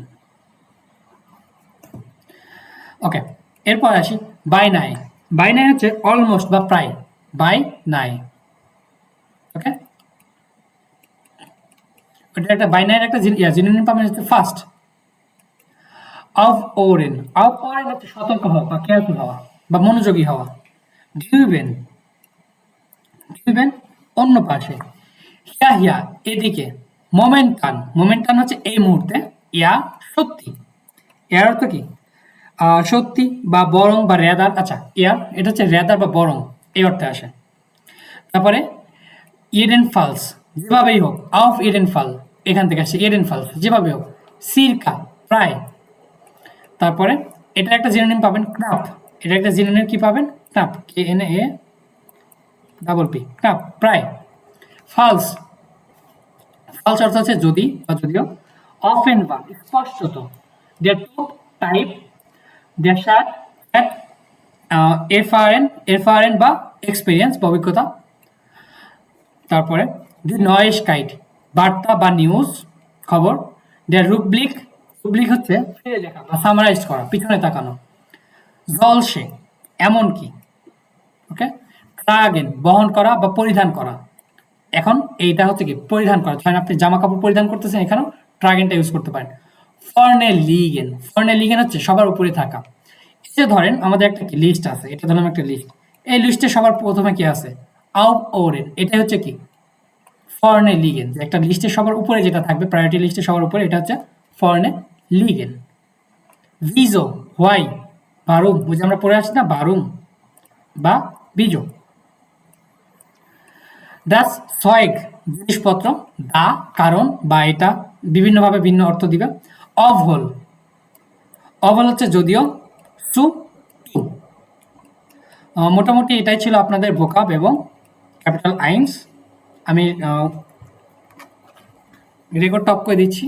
ওকে, এরপর আসি বাই নাই। বাই নাই হচ্ছে অলমোস্ট বা প্রায়, বাই নাই। ওকে, এটা একটা বাই নাই একটা জিনিস পাবেন হচ্ছে first. Of Oren, of Oren হচ্ছে সতর্ক হওয়া বা কেয়ারফুল হওয়া বা মনোযোগী হওয়া। ডিউবেন, ডিউবেন অন্য পাশে। হিয়া হিয়া এদিকে। মোমেন্টান, মোমেন্টান হচ্ছে এই মুহূর্তে। ইয়া সত্যি, এর অর্থ কি সত্যি বা বরং বা রেদার। আচ্ছা, ইয়ার এটা হচ্ছে রেদার বা বরং, এই অর্থে আসে। তারপরে ইডেন ফলস, যেভাবেই হোক। অফ ইডেন ফল, এখান থেকে আসছে ইডেন ফলস, যেভাবে হোক। সিরকা, প্রায়। তারপরে এটা একটা জিনোনিম পাবেন ক্নাপ, এটা একটা জিনোনিম কি পাবেন ক্নাপ, KNA ডাবল P, ক্নাপ, প্রায়। ফলস, ফলস অর্থ হচ্ছে যদি বা যদিও। অফেন বা স্পষ্টত। দেয়ার টু টাইপ, দেয়ার শার্ট অ্যাট এফআরএন বা এক্সপিরিয়েন্স বা অভিজ্ঞতা। তারপরে দি নয়েস কাইট, বার্তা বা নিউজ, খবর। দেয়ার রুব্লিক, রুব্লিক হচ্ছে ফিরে লেখা বা সামারাইজ করা, পিছনে তাকানো। জলসে, এমনকি। ওকে, ট্রাগেন, বহন করা বা পরিধান করা। এখন এইটা হচ্ছে কি পরিধান করা, ধরেন আপনি জামা কাপড় পরিধান করতেছেন, এখানেও ট্রাগেনটা ইউজ করতে পারেন। ফর্নে লিগেন, ফর্নে লিগেন হচ্ছে সবার উপরে থাকা। এই যে ধরেন আমাদের একটা লিস্ট আছে, এটা ধরলাম একটা লিস্ট। এই লিস্টে সবার প্রথমে কি আছে? আউট ওরেন, এটা হচ্ছে কি ফর্নে লিগেন, একটা লিস্টের সবার উপরে যেটা থাকবে প্রায়োরিটি লিস্টে সবার উপরে, এটা হচ্ছে ফর্নে লিগেন। ভিজো হোয়াই বারুম, বুঝে আমরা পড়ে আসছি না, বারুম বা বিজো। ডাস সয়েগ জিনিসপত্র, দা কারণ বা এটা বিভিন্নভাবে ভিন্ন অর্থ দিবে। অভল, অভল হচ্ছে যদিও, সু টু। মোটামুটি এটাই ছিল আপনাদের ভোকাব এবং ক্যাপিটাল আইনস। আমি রেকর্ডটা অফ করে দিচ্ছি।